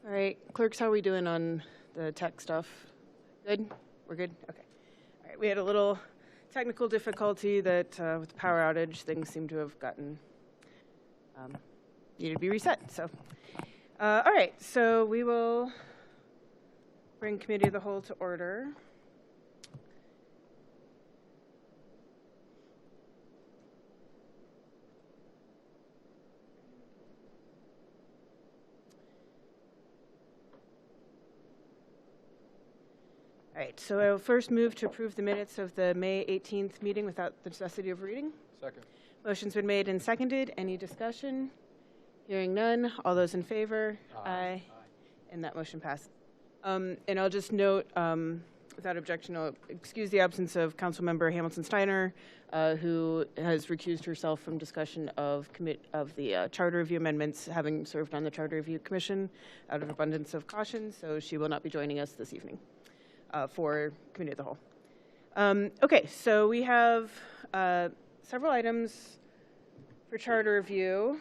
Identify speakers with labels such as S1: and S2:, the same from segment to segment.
S1: All right, clerks, how are we doing on the tech stuff? Good? We're good? Okay. All right, we had a little technical difficulty that with the power outage, things seem to have gotten, needed to be reset. So, all right, so we will bring Committee of the Whole to order. All right, so I will first move to approve the minutes of the May 18th meeting without the necessity of reading.
S2: Second.
S1: Motion's been made and seconded. Any discussion? Hearing none. All those in favor? Aye. And that motion passes. And I'll just note, without objection, I'll excuse the absence of Councilmember Hamilton Steiner, who has recused herself from discussion of the charter review amendments, having served on the Charter Review Commission out of abundance of caution, so she will not be joining us this evening for Committee of the Whole. Okay, so we have several items for Charter Review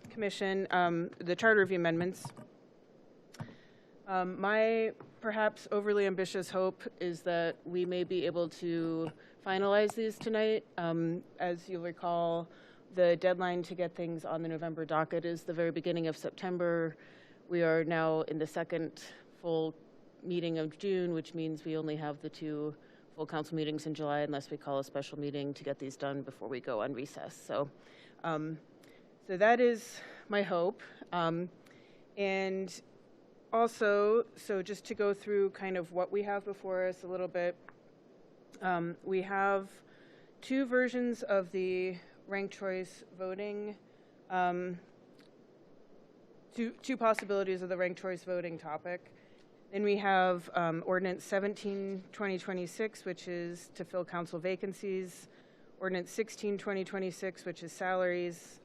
S1: Commission, the Charter Review amendments. My perhaps overly ambitious hope is that we may be able to finalize these tonight. As you'll recall, the deadline to get things on the November docket is the very beginning of September. We are now in the second full meeting of June, which means we only have the 2 full council meetings in July unless we call a special meeting to get these done before we go on recess. So, so that is my hope. And also, so just to go through kind of what we have before us a little bit, we have 2 versions of the ranked choice voting, two possibilities of the ranked choice voting topic. Then we have Ordinance 17-2026, which is to fill council vacancies. Ordinance 16-2026, which is salaries,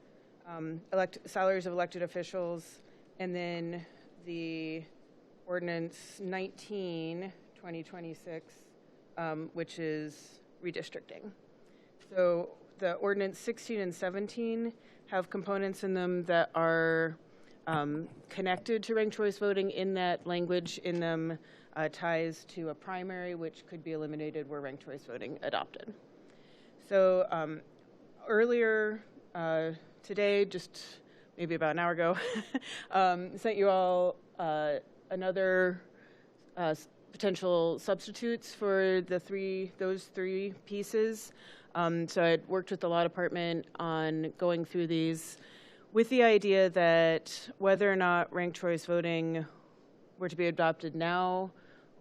S1: salaries of elected officials. And then the Ordinance 19-2026, which is redistricting. So the Ordinance 16 and 17 have components in them that are connected to ranked choice voting, in that language in them ties to a primary, which could be eliminated were ranked choice voting adopted. So earlier today, just maybe about an hour ago, sent you all another potential substitutes for those three pieces. So I'd worked with the law department on going through these, with the idea that whether or not ranked choice voting were to be adopted now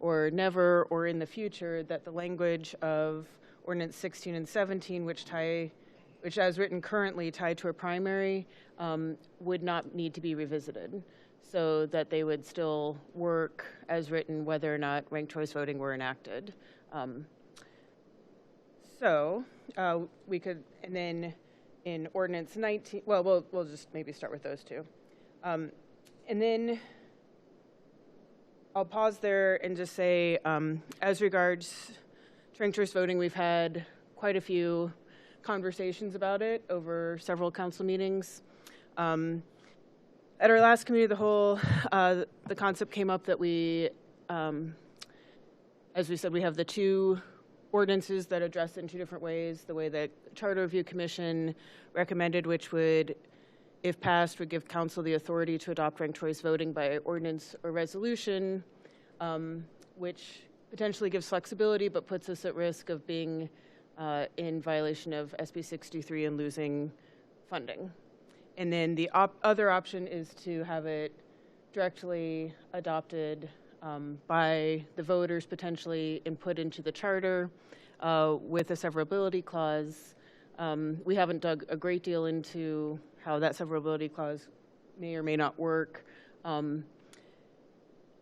S1: or never or in the future, that the language of Ordinance 16 and 17, which as written currently tie to a primary, would not need to be revisited, so that they would still work as written whether or not ranked choice voting were enacted. So we could, and then in Ordinance 19, well, we'll just maybe start with those 2. And then I'll pause there and just say, as regards to ranked choice voting, we've had quite a few conversations about it over several council meetings. At our last Committee of the Whole, the concept came up that we, as we said, we have the 2 ordinances that address it in 2 different ways. The way that Charter Review Commission recommended, which would, if passed, would give council the authority to adopt ranked choice voting by ordinance or resolution, which potentially gives flexibility but puts us at risk of being in violation of SB 63 and losing funding. And then the other option is to have it directly adopted by the voters, potentially, and put into the charter with a severability clause. We haven't dug a great deal into how that severability clause may or may not work.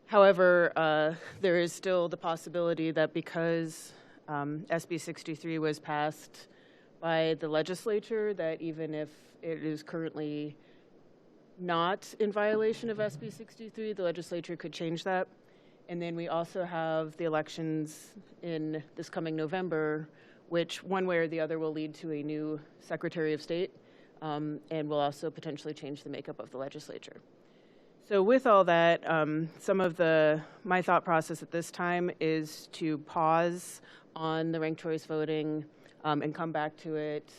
S1: However, there is still the possibility that because SB 63 was passed by the legislature, that even if it is currently not in violation of SB 63, the legislature could change that. And then we also have the elections in this coming November, which one way or the other will lead to a new Secretary of State, and will also potentially change the makeup of the legislature. So with all that, some of my thought process at this time is to pause on the ranked choice voting and come back to it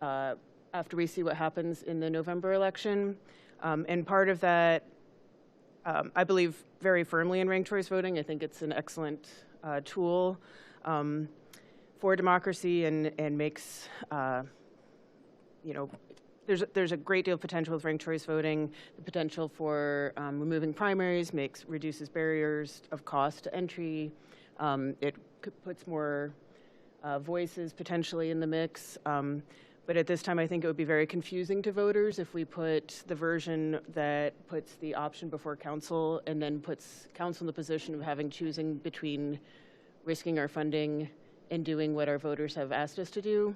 S1: after we see what happens in the November election. And part of that, I believe very firmly in ranked choice voting. I think it's an excellent tool for democracy and makes, there's a great deal of potential with ranked choice voting. The potential for removing primaries reduces barriers of cost to entry. It puts more voices potentially in the mix. But at this time, I think it would be very confusing to voters if we put the version that puts the option before council and then puts council in the position of choosing between risking our funding and doing what our voters have asked us to do,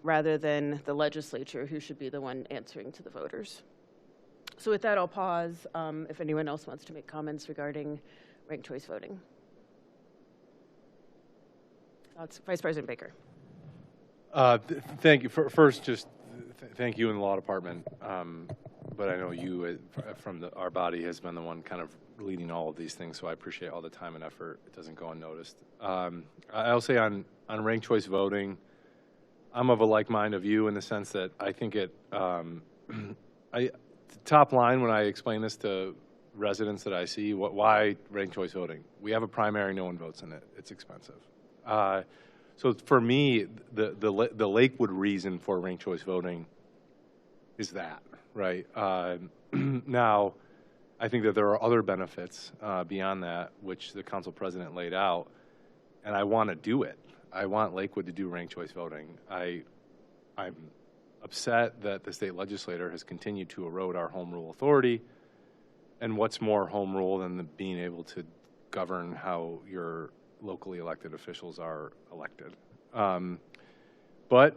S1: rather than the legislature, who should be the one answering to the voters. So with that, I'll pause if anyone else wants to make comments regarding ranked choice voting. Vice President Baker.
S2: Thank you. First, just thank you in the law department. But I know you from our body has been the one kind of leading all of these things, so I appreciate all the time and effort. It doesn't go unnoticed. I'll say on ranked choice voting, I'm of a like mind of you in the sense that I think top line when I explain this to residents that I see, why ranked choice voting? We have a primary, no one votes in it. It's expensive. So for me, the Lakewood reason for ranked choice voting is that, right? Now, I think that there are other benefits beyond that, which the council president laid out, and I want to do it. I want Lakewood to do ranked choice voting. I'm upset that the state legislature has continued to erode our home rule authority, and what's more home rule than being able to govern how your locally elected officials are elected. But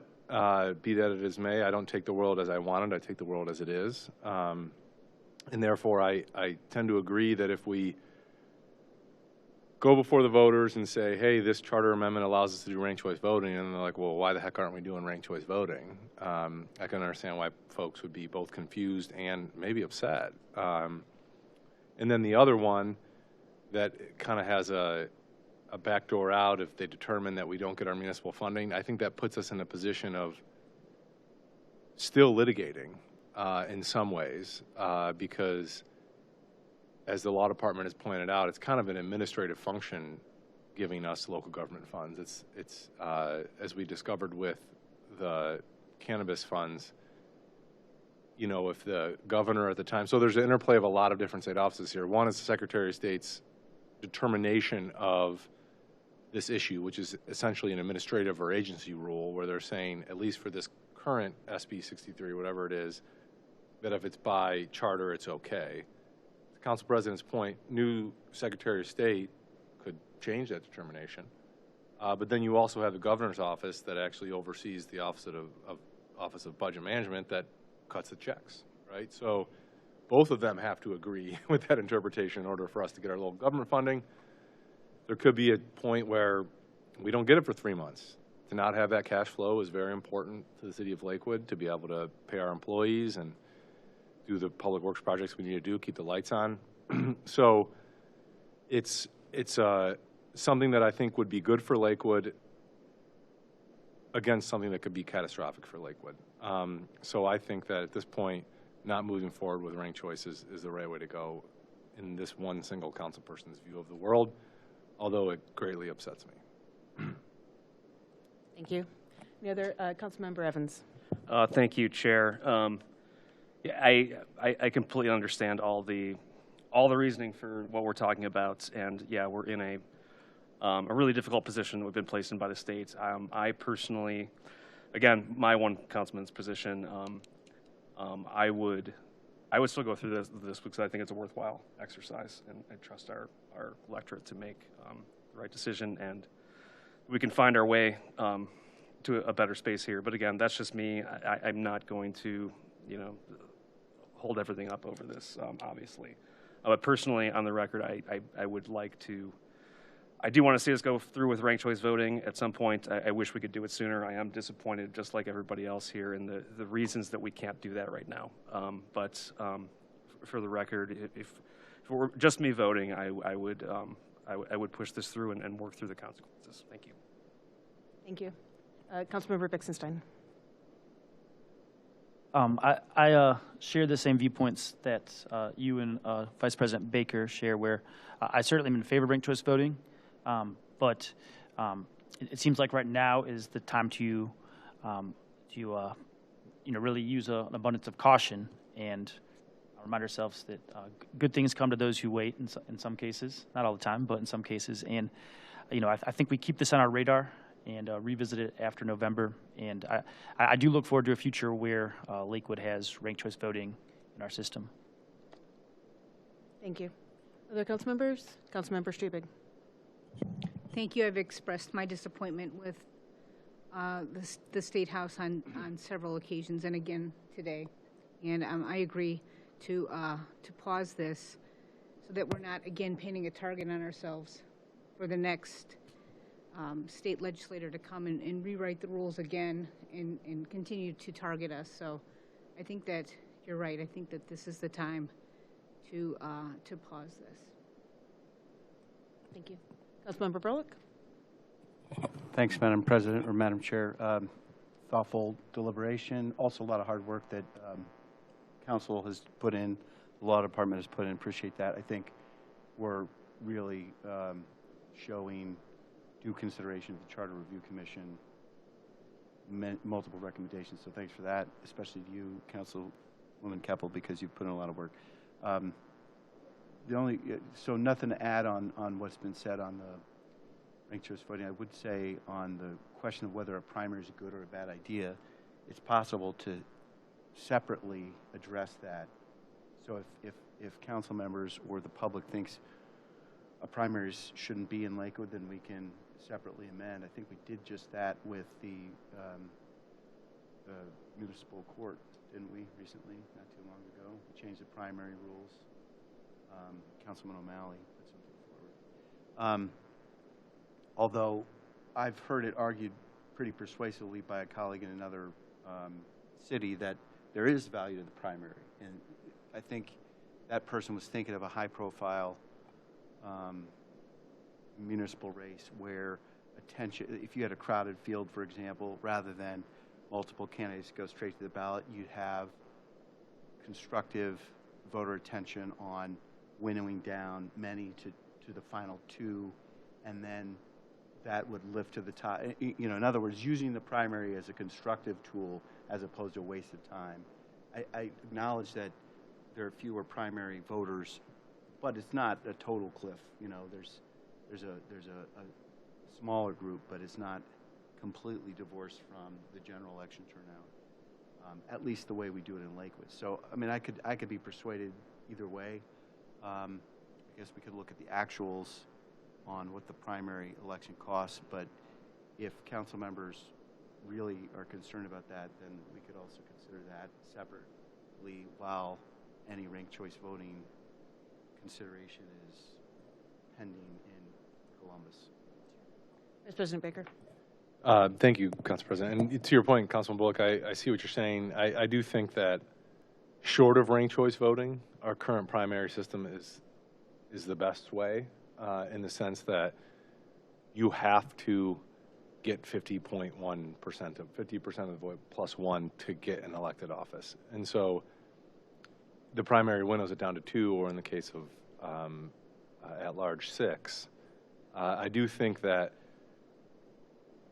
S2: be that it as may, I don't take the world as I want it, I take the world as it is. And therefore, I tend to agree that if we go before the voters and say, hey, this charter amendment allows us to do ranked choice voting, and they're like, well, why the heck aren't we doing ranked choice voting? I can understand why folks would be both confused and maybe upset. And then the other one that kind of has a backdoor out if they determine that we don't get our municipal funding, I think that puts us in a position of still litigating in some ways because, as the law department has pointed out, it's kind of an administrative function giving us local government funds. It's as we discovered with the cannabis funds, you know, if the governor at the time, so there's an interplay of a lot of different state offices here. One is the Secretary of State's determination of this issue, which is essentially an administrative or agency rule where they're saying, at least for this current SB 63, whatever it is, that if it's by charter, it's okay. To Council President's point, new Secretary of State could change that determination. But then you also have the governor's office that actually oversees the Office of Budget Management that cuts the checks, right? So both of them have to agree with that interpretation in order for us to get our local government funding. There could be a point where we don't get it for 3 months. To not have that cash flow is very important to the city of Lakewood, to be able to pay our employees and do the public works projects we need to do, keep the lights on. So it's something that I think would be good for Lakewood against something that could be catastrophic for Lakewood. So I think that at this point, not moving forward with ranked choice is the right way to go in this one single council person's view of the world, although it greatly upsets me.
S1: Thank you. Any other, Councilmember Evans?
S3: Thank you, Chair. Yeah, I completely understand all the reasoning for what we're talking about, and yeah, we're in a really difficult position that we've been placed in by the state. I personally, again, my one councilman's position, I would still go through this because I think it's a worthwhile exercise, and I trust our electorate to make the right decision, and we can find our way to a better space here. But again, that's just me. I'm not going to, hold everything up over this, obviously. But personally, on the record, I would like to. I do want to see us go through with ranked choice voting at some point. I wish we could do it sooner. I am disappointed, just like everybody else here, in the reasons that we can't do that right now. But for the record, if it were just me voting, I would push this through and work through the consequences. Thank you.
S1: Thank you. Councilmember Bixenstein.
S4: I share the same viewpoints that you and Vice President Baker share, where I certainly am in favor of ranked choice voting, but it seems like right now is the time to really use an abundance of caution and remind ourselves that good things come to those who wait in some cases, not all the time, but in some cases. And I think we keep this on our radar and revisit it after November. And I do look forward to a future where Lakewood has ranked choice voting in our system.
S1: Thank you. Other council members? Councilmember Strubing.
S5: Thank you. I've expressed my disappointment with the State House on several occasions, and again today. And I agree to pause this so that we're not again painting a target on ourselves for the next state legislator to come and rewrite the rules again and continue to target us. So I think that you're right. I think that this is the time to pause this.
S1: Thank you. Councilmember Burlick.
S6: Thanks, Madam President or Madam Chair. Thoughtful deliberation, also a lot of hard work that Council has put in, the Law Department has put in. Appreciate that. I think we're really showing due consideration of the Charter Review Commission, multiple recommendations. So thanks for that, especially to you, Councilwoman Keppel, because you've put in a lot of work. So nothing to add on what's been said on the ranked choice voting. I would say on the question of whether a primary is a good or a bad idea, it's possible to separately address that. So if council members or the public thinks a primaries shouldn't be in Lakewood, then we can separately amend. I think we did just that with the municipal court, didn't we, recently, not too long ago? We changed the primary rules. Councilman O'Malley put something forward. Although I've heard it argued pretty persuasively by a colleague in another city that there is value to the primary. And I think that person was thinking of a high-profile municipal race where if you had a crowded field, for example, rather than multiple candidates go straight to the ballot, you'd have constructive voter attention on winnowing down many to the final two, and then that would lift to the top. In other words, using the primary as a constructive tool as opposed to a waste of time. I acknowledge that there are fewer primary voters, but it's not a total cliff. There's a smaller group, but it's not completely divorced from the general election turnout. At least the way we do it in Lakewood. So, I mean, I could be persuaded either way. I guess we could look at the actuals on what the primary election costs, but if council members really are concerned about that, then we could also consider that separately while any ranked choice voting consideration is pending in Columbus.
S1: Vice President Baker.
S2: Thank you, Council President. And to your point, Councilman Bullock, I see what you're saying. I do think that short of ranked choice voting, our current primary system is the best way in the sense that you have to get 50.1% of 50% of the vote plus one to get an elected office. And so the primary winnows it down to 2, or in the case of at large 6. I do think that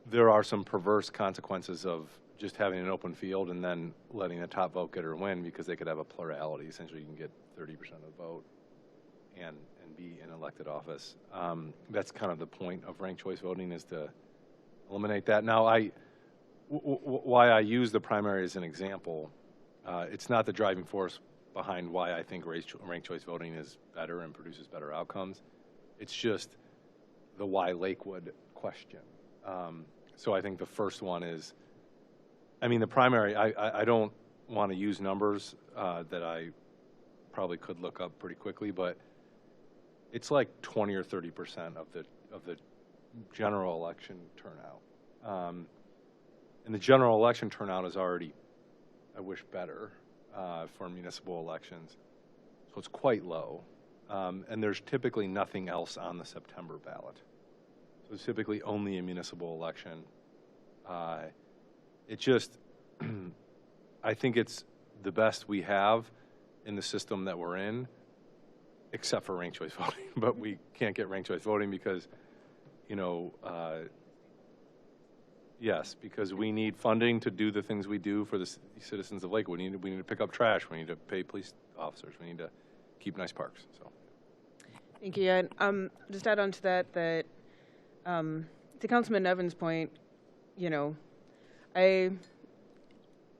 S2: there are some perverse consequences of just having an open field and then letting a top vote getter win, because they could have a plurality. Essentially, you can get 30% of the vote and be in elected office. That's kind of the point of ranked choice voting, is to eliminate that. Now, why I use the primary as an example, it's not the driving force behind why I think ranked choice voting is better and produces better outcomes. It's just the why Lakewood question. So I think the first one is, I mean, the primary, I don't want to use numbers that I probably could look up pretty quickly, but it's like 20 or 30% of the general election turnout. And the general election turnout is already, I wish, better for municipal elections. So it's quite low. And there's typically nothing else on the September ballot. So it's typically only a municipal election. It just, I think it's the best we have in the system that we're in, except for ranked choice voting. But we can't get ranked choice voting because, you know, yes, because we need funding to do the things we do for the citizens of Lakewood. We need to pick up trash. We need to pay police officers. We need to keep nice parks. So.
S1: Thank you. And just add on to that, to Councilman Nevin's point, you know, I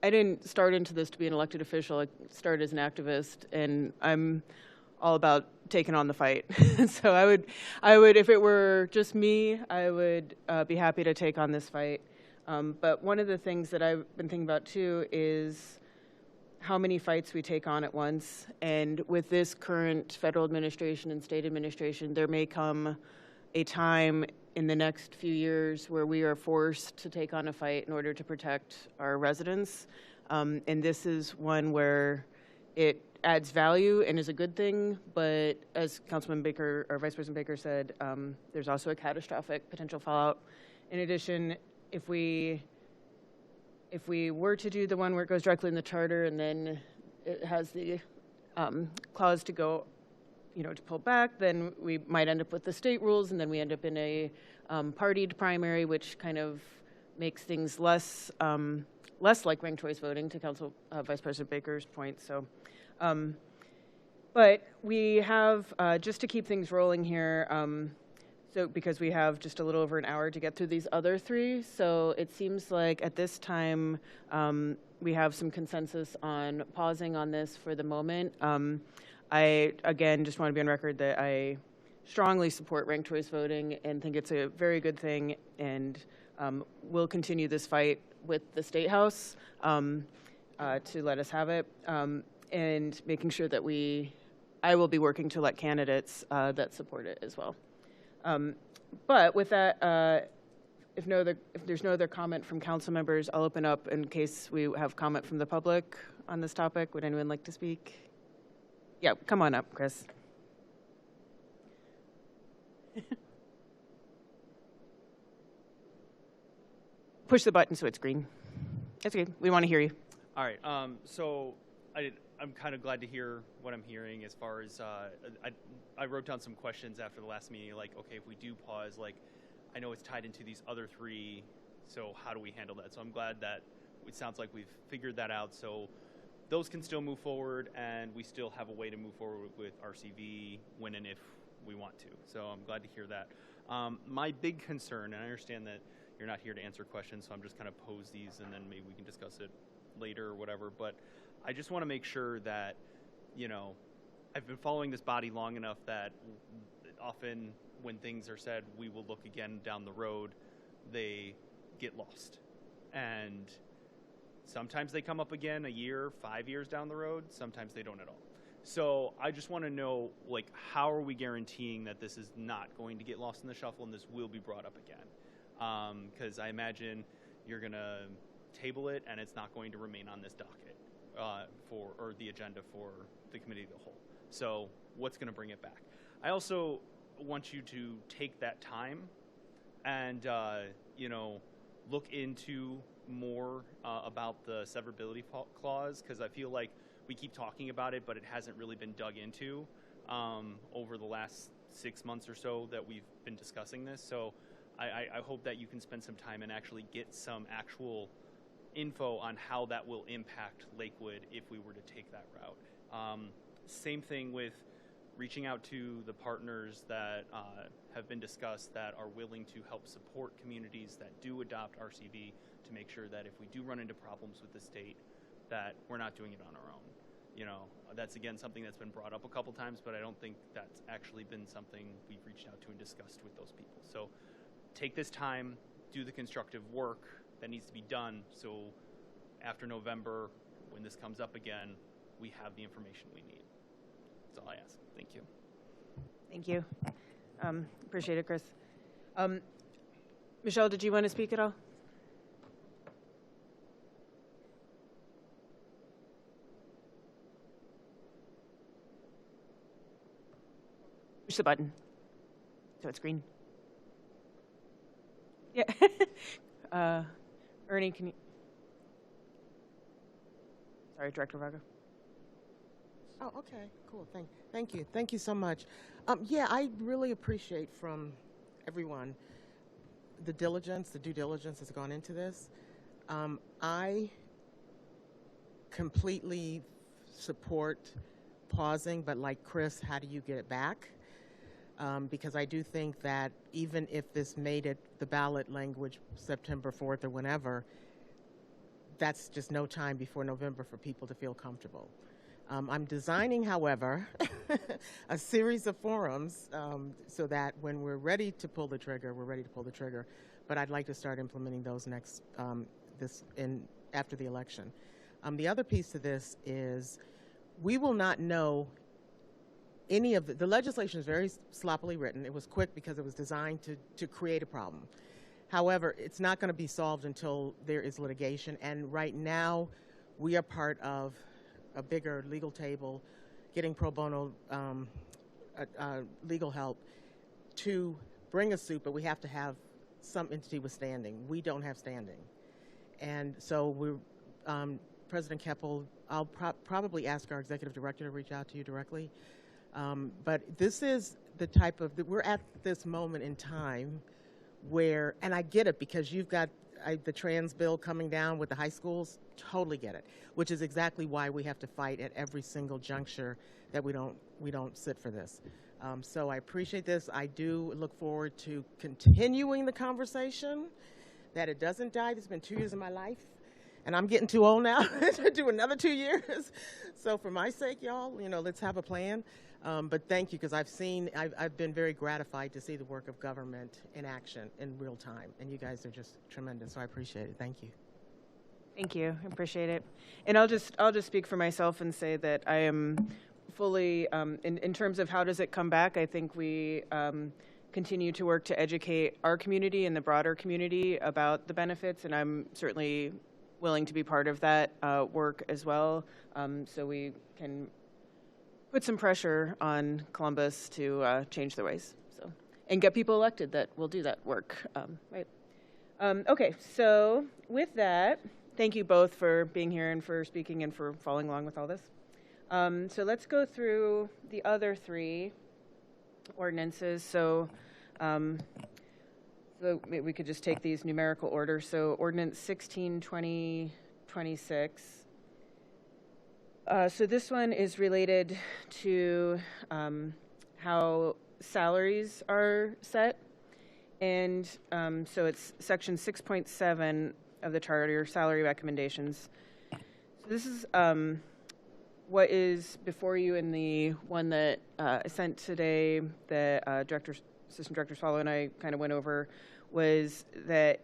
S1: didn't start into this to be an elected official. I started as an activist, and I'm all about taking on the fight. So I would, if it were just me, I would be happy to take on this fight. But one of the things that I've been thinking about too is how many fights we take on at once. And with this current federal administration and state administration, there may come a time in the next few years where we are forced to take on a fight in order to protect our residents. And this is one where it adds value and is a good thing, but as Councilman Baker or Vice President Baker said, there's also a catastrophic potential fallout. In addition, if we were to do the one where it goes directly in the charter and then it has the clause to go, you know, to pull back, then we might end up with the state rules, and then we end up in a partied primary, which kind of makes things less like ranked choice voting, to Vice President Baker's point. So, but we have, just to keep things rolling here, so because we have just a little over an hour to get through these other three, so it seems like at this time we have some consensus on pausing on this for the moment. I, again, just want to be on record that I strongly support ranked choice voting and think it's a very good thing, and we'll continue this fight with the State House to let us have it, and making sure that I will be working to elect candidates that support it as well. But with that, if there's no other comment from council members, I'll open up in case we have comment from the public on this topic. Would anyone like to speak? Yeah, come on up, Chris. Push the button so it's green. That's okay. We want to hear you.
S7: All right. So I'm kind of glad to hear what I'm hearing as far as I wrote down some questions after the last meeting, like, okay, if we do pause, like, I know it's tied into these other three, so how do we handle that? So I'm glad that it sounds like we've figured that out. So those can still move forward, and we still have a way to move forward with RCV when and if we want to. So I'm glad to hear that. My big concern, and I understand that you're not here to answer questions, so I'm just kind of pose these, and then maybe we can discuss it later or whatever. But I just want to make sure that, you know, I've been following this body long enough that often when things are said, we will look again down the road, they get lost. And sometimes they come up again a year, 5 years down the road. Sometimes they don't at all. So I just want to know, like, how are we guaranteeing that this is not going to get lost in the shuffle and this will be brought up again? Because I imagine you're going to table it and it's not going to remain on this docket or the agenda for the committee of the whole. So what's going to bring it back? I also want you to take that time and, you know, look into more about the severability clause, because I feel like we keep talking about it, but it hasn't really been dug into over the last 6 months or so that we've been discussing this. So I hope that you can spend some time and actually get some actual info on how that will impact Lakewood if we were to take that route. Same thing with reaching out to the partners that have been discussed that are willing to help support communities that do adopt RCV, to make sure that if we do run into problems with the state, that we're not doing it on our own. You know, that's again something that's been brought up a couple times, but I don't think that's actually been something we've reached out to and discussed with those people. So take this time, do the constructive work that needs to be done, so after November, when this comes up again, we have the information we need. That's all I ask. Thank you.
S1: Thank you. Appreciate it, Chris. Michelle, did you want to speak at all? Push the button. So it's green. Yeah. Ernie, can you? Sorry, Director Varga.
S8: Oh, okay, cool. Thank you so much. Yeah, I really appreciate from everyone the diligence, the due diligence that's gone into this. I completely support pausing, but like Chris, how do you get it back? Because I do think that even if this made it the ballot language September 4th or whenever, that's just no time before November for people to feel comfortable. I'm designing, however, a series of forums so that when we're ready to pull the trigger, we're ready to pull the trigger. But I'd like to start implementing those next after the election. The other piece to this is we will not know any of the legislation is very sloppily written. It was quick because it was designed to create a problem. However, it's not going to be solved until there is litigation. And right now, we are part of a bigger legal table, getting pro bono legal help to bring a suit, but we have to have some entity with standing. We don't have standing. And so we're, President Keppel, I'll probably ask our executive director to reach out to you directly. But this is the type of, we're at this moment in time where, and I get it because you've got the trans bill coming down with the high schools, totally get it, which is exactly why we have to fight at every single juncture that we don't sit for this. So I appreciate this. I do look forward to continuing the conversation, that it doesn't die. It's been 2 years of my life, and I'm getting too old now to do another 2 years. So for my sake, y'all, let's have a plan. But thank you, because I've been very gratified to see the work of government in action in real time, and you guys are just tremendous. So I appreciate it. Thank you.
S1: Thank you. I appreciate it. And I'll just speak for myself and say that I am fully in terms of how does it come back. I think we continue to work to educate our community and the broader community about the benefits, and I'm certainly willing to be part of that work as well, so we can put some pressure on Columbus to change their ways, and get people elected that will do that work, right? Okay, so with that, thank you both for being here and for speaking and for following along with all this. So let's go through the other three ordinances. So we could just take these numerical order. So Ordinance 16/2026. So this one is related to how salaries are set. And so it's section 6.7 of the charter, salary recommendations. So this is what is before you in the one that I sent today that Assistant Director Swallow and I kind of went over, was that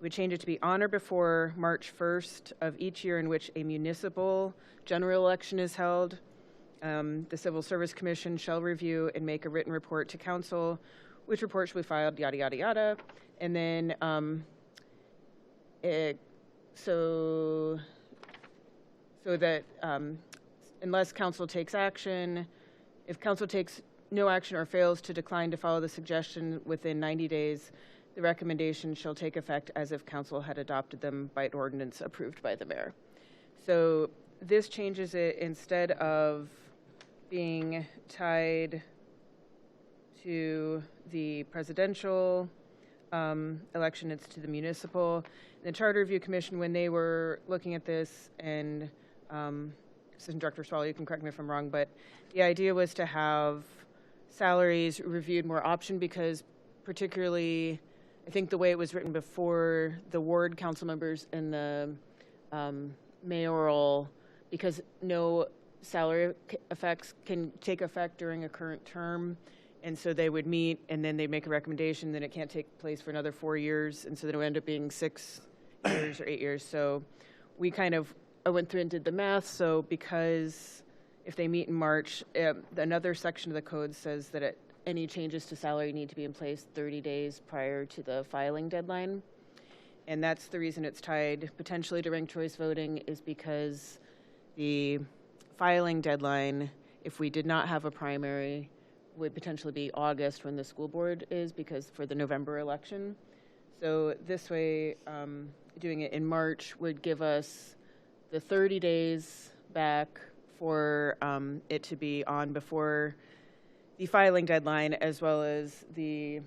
S1: we change it to be on or before March 1st of each year in which a municipal general election is held. The Civil Service Commission shall review and make a written report to council, which report shall be filed, yada, yada, yada. And then so that unless council takes action, if council takes no action or fails to decline to follow the suggestion within 90 days, the recommendation shall take effect as if council had adopted them by an ordinance approved by the mayor. So this changes it, instead of being tied to the presidential election, it's to the municipal. The Charter Review Commission, when they were looking at this, and Assistant Director Swallow, you can correct me if I'm wrong, but the idea was to have salaries reviewed more option, because particularly, I think the way it was written before, the ward council members and the mayoral, because no salary effects can take effect during a current term, and so they would meet and then they'd make a recommendation, then it can't take place for another 4 years, and so then it would end up being 6 years or 8 years. So we I went through and did the math. So because if they meet in March, another section of the code says that any changes to salary need to be in place 30 days prior to the filing deadline. And that's the reason it's tied potentially to ranked choice voting, is because the filing deadline, if we did not have a primary, would potentially be August when the school board is, because for the November election. So this way, doing it in March would give us the 30 days back for it to be on before the filing deadline, as well as the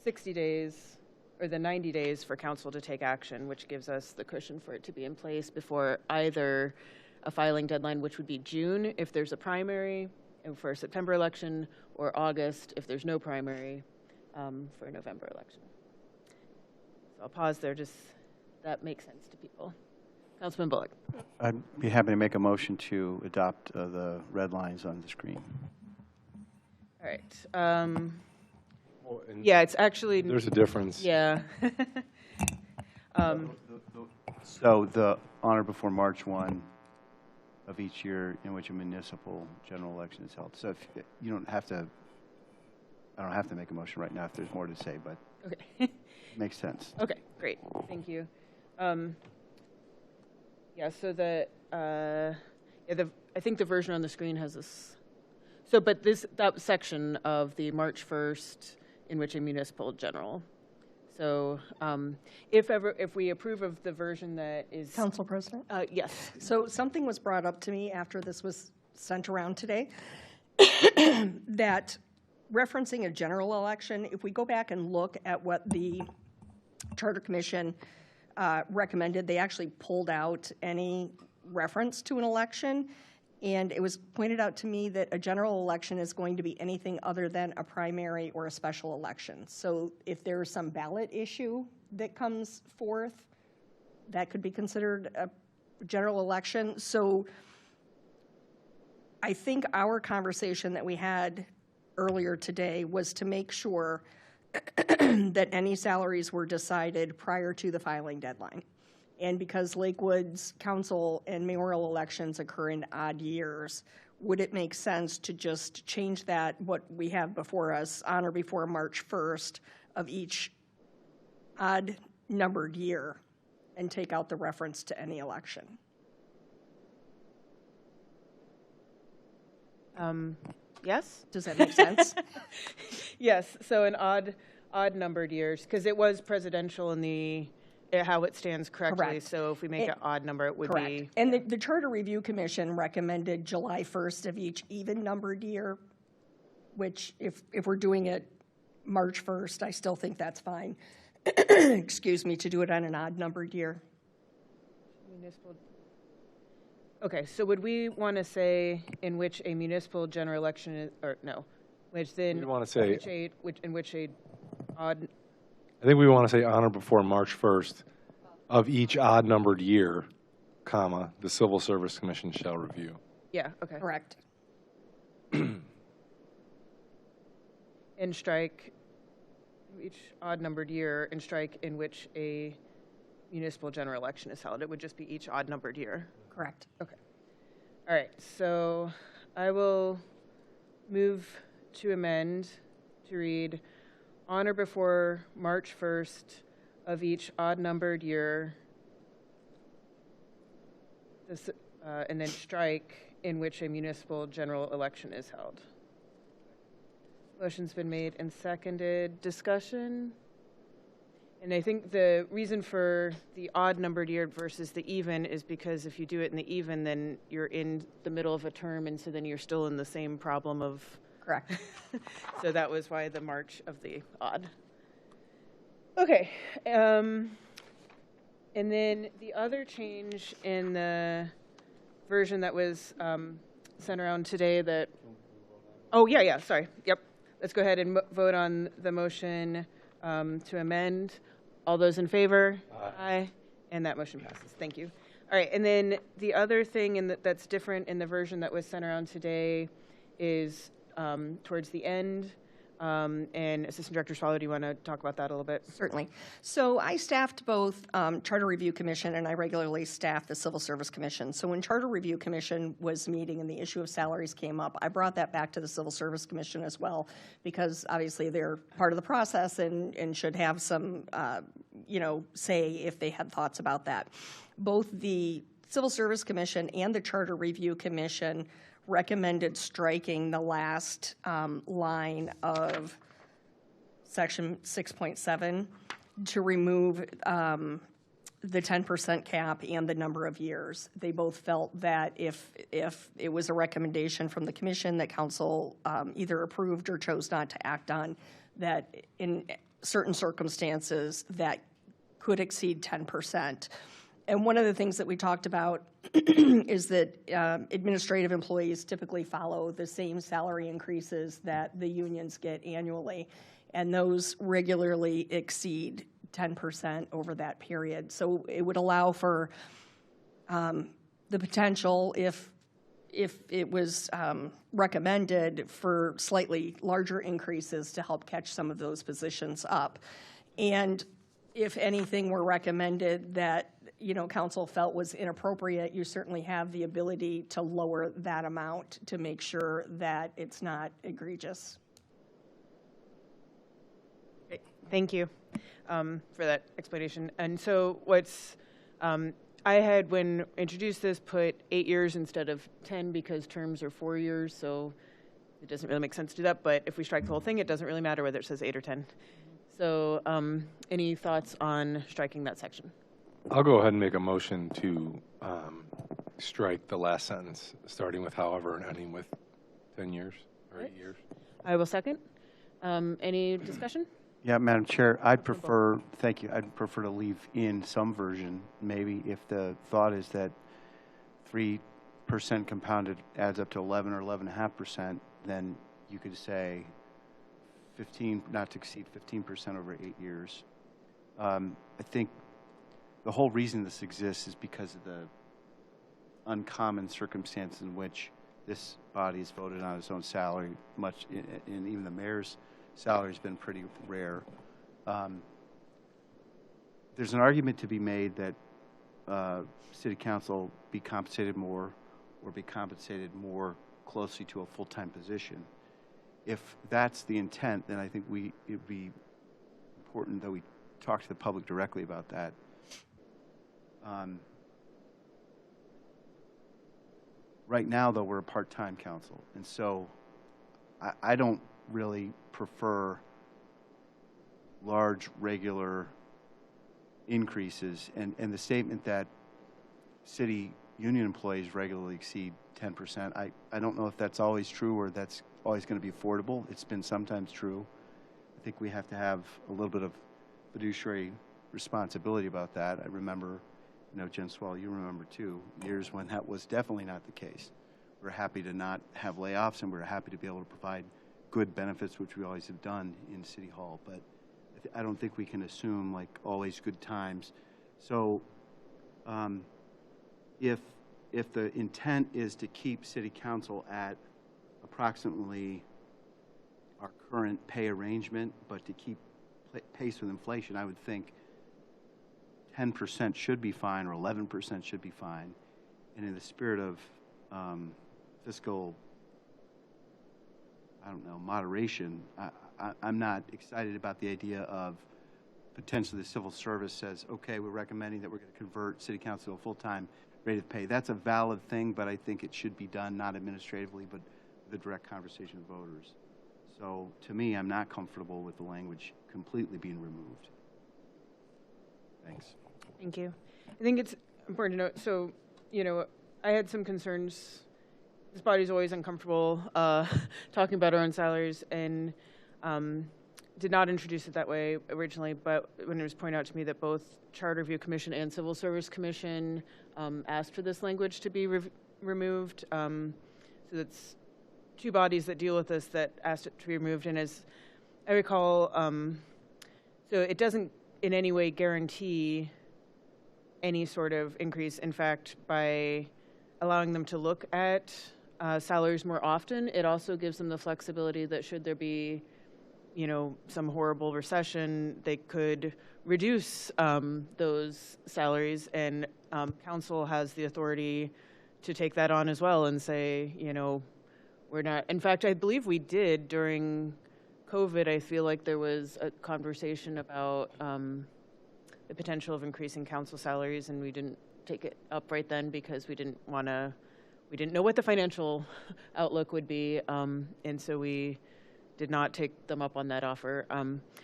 S1: 60 days or the 90 days for council to take action, which gives us the cushion for it to be in place before either a filing deadline, which would be June if there's a primary and for a September election, or August if there's no primary for a November election. So I'll pause there, just that makes sense to people. Councilman Bullock.
S6: I'd be happy to make a motion to adopt the red lines on the screen.
S1: All right. Yeah, it's actually.
S2: There's a difference.
S1: Yeah.
S6: So the honor before March 1 of each year in which a municipal general election is held. So if you don't have to, I don't have to make a motion right now if there's more to say, but
S1: Okay.
S6: it makes sense.
S1: Okay, great. Thank you. Yeah, so I think the version on the screen has this. So, but that section of the March 1st in which a municipal general. So, if we approve of the version that is.
S9: Council President?
S1: Yes.
S9: So something was brought up to me after this was sent around today, that referencing a general election, if we go back and look at what the Charter Commission recommended, they actually pulled out any reference to an election. And it was pointed out to me that a general election is going to be anything other than a primary or a special election. So if there's some ballot issue that comes forth, that could be considered a general election. So I think our conversation that we had earlier today was to make sure that any salaries were decided prior to the filing deadline. And because Lakewood's council and mayoral elections occur in odd years, would it make sense to just change that, what we have before us, on or before March 1st of each odd numbered year, and take out the reference to any election?
S1: Yes?
S9: Does that make sense?
S1: Yes, so an odd numbered years, because it was presidential in the, how it stands correctly.
S9: Correct.
S1: So if we make an odd number, it would
S9: Correct.
S1: be.
S9: And the Charter Review Commission recommended July 1st of each even-numbered year, which if we're doing it March 1st, I still think that's fine. Excuse me, to do it on an odd-numbered year.
S1: Municipal. Okay, so would we want to say in which a municipal general election is, or no, which then.
S2: We want to say.
S1: In which a odd.
S2: I think we want to say on or before March 1st of each odd-numbered year, comma, the Civil Service Commission shall review.
S1: Yeah, okay.
S9: Correct.
S1: And strike each odd numbered year, and strike in which a municipal general election is held. It would just be each odd numbered year.
S9: Correct.
S1: Okay. All right, so I will move to amend to read on or before March 1st of each odd-numbered year, and then strike in which a municipal general election is held. Motion's been made and seconded. Discussion? And I think the reason for the odd-numbered year versus the even is because if you do it in the even, then you're in the middle of a term, and so then you're still in the same problem of.
S9: Correct.
S1: So that was why the march of the odd. Okay. And then the other change in the version that was sent around today that. Oh, yeah, sorry. Yep. Let's go ahead and vote on the motion to amend. All those in favor? Aye. And that motion passes. Thank you. All right. And then the other thing that's different in the version that was sent around today is towards the end. And Assistant Director Swallow, do you want to talk about that a little bit?
S9: Certainly. So I staffed both Charter Review Commission, and I regularly staff the Civil Service Commission. So when Charter Review Commission was meeting and the issue of salaries came up, I brought that back to the Civil Service Commission as well, because obviously they're part of the process and should have some, say if they had thoughts about that. Both the Civil Service Commission and the Charter Review Commission recommended striking the last line of section 6.7 to remove the 10% cap and the number of years. They both felt that if it was a recommendation from the commission that council either approved or chose not to act on, that in certain circumstances that could exceed 10%. And one of the things that we talked about is that administrative employees typically follow the same salary increases that the unions get annually, and those regularly exceed 10% over that period. So it would allow for the potential, if it was recommended, for slightly larger increases to help catch some of those positions up. And if anything were recommended that, you know, council felt was inappropriate, you certainly have the ability to lower that amount to make sure that it's not egregious.
S1: Great. Thank you for that explanation. And so what's, I had, when introduced this, put 8 years instead of 10 because terms are 4 years, so it doesn't really make sense to do that. But if we strike the whole thing, it doesn't really matter whether it says 8 or 10. So any thoughts on striking that section?
S2: I'll go ahead and make a motion to strike the last sentence, starting with however and ending with 10 years or 8 years.
S1: I will second. Any discussion?
S6: Yeah, Madam Chair, I'd prefer, thank you, I'd prefer to leave in some version, maybe if the thought is that 3% compounded adds up to 11 or 11.5%, then you could say 15, not to exceed 15% over 8 years. I think the whole reason this exists is because of the uncommon circumstance in which this body has voted on its own salary, much, and even the mayor's salary has been pretty rare. There's an argument to be made that city council be compensated more or be compensated more closely to a full-time position. If that's the intent, then I think it'd be important that we talk to the public directly about that. Right now, though, we're a part-time council, and so I don't really prefer large, regular increases. And the statement that city union employees regularly exceed 10%, I don't know if that's always true or that's always going to be affordable. It's been sometimes true. I think we have to have a little bit of fiduciary responsibility about that. I remember, you know, Jen Swall, you remember too, years when that was definitely not the case. We're happy to not have layoffs, and we're happy to be able to provide good benefits, which we always have done in City Hall. But I don't think we can assume like always good times. So if the intent is to keep City Council at approximately our current pay arrangement, but to keep pace with inflation, I would think 10% should be fine or 11% should be fine. And in the spirit of fiscal, I don't know, moderation, I'm not excited about the idea of potentially the civil service says, okay, we're recommending that we're going to convert city council to a full-time rate of pay. That's a valid thing, but I think it should be done not administratively, but with a direct conversation with voters. So to me, I'm not comfortable with the language completely being removed. Thanks.
S1: Thank you. I think it's important to note, so, you know, I had some concerns. This body's always uncomfortable talking about our own salaries, and did not introduce it that way originally, but when it was pointed out to me that both Charter Review Commission and Civil Service Commission asked for this language to be removed. So that's two bodies that deal with this that asked it to be removed, and as I recall, so it doesn't in any way guarantee any sort of increase. In fact, by allowing them to look at salaries more often, it also gives them the flexibility that should there be, you know, some horrible recession, they could reduce those salaries, and council has the authority to take that on as well and say, you know, we're not, in fact, I believe we did during COVID. I feel like there was a conversation about the potential of increasing council salaries, and we didn't take it up right then because we didn't want to we didn't know what the financial outlook would be, and so we did not take them up on that offer.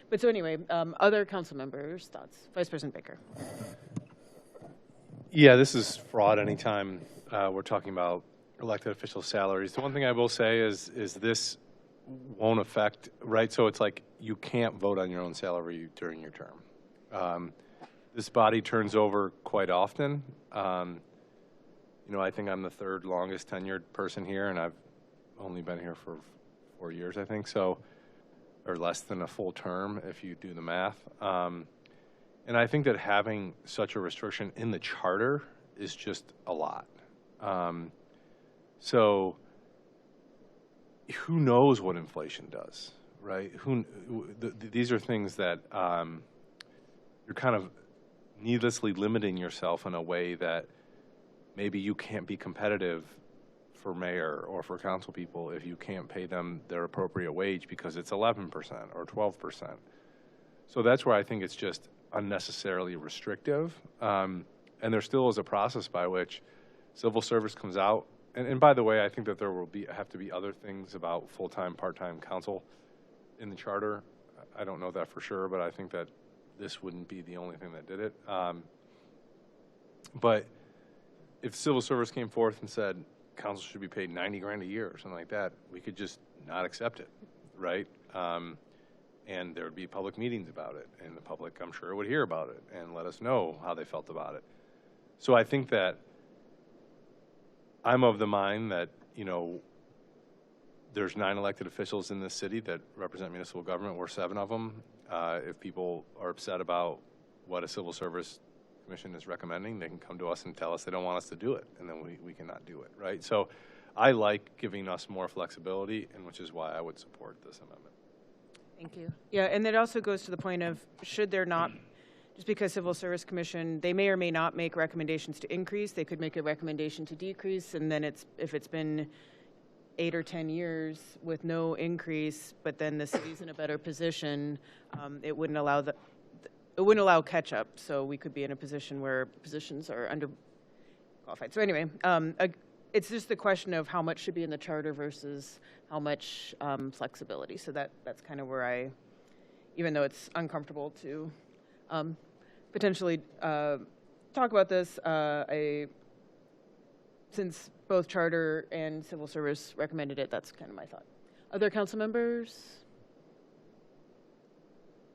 S1: But so anyway, other council members' thoughts. Vice President Baker.
S2: Yeah, this is fraud anytime we're talking about elected official salaries. The one thing I will say is this won't affect, right? So it's like you can't vote on your own salary during your term. This body turns over quite often. You know, I think I'm the third longest tenured person here, and I've only been here for 4 years, I think, so, or less than a full term if you do the math. And I think that having such a restriction in the charter is just a lot. So who knows what inflation does, right? These are things that you're kind of needlessly limiting yourself in a way that maybe you can't be competitive for mayor or for council people if you can't pay them their appropriate wage because it's 11% or 12%. So that's where I think it's just unnecessarily restrictive. And there still is a process by which civil service comes out. And by the way, I think that there will have to be other things about full-time, part-time council in the charter. I don't know that for sure, but I think that this wouldn't be the only thing that did it. But if civil service came forth and said council should be paid 90 grand a year or something like that, we could just not accept it, right? And there would be public meetings about it, and the public, I'm sure, would hear about it and let us know how they felt about it. So I think that I'm of the mind that, you know, there's 9 elected officials in this city that represent municipal government. We're 7 of them. If people are upset about what a civil service commission is recommending, they can come to us and tell us they don't want us to do it, and then we cannot do it, right? So I like giving us more flexibility, and which is why I would support this amendment.
S1: Thank you. Yeah, and that also goes to the point of, should there not, just because Civil Service Commission, they may or may not make recommendations to increase, they could make a recommendation to decrease, and then if it's been 8 or 10 years with no increase, but then the city's in a better position, it wouldn't allow catch up. So we could be in a position where positions are underqualified. So anyway, it's just the question of how much should be in the charter versus how much flexibility. So that's kind of where even though it's uncomfortable to potentially talk about this, since both charter and civil service recommended it, that's kind of my thought. Other council members?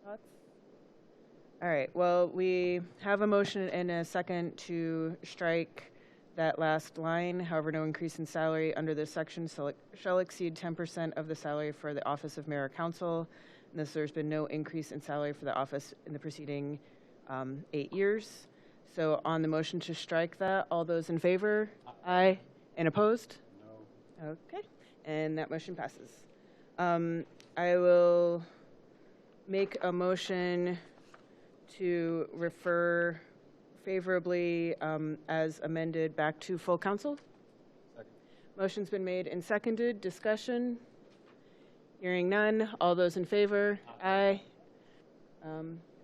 S1: Thoughts? All right, well, we have a motion and a second to strike that last line. However, no increase in salary under this section shall exceed 10% of the salary for the office of mayor or council. And there's been no increase in salary for the office in the preceding 8 years. So on the motion to strike that, all those in favor? Aye. And opposed? No. Okay, and that motion passes. I will make a motion to refer favorably as amended back to full council. Second. Motion's been made and seconded. Discussion? Hearing none. All those in favor? Aye.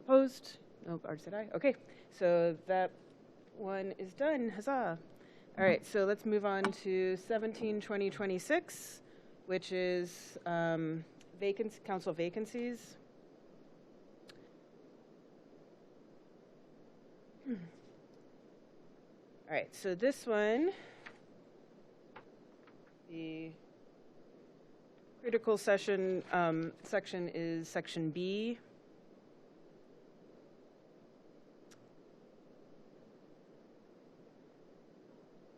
S1: Opposed? Nope, already said aye. Okay, so that one is done. Huzzah. All right, so let's move on to 17-2026, which is council vacancies. All right, so this one, the critical section is section B.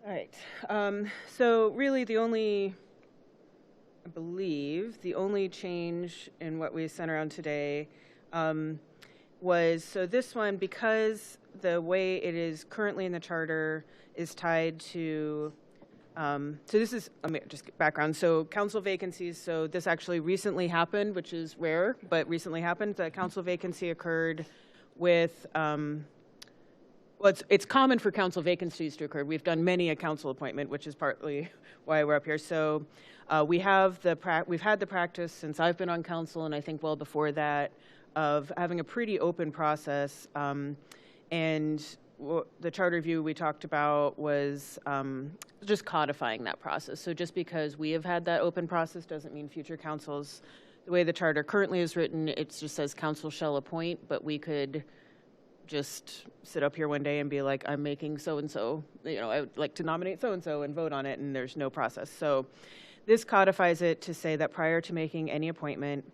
S1: All right, so really I believe the only change in what we sent around today was, so this one, because the way it is currently in the charter is tied to, so this is, let me just get background. So council vacancies, so this actually recently happened, which is rare, but recently happened. The council vacancy occurred with, well, it's common for council vacancies to occur. We've done many a council appointment, which is partly why we're up here. So we've had the practice since I've been on council, and I think well before that, of having a pretty open process. And the charter review we talked about was just codifying that process. So just because we have had that open process doesn't mean future councils. The way the charter currently is written, it just says council shall appoint, but we could just sit up here one day and be like, I'm making so-and-so, I would like to nominate so-and-so and vote on it, and there's no process. So this codifies it to say that prior to making any appointment,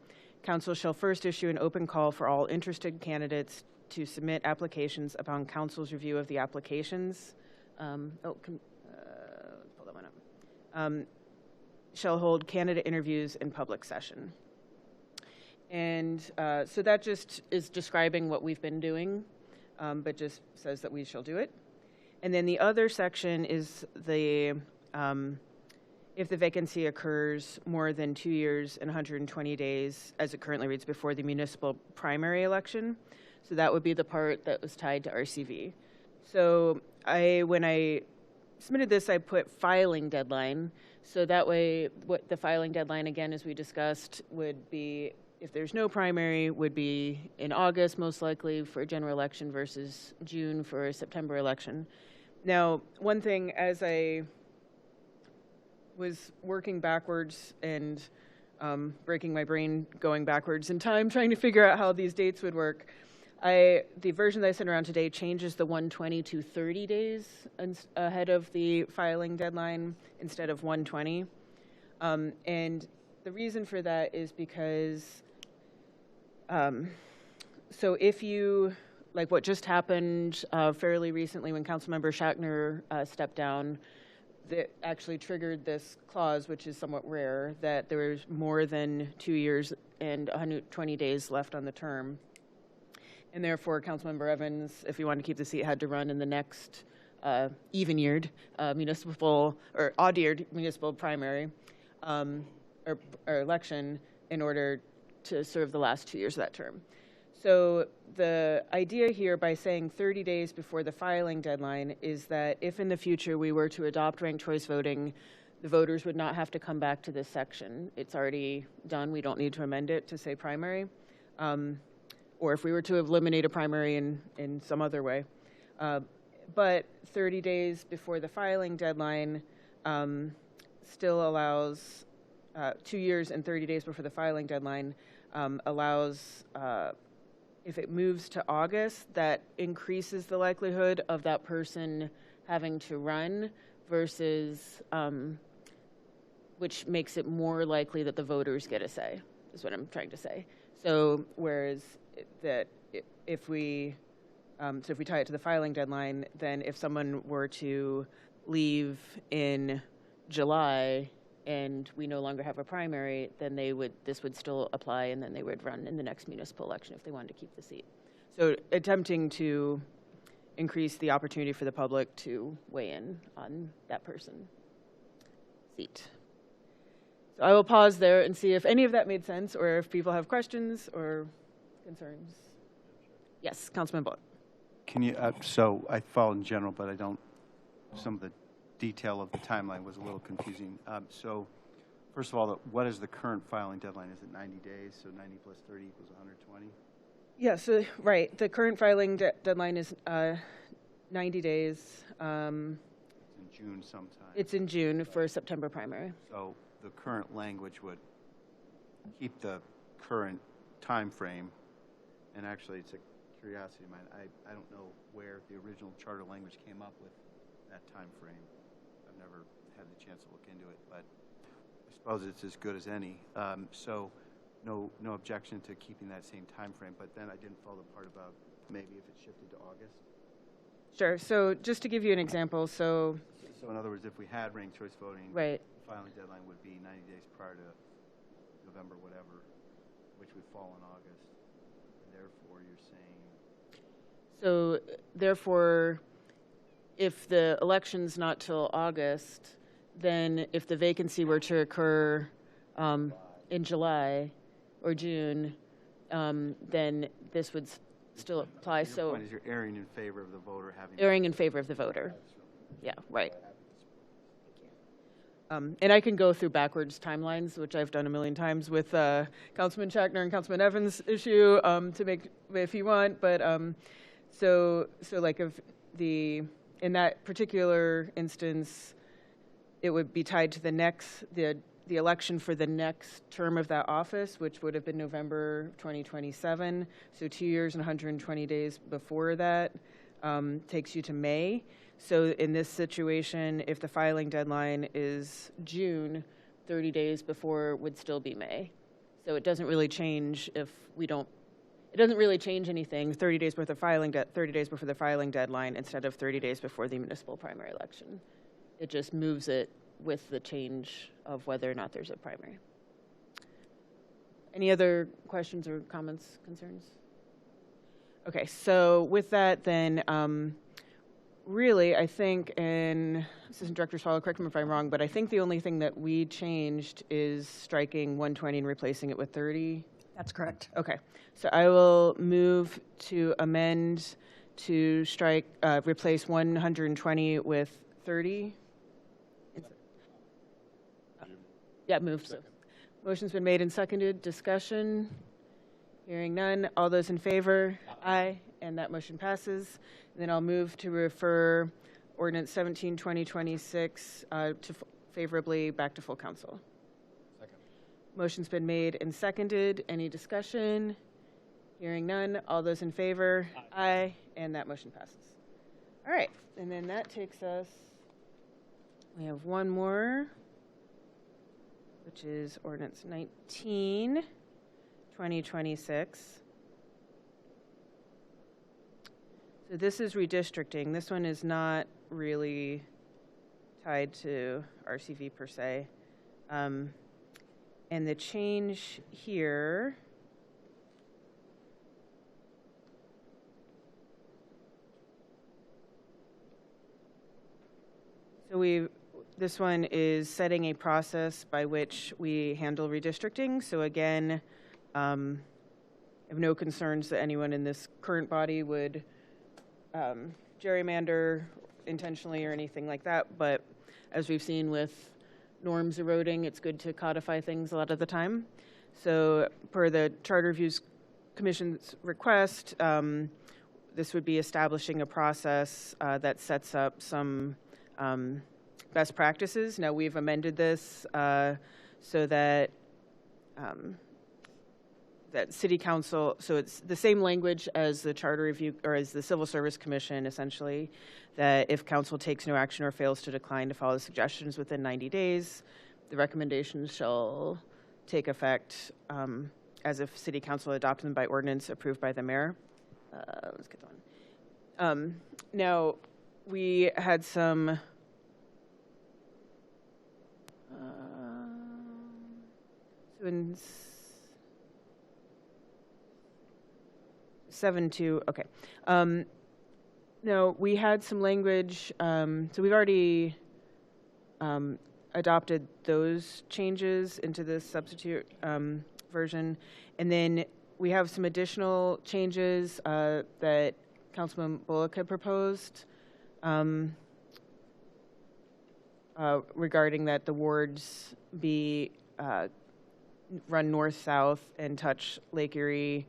S1: council shall first issue an open call for all interested candidates to submit applications upon council's review of the applications. Pull that one up. Shall hold candidate interviews in public session. And so that just is describing what we've been doing, but just says that we shall do it. And then the other section is the if the vacancy occurs more than 2 years and 120 days, as it currently reads, before the municipal primary election. So that would be the part that was tied to RCV. So when I submitted this, I put filing deadline. So that way, what the filing deadline, again, as we discussed, would be, if there's no primary, would be in August, most likely, for a general election versus June for a September election. Now, one thing, as I was working backwards and breaking my brain going backwards in time, trying to figure out how these dates would work, the version that I sent around today changes the 120 to 30 days ahead of the filing deadline instead of 120. And the reason for that is because, so if you, like what just happened fairly recently when Councilmember Schachtner stepped down, that actually triggered this clause, which is somewhat rare, that there was more than 2 years and 120 days left on the term. And therefore, Councilmember Evans, if he wanted to keep the seat, had to run in the next even-yeared municipal or odd-yeared municipal primary or election in order to serve the last 2 years of that term. So the idea here, by saying 30 days before the filing deadline, is that if in the future we were to adopt ranked choice voting, the voters would not have to come back to this section. It's already done. We don't need to amend it to say primary. Or if we were to eliminate a primary in some other way. But 30 days before the filing deadline still allows, 2 years and 30 days before the filing deadline allows, if it moves to August, that increases the likelihood of that person having to run versus, which makes it more likely that the voters get a say, is what I'm trying to say. So whereas that if we tie it to the filing deadline, then if someone were to leave in July and we no longer have a primary, then this would still apply, and then they would run in the next municipal election if they wanted to keep the seat. So attempting to increase the opportunity for the public to weigh in on that person's seat. So I will pause there and see if any of that made sense, or if people have questions or concerns. Yes, Councilman Bullock.
S6: Can you, so I follow in general, but I don't, some of the detail of the timeline was a little confusing. So first of all, what is the current filing deadline? Is it 90 days? So 90 plus 30 equals 120?
S1: Yeah, so, right. The current filing deadline is 90 days.
S6: It's in June sometime.
S1: It's in June for September primary.
S6: So the current language would keep the current time frame. And actually, it's a curiosity of mine. I don't know where the original charter language came up with that time frame. I've never had the chance to look into it, but I suppose it's as good as any. So no objection to keeping that same time frame, but then I didn't follow the part about maybe if it shifted to August.
S1: Sure. So just to give you an example, so
S6: in other words, if we had ranked choice voting,
S1: right,
S6: the filing deadline would be 90 days prior to November, whatever, which would fall in August. Therefore, you're saying.
S1: So therefore, if the election's not till August, then if the vacancy were to occur in July or June, then this would still apply.
S6: Your
S1: So
S6: point is you're erring in favor of the voter having.
S1: Erring in favor of the voter. Yeah, right. And I can go through backwards timelines, which I've done a million times with Councilman Schachtner and Councilman Evans' issue to make, if you want. But So like if in that particular instance, it would be tied to the election for the next term of that office, which would have been November 2027. So 2 years and 120 days before that takes you to May. So in this situation, if the filing deadline is June, 30 days before would still be May. So it doesn't really change if we don't, it doesn't really change anything 30 days before the filing 30 days before the filing deadline instead of 30 days before the municipal primary election. It just moves it with the change of whether or not there's a primary. Any other questions or comments, concerns? Okay, so with that then, really, I think, and Assistant Director Swallow, correct me if I'm wrong, but I think the only thing that we changed is striking 120 and replacing it with 30.
S9: That's correct.
S1: Okay, so I will move to amend to strike, replace 120 with 30. Yeah, moved. So. Motion's been made and seconded. Discussion. Hearing none. All those in favor? Aye. And that motion passes. And then I'll move to refer Ordinance 17-2026 favorably back to full council. Second. Motion's been made and seconded. Any discussion? Hearing none. All those in favor? Aye. And that motion passes. All right. And then that takes us, we have one more, which is Ordinance 19-2026. So this is redistricting. This one is not really tied to RCV per se. And the change here this one is setting a process by which we handle redistricting. So again, I have no concerns that anyone in this current body would gerrymander intentionally or anything like that. But as we've seen with norms eroding, it's good to codify things a lot of the time. So per the Charter Reviews Commission's request, this would be establishing a process that sets up some best practices. Now we've amended this so that that City Council, so it's the same language as the Charter Review, or as the Civil Service Commission, essentially, that if Council takes no action or fails to decline to follow the suggestions within 90 days, the recommendations shall take effect as if City Council adopted them by ordinance approved by the mayor. Let's get on. Now, we had some so in 7.2, okay. No, we had some language, so we've already adopted those changes into this substitute version. And then we have some additional changes that Councilman Bullock had proposed regarding that the wards be run north-south and touch Lake Erie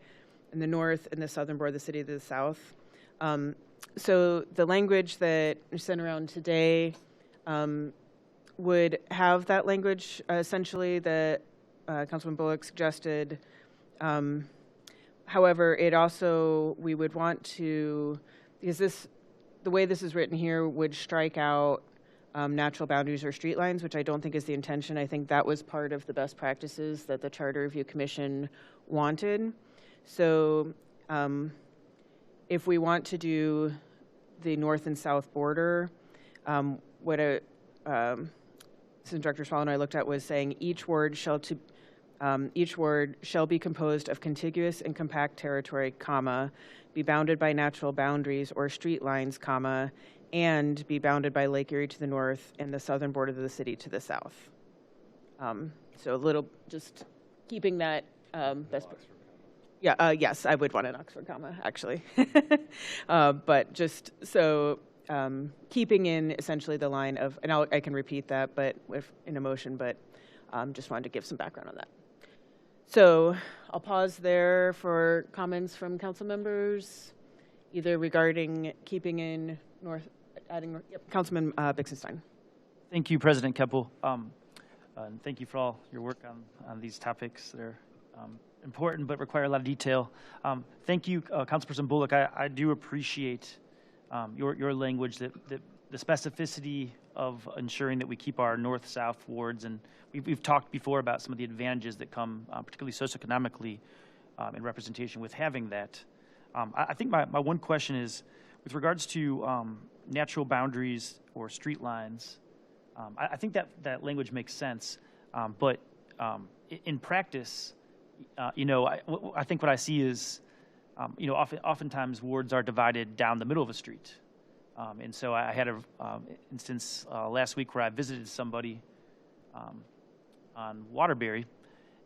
S1: in the north and the southern border of the city to the south. So the language that we sent around today would have that language essentially that Councilman Bullock suggested. However, it also, we would want to, because the way this is written here would strike out natural boundaries or street lines, which I don't think is the intention. I think that was part of the best practices that the Charter Review Commission wanted. So if we want to do the north and south border, what Assistant Director Swallow and I looked at was saying each ward shall be composed of contiguous and compact territory, comma, be bounded by natural boundaries or street lines, comma, and be bounded by Lake Erie to the north and the southern border of the city to the south. So a little, just keeping that best. Yeah, yes, I would want an Oxford comma, actually. But just so keeping in essentially the line of, and I can repeat that, but in a motion, but just wanted to give some background on that. So I'll pause there for comments from council members. either regarding keeping in North, adding, yep, Councilman Bixenstein.
S4: Thank you, President Keppel. And thank you for all your work on these topics that are important but require a lot of detail. Thank you, Councilperson Bullock. I do appreciate your language, that the specificity of ensuring that we keep our north-south wards. And we've talked before about some of the advantages that come, particularly socioeconomically, in representation with having that. I think my one question is, with regards to natural boundaries or street lines, I think that language makes sense, but in practice, I think what I see is, oftentimes wards are divided down the middle of a street, and so I had an instance last week where I visited somebody on Waterbury,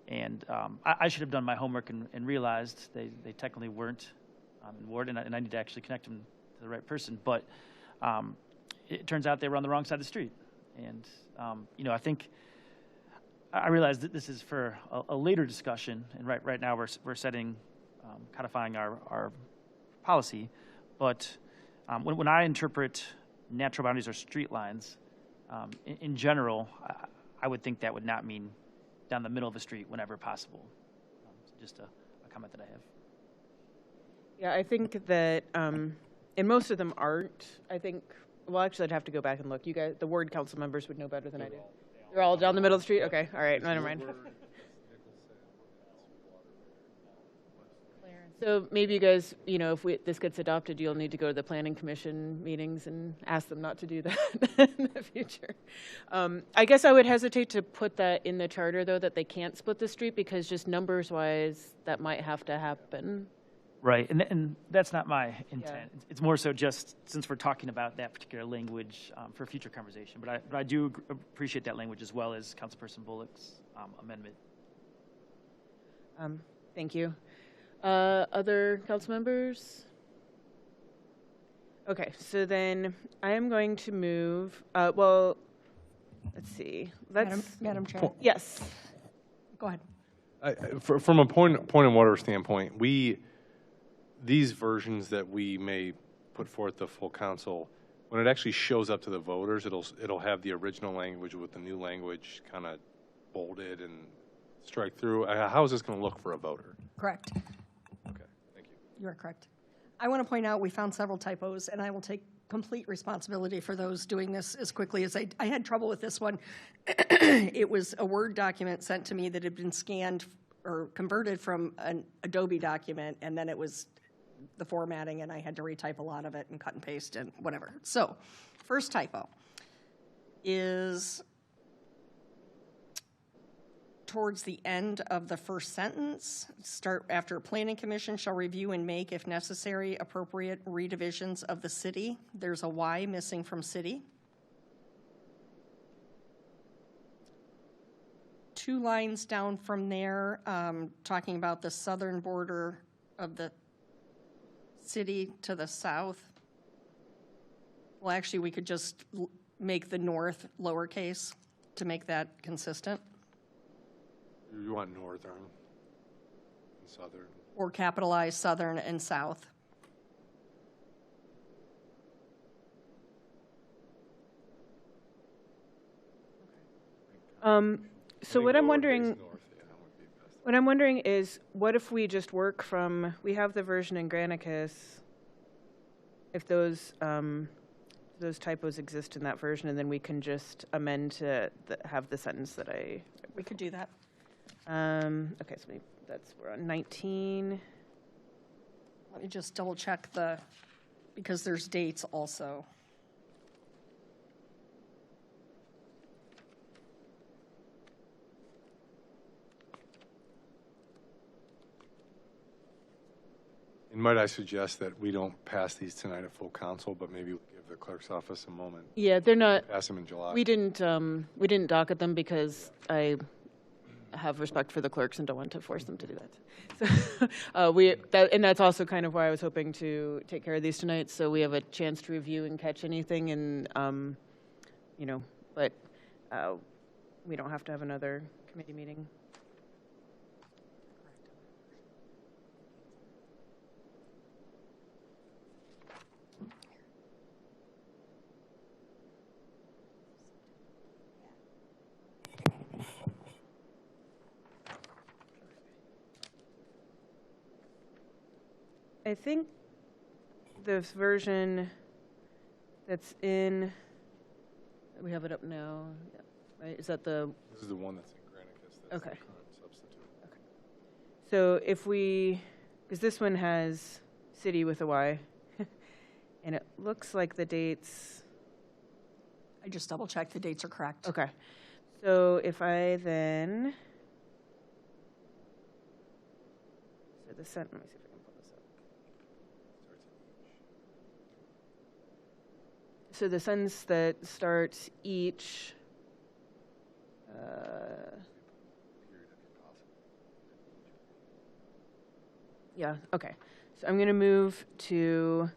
S4: and I should have done my homework and realized they technically weren't in ward, and I need to actually connect them to the right person, but it turns out they were on the wrong side of the street. And, I think I realize that this is for a later discussion, and right now we're setting, codifying our policy. But when I interpret natural boundaries or street lines, in general, I would think that would not mean down the middle of the street whenever possible. So just a comment that I have.
S1: Yeah, I think that, and most of them aren't, I think. Well, actually, I'd have to go back and look. You guys, the ward council members would know better than I do. They're all down the middle of the street? Okay, all right, never mind. So maybe you guys, if this gets adopted, you'll need to go to the planning commission meetings and ask them not to do that in the future. I guess I would hesitate to put that in the charter, though, that they can't split the street, because just numbers-wise, that might have to happen.
S4: Right, and that's not my intent. Yeah. It's more so just since we're talking about that particular language for future conversation. But I do appreciate that language as well as Councilperson Bullock's amendment.
S1: Thank you. Other council members? Okay, so then I am going to move. Well, let's see.
S9: Madam Chair.
S1: Yes.
S9: Go ahead.
S2: From a point of order standpoint, these versions that we may put forth to full council, when it actually shows up to the voters, it'll have the original language with the new language kind of bolded and strike through. How is this going to look for a voter?
S9: Correct.
S2: Okay, thank you.
S9: You are correct. I want to point out we found several typos, and I will take complete responsibility for those doing this as quickly as I had trouble with this one. It was a Word document sent to me that had been scanned or converted from an Adobe document, and then it was the formatting, and I had to retype a lot of it and cut and paste and whatever. So, first typo is towards the end of the first sentence. Start after Planning Commission shall review and make, if necessary, appropriate redivisions of the city. There's a Y missing from city. 2 lines down from there, talking about the southern border of the city to the south. Well, actually, we could just make the north lowercase to make that consistent.
S2: You want northern and southern?
S9: Or capitalize southern and south.
S1: So what I'm wondering, is, what if we just work from, we have the version in Granicus, if those typos exist in that version, and then we can just amend to have the sentence that
S9: We could do that.
S1: Okay, so we're on 19.
S9: Let me just double check because there's dates also.
S2: And might I suggest that we don't pass these tonight at full council, but maybe we'll give the clerk's office a moment.
S1: Yeah, they're not.
S2: Pass them in July.
S1: We didn't docket them because I have respect for the clerks and don't want to force them to do that. So and that's also kind of why I was hoping to take care of these tonight, so we have a chance to review and catch anything, and but we don't have to have another committee meeting. I think this version that's in, we have it up now, yeah, right? Is that the,
S2: This is the one that's in Granicus. That's
S1: Okay.
S2: the current substitute.
S1: so if we, because this one has city with a Y, and it looks like the dates,
S9: I just double checked the dates are correct.
S1: okay. So if I then, so the let me see if I can pull this up. So the sentence that starts each, yeah, okay. So I'm going to move to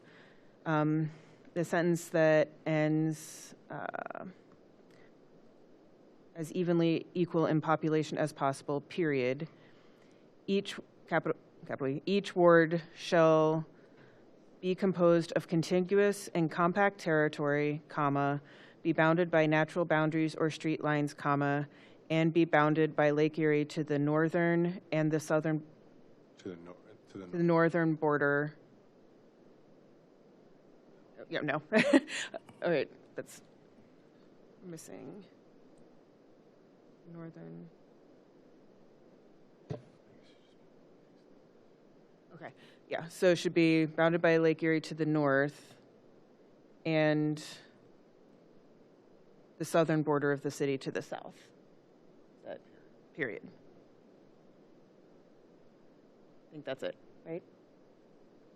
S1: the sentence that ends as evenly equal in population as possible, period. Each, capital E, each ward shall be composed of contiguous and compact territory, comma, be bounded by natural boundaries or street lines, comma, and be bounded by Lake Erie to the northern and the southern,
S2: To the
S1: the northern border. Yeah, no. All right, that's missing. Northern. Okay, yeah, so it should be bounded by Lake Erie to the north and the southern border of the city to the south. That period. I think that's it, right?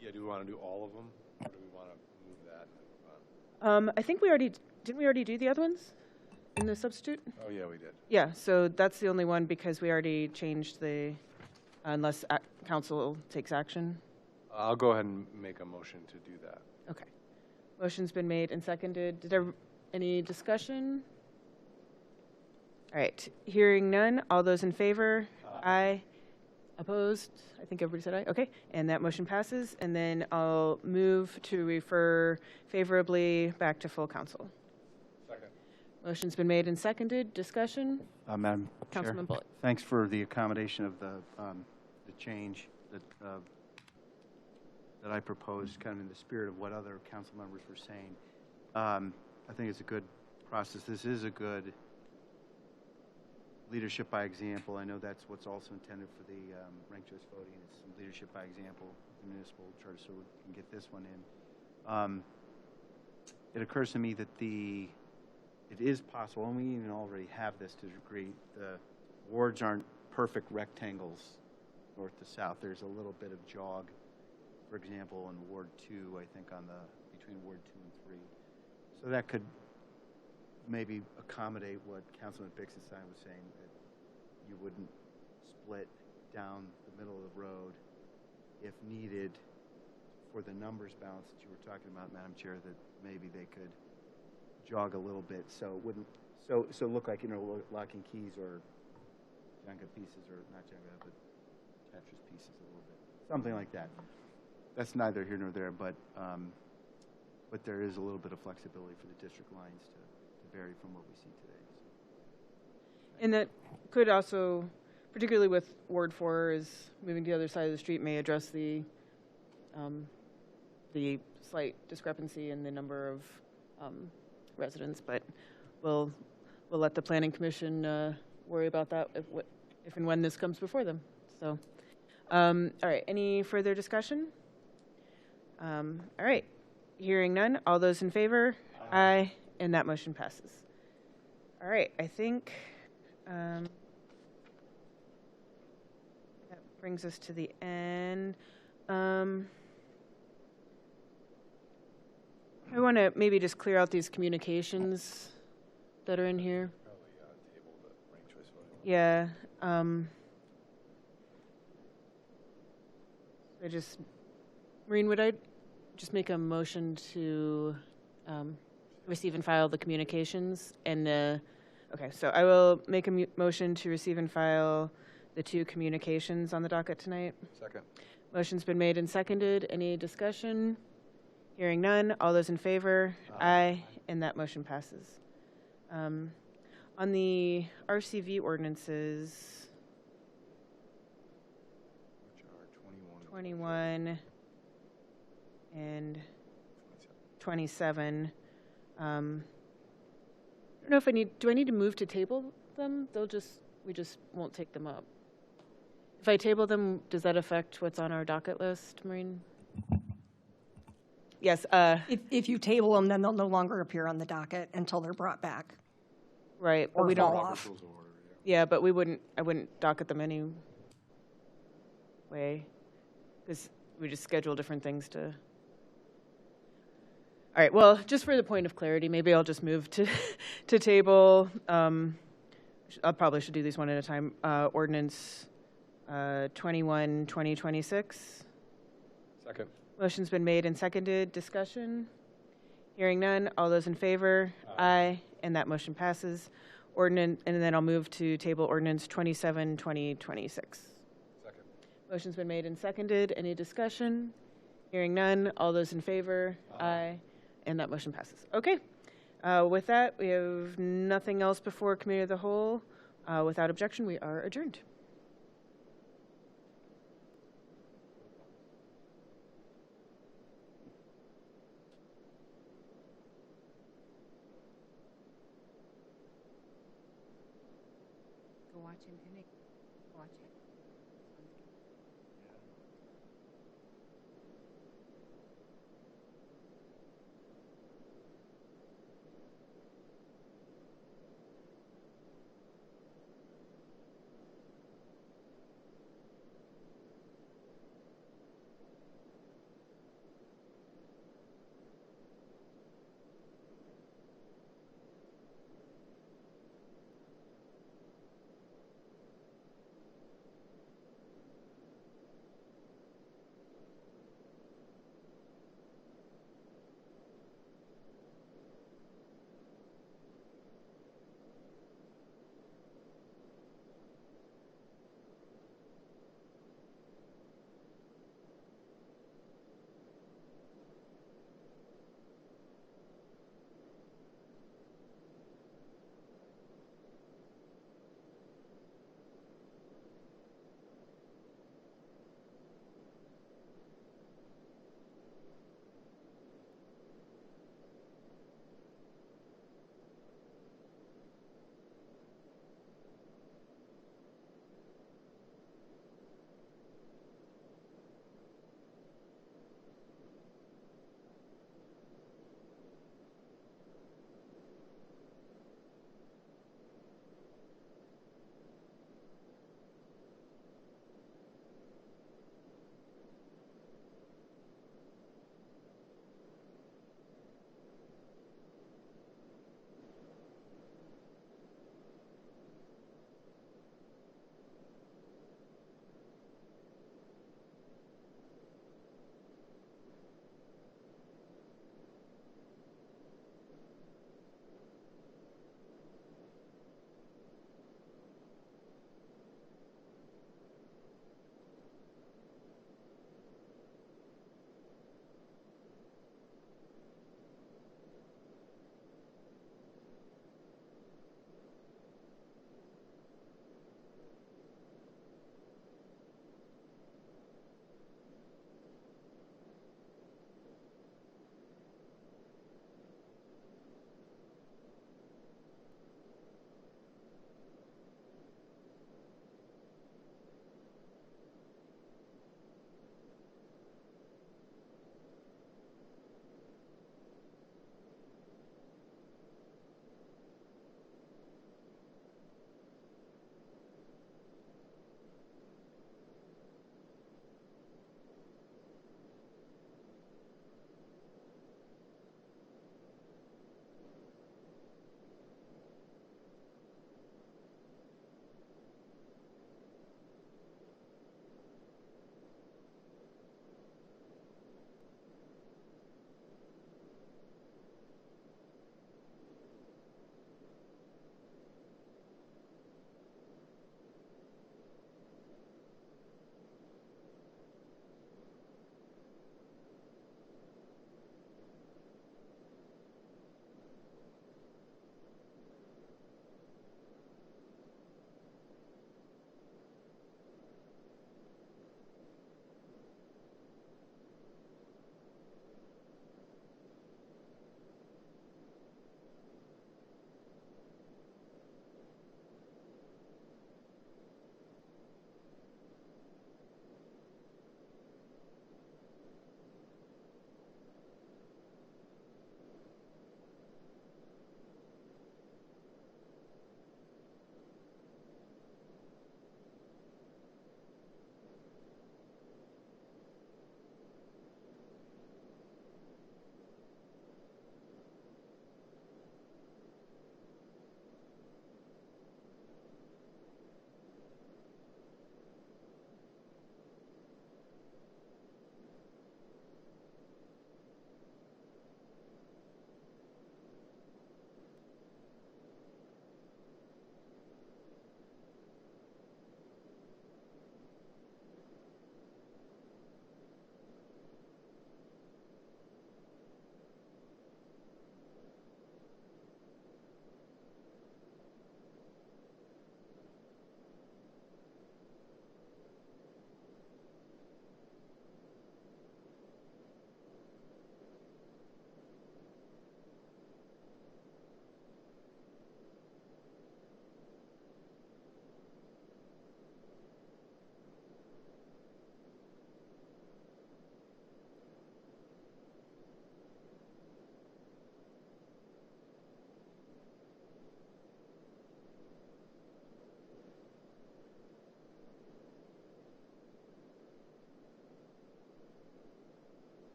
S2: Yeah, do we want to do all of them, or do we want to move that and move on?
S1: I think we already, didn't we already do the other ones in the substitute?
S2: Oh, yeah, we did.
S1: Yeah, so that's the only one because we already changed the, unless council takes action.
S2: I'll go ahead and make a motion to do that.
S1: Okay. Motion's been made and seconded. Any discussion? All right, hearing none. All those in favor? Aye. Opposed? I think everybody said aye. Okay, and that motion passes. And then I'll move to refer favorably back to full council.
S2: Second.
S1: Motion's been made and seconded. Discussion?
S6: Madam Chair,
S1: Councilman Bullock.
S6: thanks for the accommodation of the change that that I proposed, kind of in the spirit of what other council members were saying. I think it's a good process. This is a good leadership by example. I know that's what's also intended for the ranked choice voting. It's some leadership by example, the municipal charter, so we can get this one in. It occurs to me that it is possible, and we even already have this to a degree, the wards aren't perfect rectangles north to south. There's a little bit of jog, for example, in Ward 2, I think, between Ward 2 and 3. So that could maybe accommodate what Councilman Bixenstein was saying, that you wouldn't split down the middle of the road if needed for the numbers balance that you were talking about, Madam Chair, that maybe they could jog a little bit so it wouldn't so look like, locking keys or Jenga pieces, or not Jenga, but Tetris pieces a little bit. Something like that. That's neither here nor there, but there is a little bit of flexibility for the district lines to vary from what we see today. So.
S1: And that could also, particularly with Ward 4, is moving to the other side of the street, may address the slight discrepancy in the number of residents, but we'll let the Planning Commission worry about that if and when this comes before them. So, all right, any further discussion? All right, hearing none. All those in favor? Aye. And that motion passes. All right, I think that brings us to the end. I want to maybe just clear out these communications that are in here.
S2: Probably table the ranked choice voting.
S1: Yeah. Maureen, would I just make a motion to receive and file the communications? And okay, so I will make a motion to receive and file the 2 communications on the docket tonight.
S2: Second.
S1: Motion's been made and seconded. Any discussion? Hearing none. All those in favor? Aye. And that motion passes. On the RCV ordinances,
S2: Which are 21.
S1: 21, and 27. I don't know if do I need to move to table them? We just won't take them up. If I table them, does that affect what's on our docket list, Maureen? Yes,
S9: If you table them, then they'll no longer appear on the docket until they're brought back.
S1: right, but
S9: Or
S1: we don't.
S9: fall off.
S1: Yeah, but I wouldn't docket them anyway, because we just schedule different things to. All right, well, just for the point of clarity, maybe I'll just move to table. I probably should do these one at a time. Ordinance 21, 2026.
S2: Second.
S1: Motion's been made and seconded. Discussion? Hearing none. All those in favor? Aye. And that motion passes. And then I'll move to table ordinance 27, 2026.
S2: Second.
S1: Motion's been made and seconded. Any discussion? Hearing none. All those in favor? Aye. And that motion passes. Okay. With that, we have nothing else before Committee of the Whole. Without objection, we are adjourned.
S5: Go watch him. Watch it.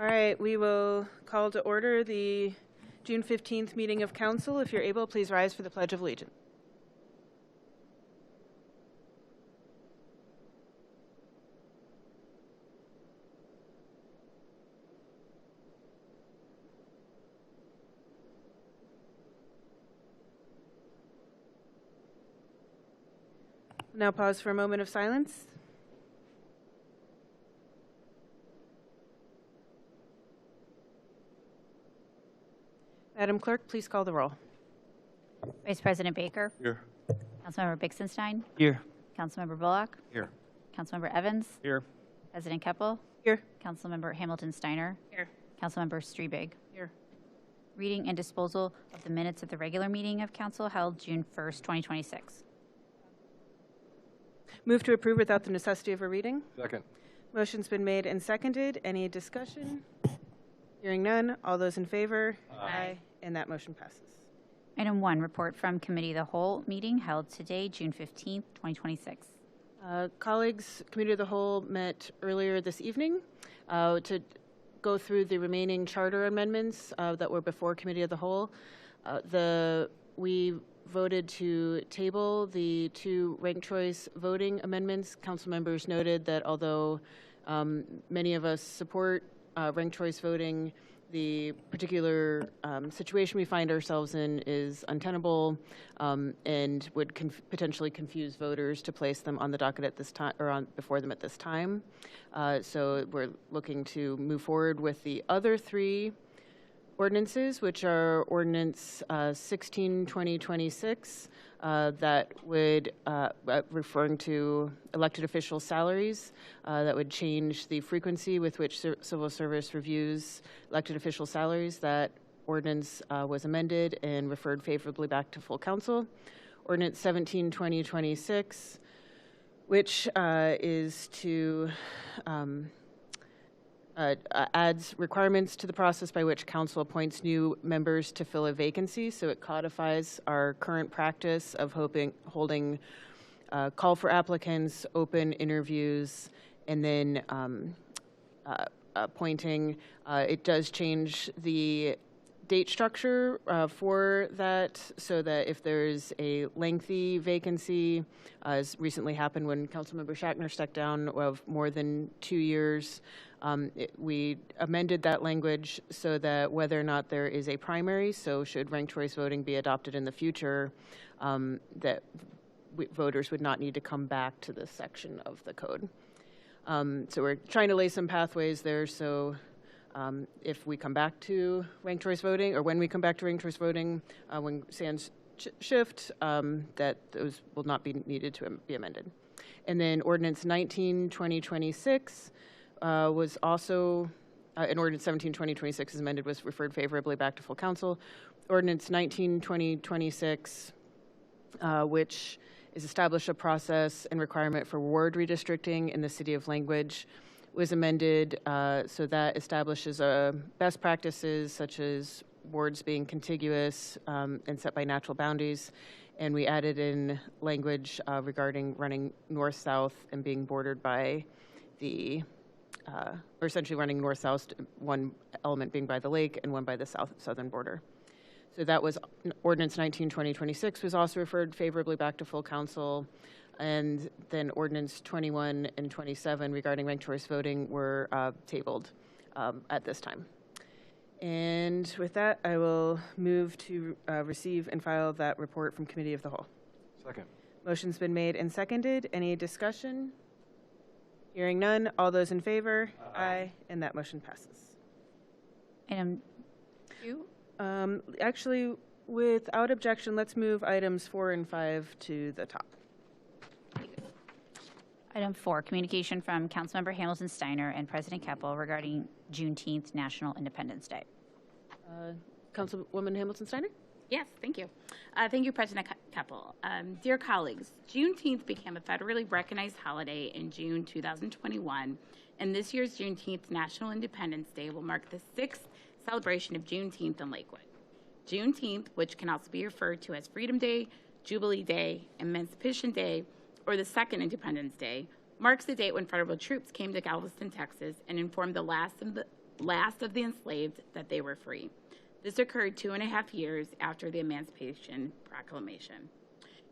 S1: All right, we will call to order the June 15th meeting of council. If you're able, please rise for the Pledge of Allegiance. Now pause for a moment of silence. Madam Clerk, please call the roll.
S10: Vice President Baker.
S2: Here.
S10: Councilmember Bixenstein.
S4: Here.
S10: Councilmember Bullock.
S6: Here.
S10: Councilmember Evans.
S3: Here.
S10: President Keppel.
S1: Here.
S10: Councilmember Hamilton Steiner.
S1: Here.
S10: Councilmember Streebig.
S1: Here.
S10: Reading and disposal of the minutes of the regular meeting of council held June 1st, 2026.
S1: Move to approve without the necessity of a reading.
S2: Second.
S1: Motion's been made and seconded. Any discussion? Hearing none. All those in favor? Aye. And that motion passes.
S10: Item 1, report from Committee of the Whole meeting held today, June 15th, 2026.
S1: Colleagues, Committee of the Whole met earlier this evening to go through the remaining charter amendments that were before Committee of the Whole. We voted to table the 2 ranked choice voting amendments. Council members noted that although many of us support ranked choice voting, the particular situation we find ourselves in is untenable and would potentially confuse voters to place them on the docket at this time or before them at this time. So we're looking to move forward with the other 3 ordinances, which are Ordinance 16-2026, that would, referring to elected official salaries, that would change the frequency with which civil service reviews elected official salaries. That ordinance was amended and referred favorably back to full council. Ordinance 17-2026, which is to adds requirements to the process by which council appoints new members to fill a vacancy. So it codifies our current practice of holding call for applicants, open interviews, and then appointing. It does change the date structure for that, so that if there's a lengthy vacancy, as recently happened when Councilmember Schachtner stepped down, of more than 2 years, we amended that language so that whether or not there is a primary, so should ranked choice voting be adopted in the future, that voters would not need to come back to this section of the code. So we're trying to lay some pathways there, so if we come back to ranked choice voting, or when we come back to ranked choice voting, when sands shift, that those will not be needed to be amended. And then Ordinance 19-2026 was also, and Ordinance 17-2026 is amended, was referred favorably back to full council. Ordinance 19-2026, which is establish a process and requirement for ward redistricting in the city of Lakewood, was amended so that establishes best practices such as wards being contiguous and set by natural boundaries. And we added in language regarding running north-south and being bordered by the, or essentially running north-south, one element being by the lake and one by the southern border. So that was Ordinance 19-2026 was also referred favorably back to full council. And then Ordinance 21 and 27 regarding ranked choice voting were tabled at this time. And with that, I will move to receive and file that report from Committee of the Whole.
S2: Second.
S1: Motion's been made and seconded. Any discussion? Hearing none. All those in favor? Aye. And that motion passes.
S10: Item 2.
S1: Actually, without objection, let's move items 4 and 5 to the top.
S10: Item 4, communication from Councilmember Hamilton Steiner and President Keppel regarding Juneteenth National Independence Day.
S1: Councilwoman Hamilton Steiner?
S11: Yes, thank you. Thank you, President Keppel. Dear colleagues, Juneteenth became a federally recognized holiday in June 2021, and this year's Juneteenth National Independence Day will mark the 6th celebration of Juneteenth in Lakewood. Juneteenth, which can also be referred to as Freedom Day, Jubilee Day, Emancipation Day, or the Second Independence Day, marks the date when federal troops came to Galveston, Texas, and informed the last of last of the enslaved that they were free. This occurred 2.5 years after the Emancipation Proclamation.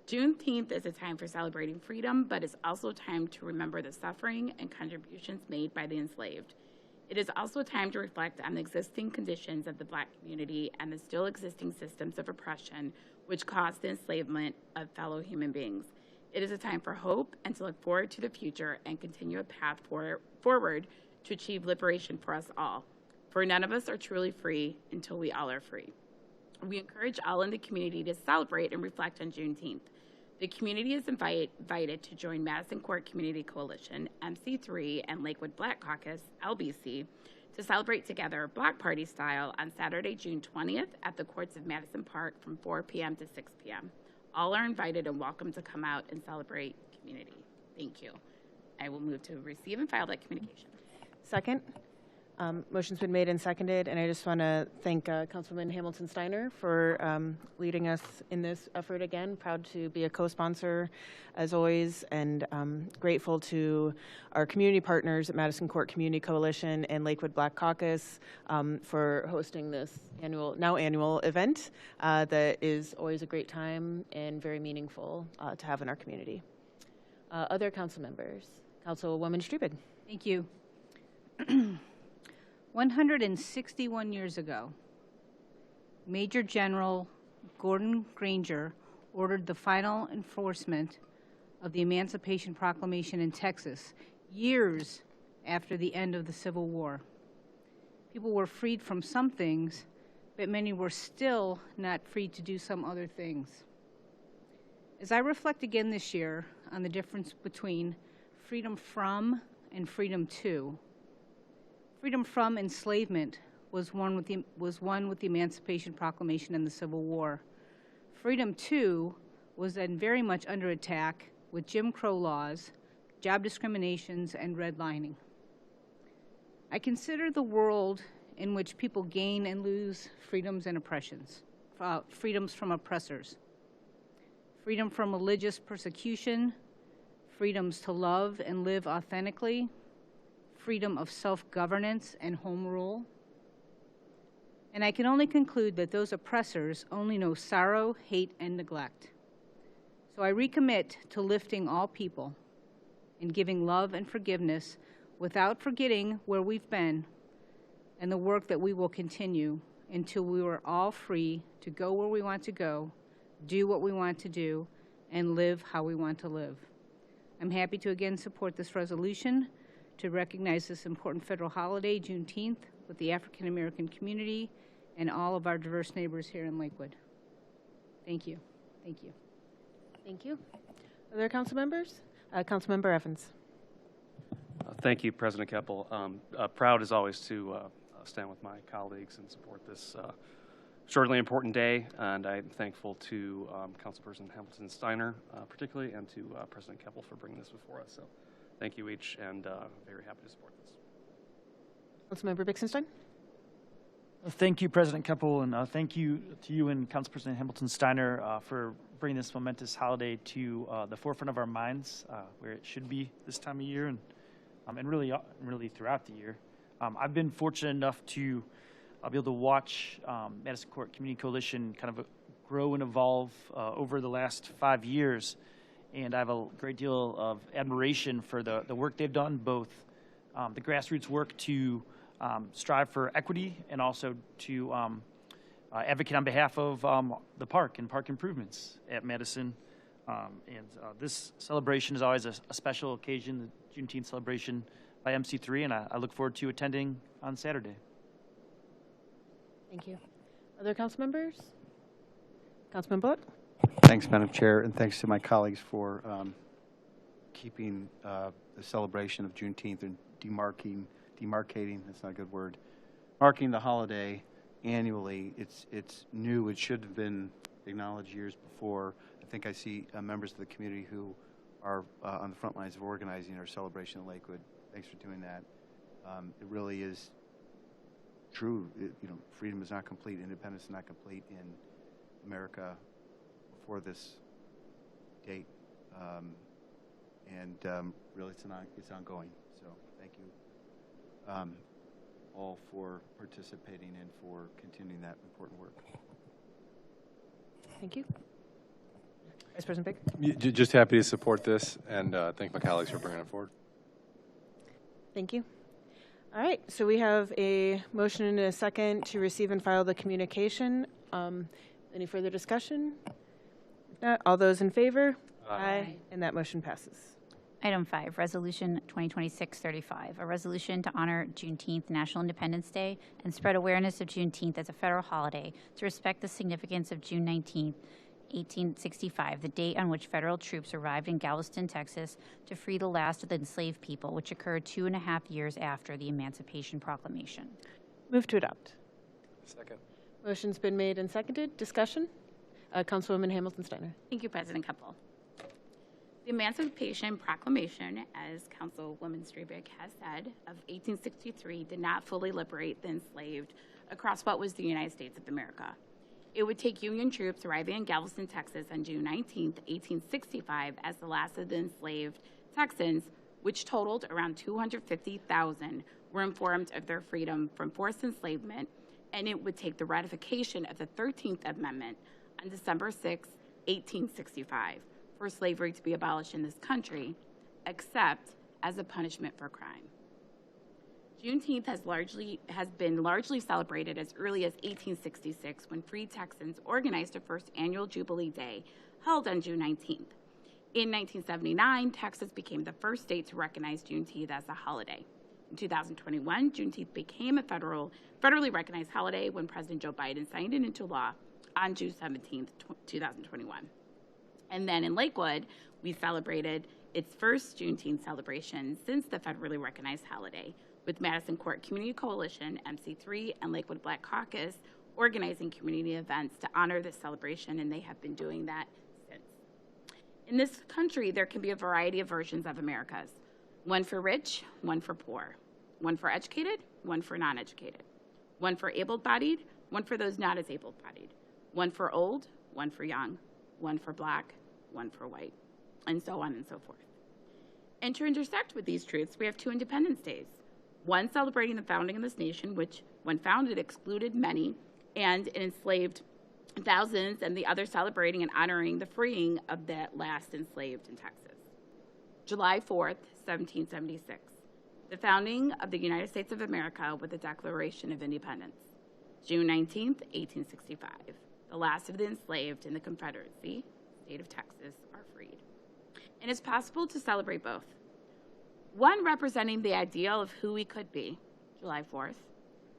S11: Juneteenth is a time for celebrating freedom, but it's also a time to remember the suffering and contributions made by the enslaved. It is also a time to reflect on the existing conditions of the Black community and the still existing systems of oppression which caused the enslavement of fellow human beings. It is a time for hope and to look forward to the future and continue a path forward to achieve liberation for us all. For none of us are truly free until we all are free. We encourage all in the community to celebrate and reflect on Juneteenth. The community is invited to join Madison Court Community Coalition, MC3, and Lakewood Black Caucus, LBC, to celebrate together block party style on Saturday, June 20th at the courts of Madison Park from 4 p.m. to 6 p.m. All are invited and welcome to come out and celebrate community. Thank you. I will move to receive and file that communication.
S1: Second. Motion's been made and seconded, and I just want to thank Councilwoman Hamilton Steiner for leading us in this effort again. Proud to be a co-sponsor, as always, and grateful to our community partners at Madison Court Community Coalition and Lakewood Black Caucus for hosting this annual event that is always a great time and very meaningful to have in our community. Other council members. Councilwoman Strubig.
S5: Thank you. 161 years ago, Major General Gordon Granger ordered the final enforcement of the Emancipation Proclamation in Texas, years after the end of the Civil War. People were freed from some things, but many were still not free to do some other things. As I reflect again this year on the difference between freedom from and freedom to, freedom from enslavement was one with the Emancipation Proclamation and the Civil War. Freedom to was then very much under attack with Jim Crow laws, job discriminations, and redlining. I consider the world in which people gain and lose freedoms and oppressions, freedoms from oppressors, freedom from religious persecution, freedoms to love and live authentically, freedom of self-governance and home rule. And I can only conclude that those oppressors only know sorrow, hate, and neglect. So I recommit to lifting all people and giving love and forgiveness without forgetting where we've been and the work that we will continue until we are all free to go where we want to go, do what we want to do, and live how we want to live. I'm happy to again support this resolution to recognize this important federal holiday, Juneteenth, with the African American community and all of our diverse neighbors here in Lakewood. Thank you. Thank you.
S1: Thank you. Other council members? Councilmember Evans.
S3: Thank you, President Keppel. Proud as always to stand with my colleagues and support this shortly important day, and I'm thankful to Councilperson Hamilton Steiner particularly, and to President Keppel for bringing this before us. So thank you each, and very happy to support this.
S1: Councilmember Bixenstein.
S4: Thank you, President Keppel, and thank you to you and Council President Hamilton Steiner for bringing this momentous holiday to the forefront of our minds, where it should be this time of year, and really throughout the year. I've been fortunate enough to be able to watch Madison Court Community Coalition kind of grow and evolve over the last 5 years, and I have a great deal of admiration for the work they've done, both the grassroots work to strive for equity and also to advocate on behalf of the park and park improvements at Madison. This celebration is always a special occasion, the Juneteenth celebration by MC3, and I look forward to attending on Saturday.
S1: Thank you. Other council members? Councilman Bullock?
S6: Thanks, Madam Chair, and thanks to my colleagues for keeping the celebration of Juneteenth and demarcating, that's not a good word, marking the holiday annually. It's new. It should have been acknowledged years before. I think I see members of the community who are on the front lines of organizing our celebration in Lakewood. Thanks for doing that. It really is true. Freedom is not complete, independence is not complete in America before this date, and really it's ongoing. So thank you. all for participating and for continuing that important work.
S1: Thank you. Vice President Baker?
S2: Just happy to support this and thank my colleagues for bringing it forward.
S1: Thank you. All right, so we have a motion and a second to receive and file the communication. Any further discussion? If not, all those in favor? Aye. And that motion passes.
S10: Item 5, Resolution 2026-35, a resolution to honor Juneteenth National Independence Day and spread awareness of Juneteenth as a federal holiday to respect the significance of June 19th, 1865, the date on which federal troops arrived in Galveston, Texas, to free the last of the enslaved people, which occurred 2.5 years after the Emancipation Proclamation.
S1: Move to adopt.
S2: Second.
S1: Motion's been made and seconded. Discussion? Councilwoman Hamilton Steiner.
S11: Thank you, President Keppel. The Emancipation Proclamation, as Councilwoman Straybeck has said, of 1863 did not fully liberate the enslaved across what was the United States of America. It would take Union troops arriving in Galveston, Texas on June 19, 1865 as the last of the enslaved Texans, which totaled around 250,000, were informed of their freedom from forced enslavement, and it would take the ratification of the 13th Amendment on December 6, 1865, for slavery to be abolished in this country, except as a punishment for crime. Juneteenth has been largely celebrated as early as 1866, when free Texans organized a first annual Jubilee Day held on June 19th. In 1979, Texas became the first state to recognize Juneteenth as a holiday. In 2021, Juneteenth became a federally recognized holiday when President Joe Biden signed it into law on June 17th, 2021. And then in Lakewood, we celebrated its first Juneteenth celebration since the federally recognized holiday, with Madison Court Community Coalition, MC3, and Lakewood Black Caucus organizing community events to honor this celebration, and they have been doing that since. In this country, there can be a variety of versions of Americas. One for rich, one for poor. One for educated, one for non-educated. One for able-bodied, one for those not as able-bodied. One for old, one for young. One for black, one for white, and so on and so forth. And to intersect with these truths, we have 2 Independence Days. One celebrating the founding of this nation, which, when founded, excluded many and enslaved thousands, and the other celebrating and honoring the freeing of the last enslaved in Texas. July 4th, 1776, the founding of the United States of America with the Declaration of Independence. June 19th, 1865. The last of the enslaved in the Confederacy, state of Texas, are freed. And it's possible to celebrate both. One representing the ideal of who we could be, July 4th.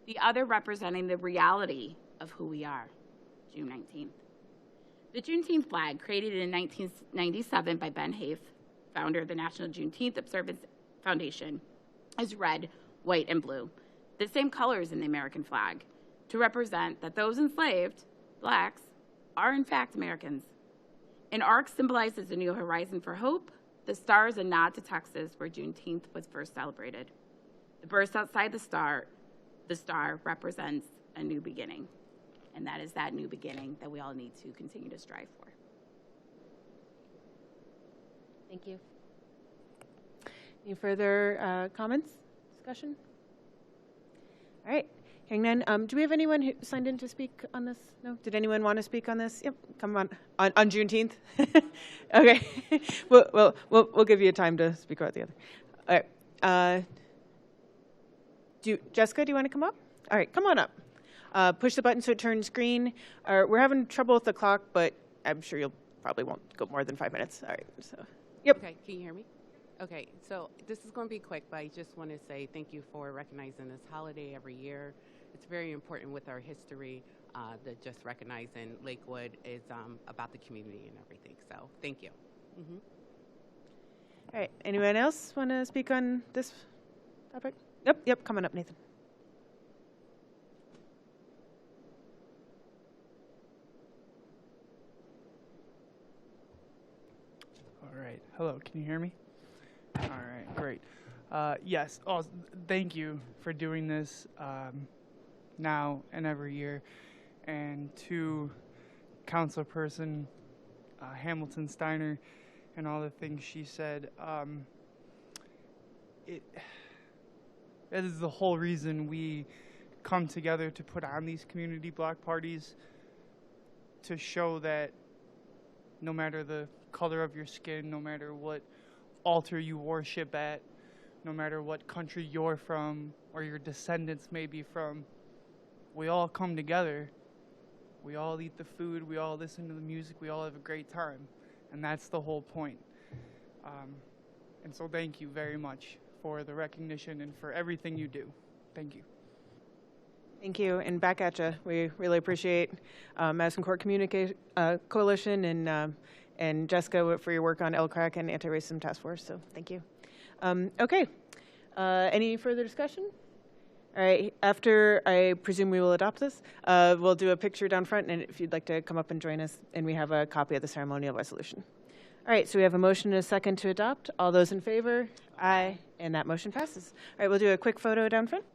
S11: The other representing the reality of who we are, June 19th. The Juneteenth flag, created in 1997 by Ben Haif, founder of the National Juneteenth Observance Foundation, is red, white, and blue, the same colors in the American flag, to represent that those enslaved, blacks, are in fact Americans. An arc symbolizes a new horizon for hope. The star is a nod to Texas, where Juneteenth was first celebrated. The burst outside the star represents a new beginning. And that is that new beginning that we all need to continue to strive for.
S1: Thank you. Any further comments, discussion? All right. Hearing none, do we have anyone who signed in to speak on this? No? Did anyone want to speak on this? Yep, come on Juneteenth? Okay, we'll give you time to speak about the other. All right, Jessica, do you want to come up? All right, come on up. Push the button so it turns green. We're having trouble with the clock, but I'm sure you'll probably won't go more than 5 minutes. All right, so, yep.
S12: Okay, can you hear me? Okay, so this is going to be quick, but I just want to say thank you for recognizing this holiday every year. It's very important with our history that just recognizing Lakewood is about the community and everything. So thank you. Mm-hmm.
S1: All right, anyone else want to speak on this topic? Yep, come on up, Nathan.
S13: All right, hello, can you hear me? All right, great. Yes, thank you for doing this now and every year. And to Councilperson Hamilton Steiner and all the things she said, That is the whole reason we come together to put on these community block parties, to show that no matter the color of your skin, no matter what altar you worship at, no matter what country you're from or your descendants may be from, we all come together. We all eat the food, we all listen to the music, we all have a great time. And that's the whole point. And so thank you very much for the recognition and for everything you do. Thank you.
S1: Thank you, and back at you. We really appreciate Madison Court Coalition and Jessica for your work on LCRAC and Anti-Racism Task Force, so thank you. Okay, any further discussion? All right, after I presume we will adopt this, we'll do a picture down front, and if you'd like to come up and join us, and we have a copy of the ceremonial resolution. All right, so we have a motion and a second to adopt. All those in favor? Aye, and that motion passes. All right, we'll do a quick photo down front.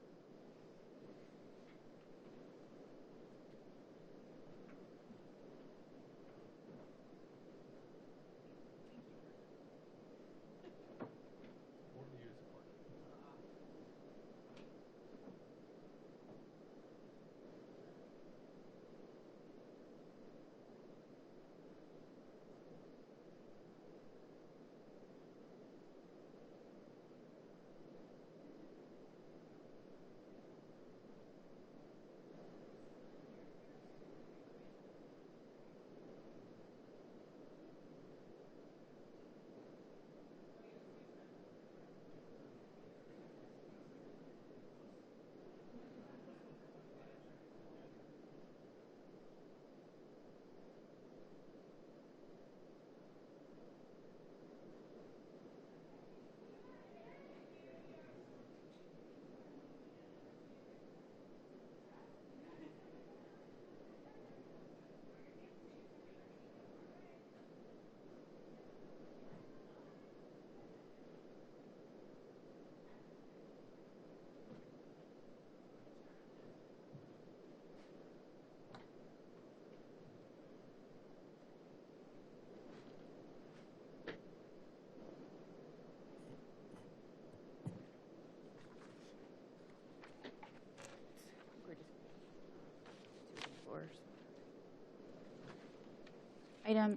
S10: Item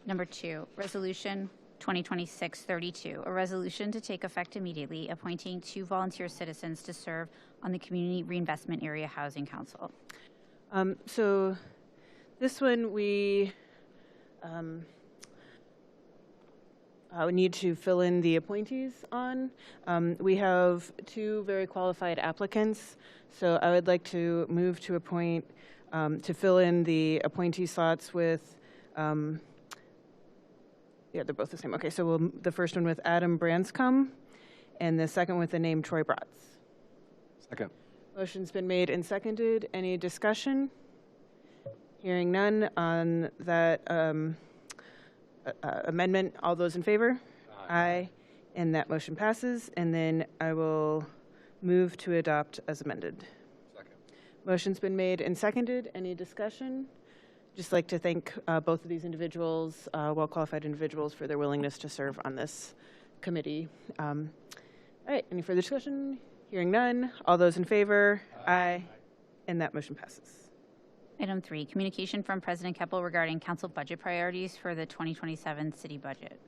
S10: number 2, Resolution 2026-32, a resolution to take effect immediately appointing 2 volunteer citizens to serve on the Community Reinvestment Area Housing Council.
S1: So this one we need to fill in the appointees on. We have 2 very qualified applicants, so I would like to move to appoint, to fill in the appointee slots with yeah, they're both the same. Okay, so the first one with Adam Branscombe, and the second with the name Troy Bratz.
S2: Second.
S1: Motion's been made and seconded. Any discussion? Hearing none on that amendment. All those in favor? Aye. And that motion passes. And then I will move to adopt as amended.
S2: Second.
S1: Motion's been made and seconded. Any discussion? Just like to thank both of these individuals, well-qualified individuals, for their willingness to serve on this committee. All right, any further discussion? Hearing none. All those in favor? Aye. And that motion passes.
S10: Item 3, communication from President Keppel regarding council budget priorities for the 2027 city budget.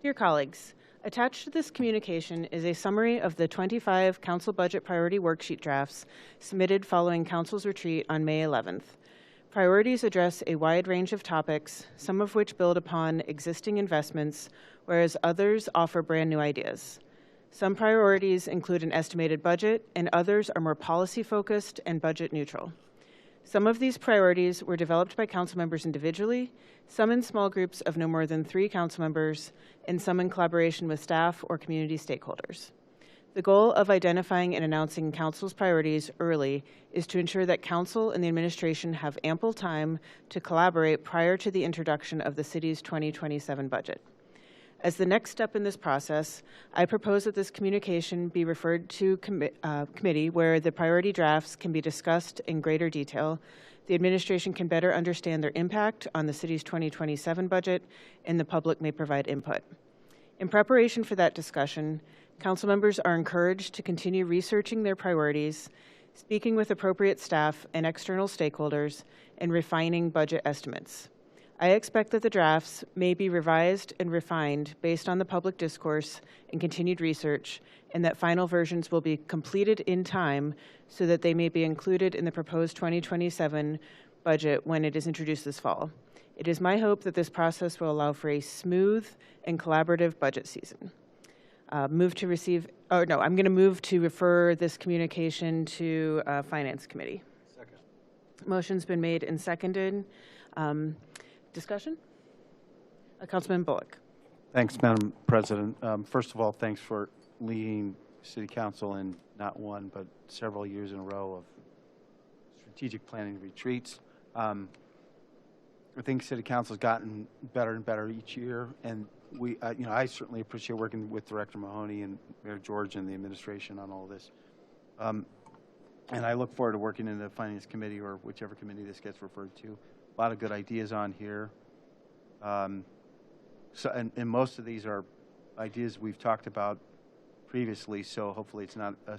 S1: Dear colleagues, attached to this communication is a summary of the 25 council budget priority worksheet drafts submitted following council's retreat on May 11th. Priorities address a wide range of topics, some of which build upon existing investments, whereas others offer brand new ideas. Some priorities include an estimated budget, and others are more policy-focused and budget-neutral. Some of these priorities were developed by council members individually, some in small groups of no more than 3 council members, and some in collaboration with staff or community stakeholders. The goal of identifying and announcing council's priorities early is to ensure that council and the administration have ample time to collaborate prior to the introduction of the city's 2027 budget. As the next step in this process, I propose that this communication be referred to committee where the priority drafts can be discussed in greater detail, the administration can better understand their impact on the city's 2027 budget, and the public may provide input. In preparation for that discussion, Council members are encouraged to continue researching their priorities, speaking with appropriate staff and external stakeholders, and refining budget estimates. I expect that the drafts may be revised and refined based on the public discourse and continued research, and that final versions will be completed in time so that they may be included in the proposed 2027 budget when it is introduced this fall. It is my hope that this process will allow for a smooth and collaborative budget season. I'm going to move to refer this communication to Finance Committee.
S2: Second.
S1: Motion's been made and seconded. Discussion? Councilman Bullock.
S6: Thanks, Madam President. First of all, thanks for leading City Council in not one, but several years in a row of strategic planning retreats. I think City Council's gotten better and better each year, and I certainly appreciate working with Director Mahoney and Mayor George and the administration on all this. And I look forward to working in the Finance Committee or whichever committee this gets referred to. A lot of good ideas on here. And most of these are ideas we've talked about previously, so hopefully it's not a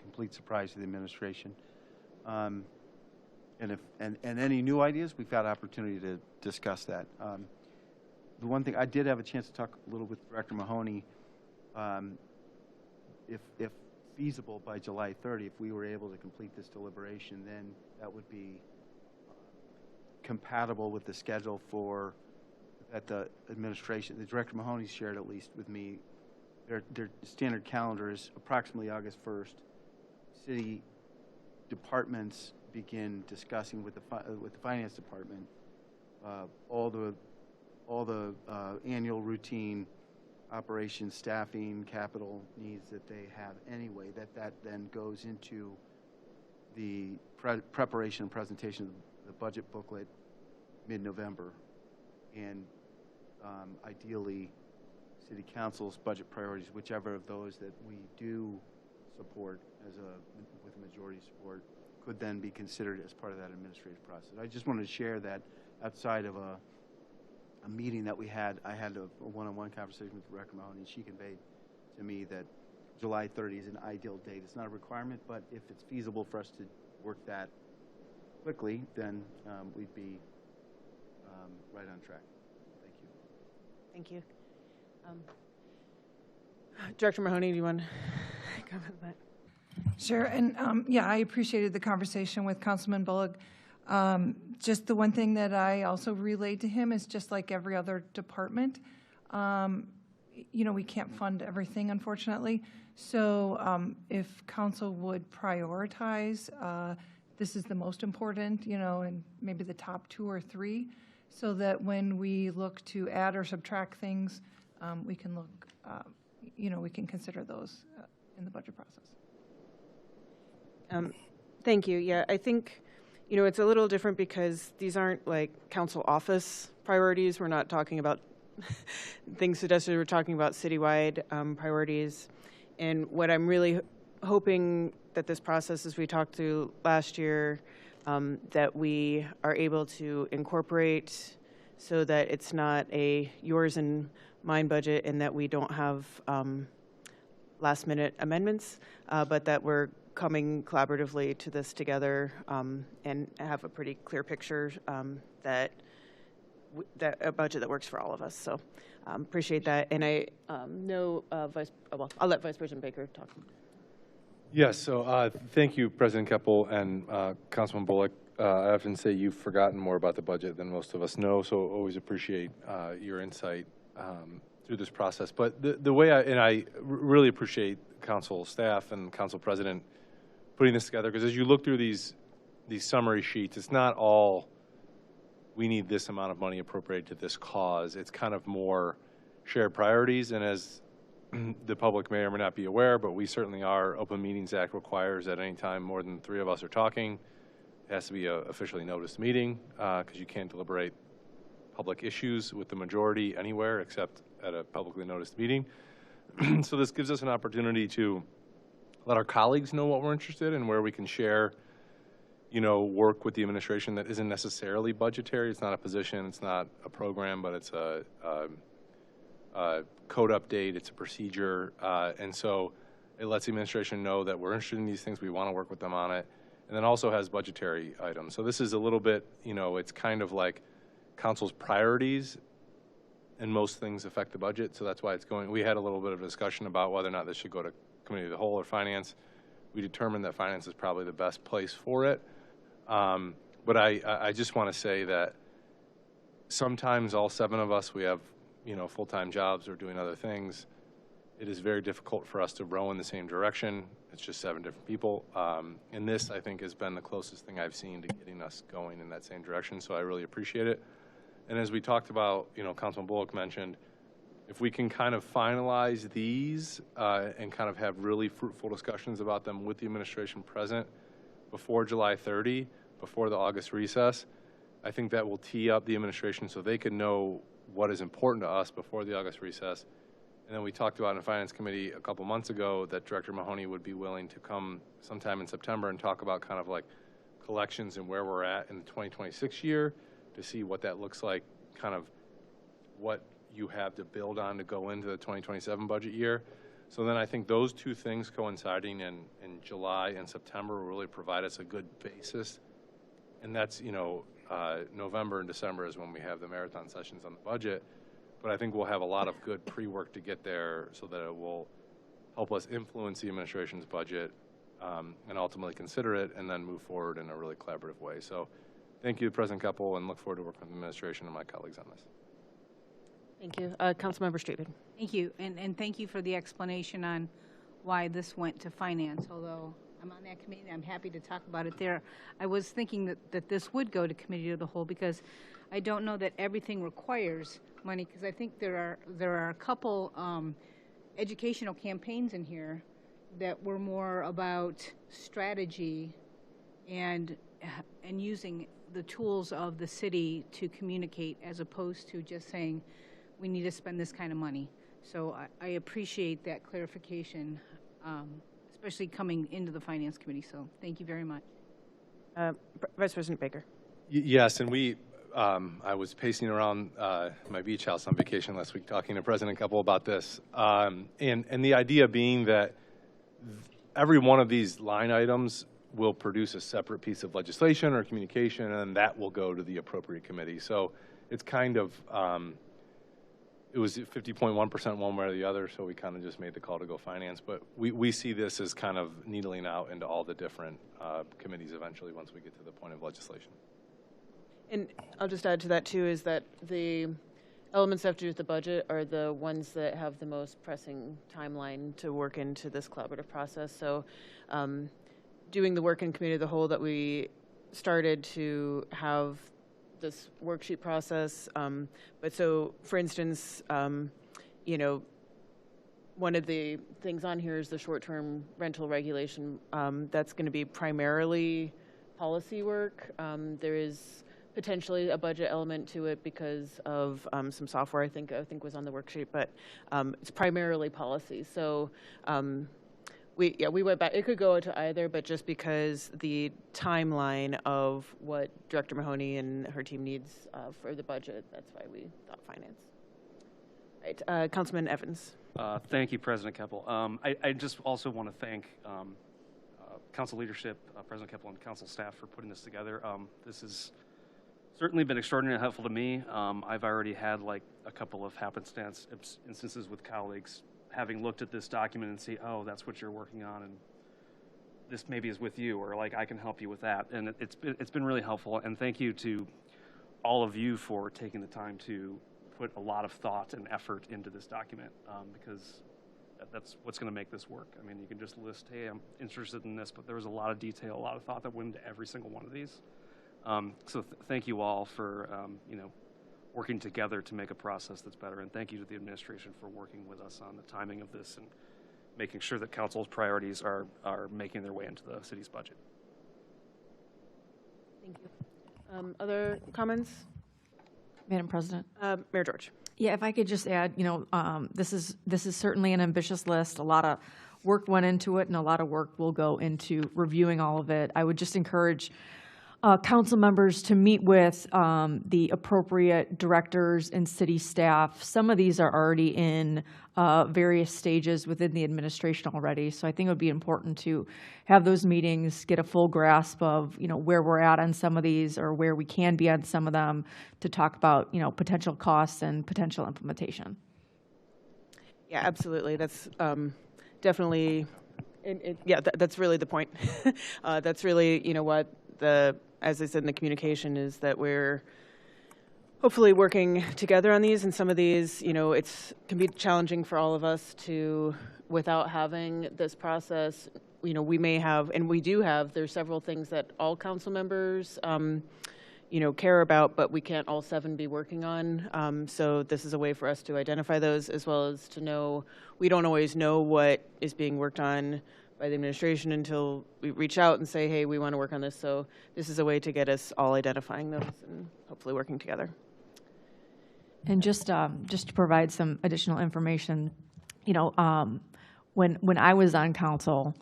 S6: complete surprise to the administration. And any new ideas, we've got opportunity to discuss that. The one thing, I did have a chance to talk a little with Director Mahoney. If feasible by July 30, if we were able to complete this deliberation, then that would be compatible with the schedule that the administration, the Director Mahoney shared at least with me. Their standard calendar is approximately August 1st. City departments begin discussing with the Finance Department all the annual routine operations, staffing, capital needs that they have anyway. That then goes into the preparation and presentation of the budget booklet mid-November, and ideally City Council's budget priorities, whichever of those that we do support with a majority support, could then be considered as part of that administrative process. I just wanted to share that outside of a meeting that we had. I had a one-on-one conversation with Director Mahoney, and she conveyed to me that July 30 is an ideal date. It's not a requirement, but if it's feasible for us to work that quickly, then we'd be right on track. Thank you.
S1: Thank you. Director Mahoney, do you want to comment on that?
S14: Sure, and I appreciated the conversation with Councilman Bullock. Just the one thing that I also relayed to him is just like every other department, we can't fund everything, unfortunately. So if council would prioritize, this is the most important, and maybe the top 2 or 3, so that when we look to add or subtract things, we can look, we can consider those in the budget process.
S1: Thank you. Yeah, I think, it's a little different because these aren't like council office priorities. We're not talking about things suggested. We're talking about citywide priorities. And what I'm really hoping that this process, as we talked through last year, that we are able to incorporate so that it's not a yours and mine budget and that we don't have last minute amendments, but that we're coming collaboratively to this together and have a pretty clear picture that a budget that works for all of us. So appreciate that. And I know I'll let Vice President Baker talk.
S2: Yes, so thank you, President Keppel and Councilman Bullock. I often say you've forgotten more about the budget than most of us know, so always appreciate your insight through this process. But the way I really appreciate council staff and council president putting this together, because as you look through these summary sheets, it's not all we need this amount of money appropriated to this cause. It's kind of more shared priorities, and as the public may or may not be aware, but we certainly are. Open Meetings Act requires that any time more than 3 of us are talking, it has to be an officially noticed meeting, because you can't deliberate public issues with the majority anywhere except at a publicly noticed meeting. So this gives us an opportunity to let our colleagues know what we're interested in, where we can share, work with the administration that isn't necessarily budgetary. It's not a position, it's not a program, but it's code update, it's a procedure, and so it lets the administration know that we're interested in these things, we want to work with them on it, and then also has budgetary items. So this is a little bit, it's kind of like council's priorities, and most things affect the budget, so that's why it's going. We had a little bit of a discussion about whether or not this should go to committee of the whole or finance. We determined that finance is probably the best place for it. But I just want to say that sometimes all 7 of us, we have, full-time jobs or doing other things. It is very difficult for us to row in the same direction. It's just 7 different people. And this, I think, has been the closest thing I've seen to getting us going in that same direction, so I really appreciate it. And as we talked about, Councilman Bullock mentioned, if we can kind of finalize these and kind of have really fruitful discussions about them with the administration present before July 30, before the August recess, I think that will tee up the administration so they can know what is important to us before the August recess. And then we talked about in the Finance Committee a couple months ago that Director Mahoney would be willing to come sometime in September and talk about kind of like collections and where we're at in the 2026 year to see what that looks like, kind of what you have to build on to go into the 2027 budget year. So then I think those 2 things coinciding in July and September will really provide us a good basis. And that's, November and December is when we have the marathon sessions on the budget. But I think we'll have a lot of good pre-work to get there so that it will help us influence the administration's budget and ultimately consider it and then move forward in a really collaborative way. So thank you, President Keppel, and look forward to working with the administration and my colleagues on this.
S1: Thank you. Councilmember Streetman.
S5: Thank you, and thank you for the explanation on why this went to finance, although I'm on that committee, I'm happy to talk about it there. I was thinking that this would go to committee of the whole because I don't know that everything requires money, because I think there are a couple educational campaigns in here that were more about strategy and using the tools of the city to communicate as opposed to just saying we need to spend this kind of money. So I appreciate that clarification, especially coming into the Finance Committee. So thank you very much.
S1: Vice President Baker.
S2: Yes, and I was pacing around my beach house on vacation last week talking to President Keppel about this. And the idea being that every one of these line items will produce a separate piece of legislation or communication, and that will go to the appropriate committee. So it's kind of, it was 50.1% one way or the other, so we kind of just made the call to go finance. But we see this as kind of needling out into all the different committees eventually once we get to the point of legislation.
S1: And I'll just add to that, too, is that the elements that have to do with the budget are the ones that have the most pressing timeline to work into this collaborative process. So doing the work in committee of the whole that we started to have this worksheet process. But so, for instance, one of the things on here is the short-term rental regulation. That's going to be primarily policy work. There is potentially a budget element to it because of some software I think was on the worksheet, but it's primarily policy. So we went back. It could go to either, but just because the timeline of what Director Mahoney and her team needs for the budget, that's why we thought finance. Right, Councilman Evans.
S3: Thank you, President Keppel. I just also want to thank council leadership, President Keppel, and council staff for putting this together. This has certainly been extraordinarily helpful to me. I've already had like a couple of happenstance instances with colleagues having looked at this document and see, oh, that's what you're working on, and this maybe is with you, or like I can help you with that. And it's been really helpful. And thank you to all of you for taking the time to put a lot of thought and effort into this document, because that's what's going to make this work. I mean, you can just list, hey, I'm interested in this, but there was a lot of detail, a lot of thought that went into every single one of these. So thank you all for working together to make a process that's better, and thank you to the administration for working with us on the timing of this and making sure that council's priorities are making their way into the city's budget.
S1: Thank you. Other comments?
S15: Madam President.
S1: Mayor George.
S15: Yeah, if I could just add, this is certainly an ambitious list. A lot of work went into it, and a lot of work will go into reviewing all of it. I would just encourage council members to meet with the appropriate directors and city staff. Some of these are already in various stages within the administration already, so I think it would be important to have those meetings, get a full grasp of, where we're at on some of these or where we can be on some of them, to talk about, potential costs and potential implementation.
S1: Yeah, absolutely. That's definitely, that's really the point. That's really, what as I said in the communication, is that we're hopefully working together on these, and some of these, can be challenging for all of us to, without having this process, we may have, and we do have, there's several things that all council members, care about, but we can't all 7 be working on. So this is a way for us to identify those, as well as to know, we don't always know what is being worked on by the administration until we reach out and say, hey, we want to work on this. So this is a way to get us all identifying those and hopefully working together.
S15: And just to provide some additional information, when I was on council,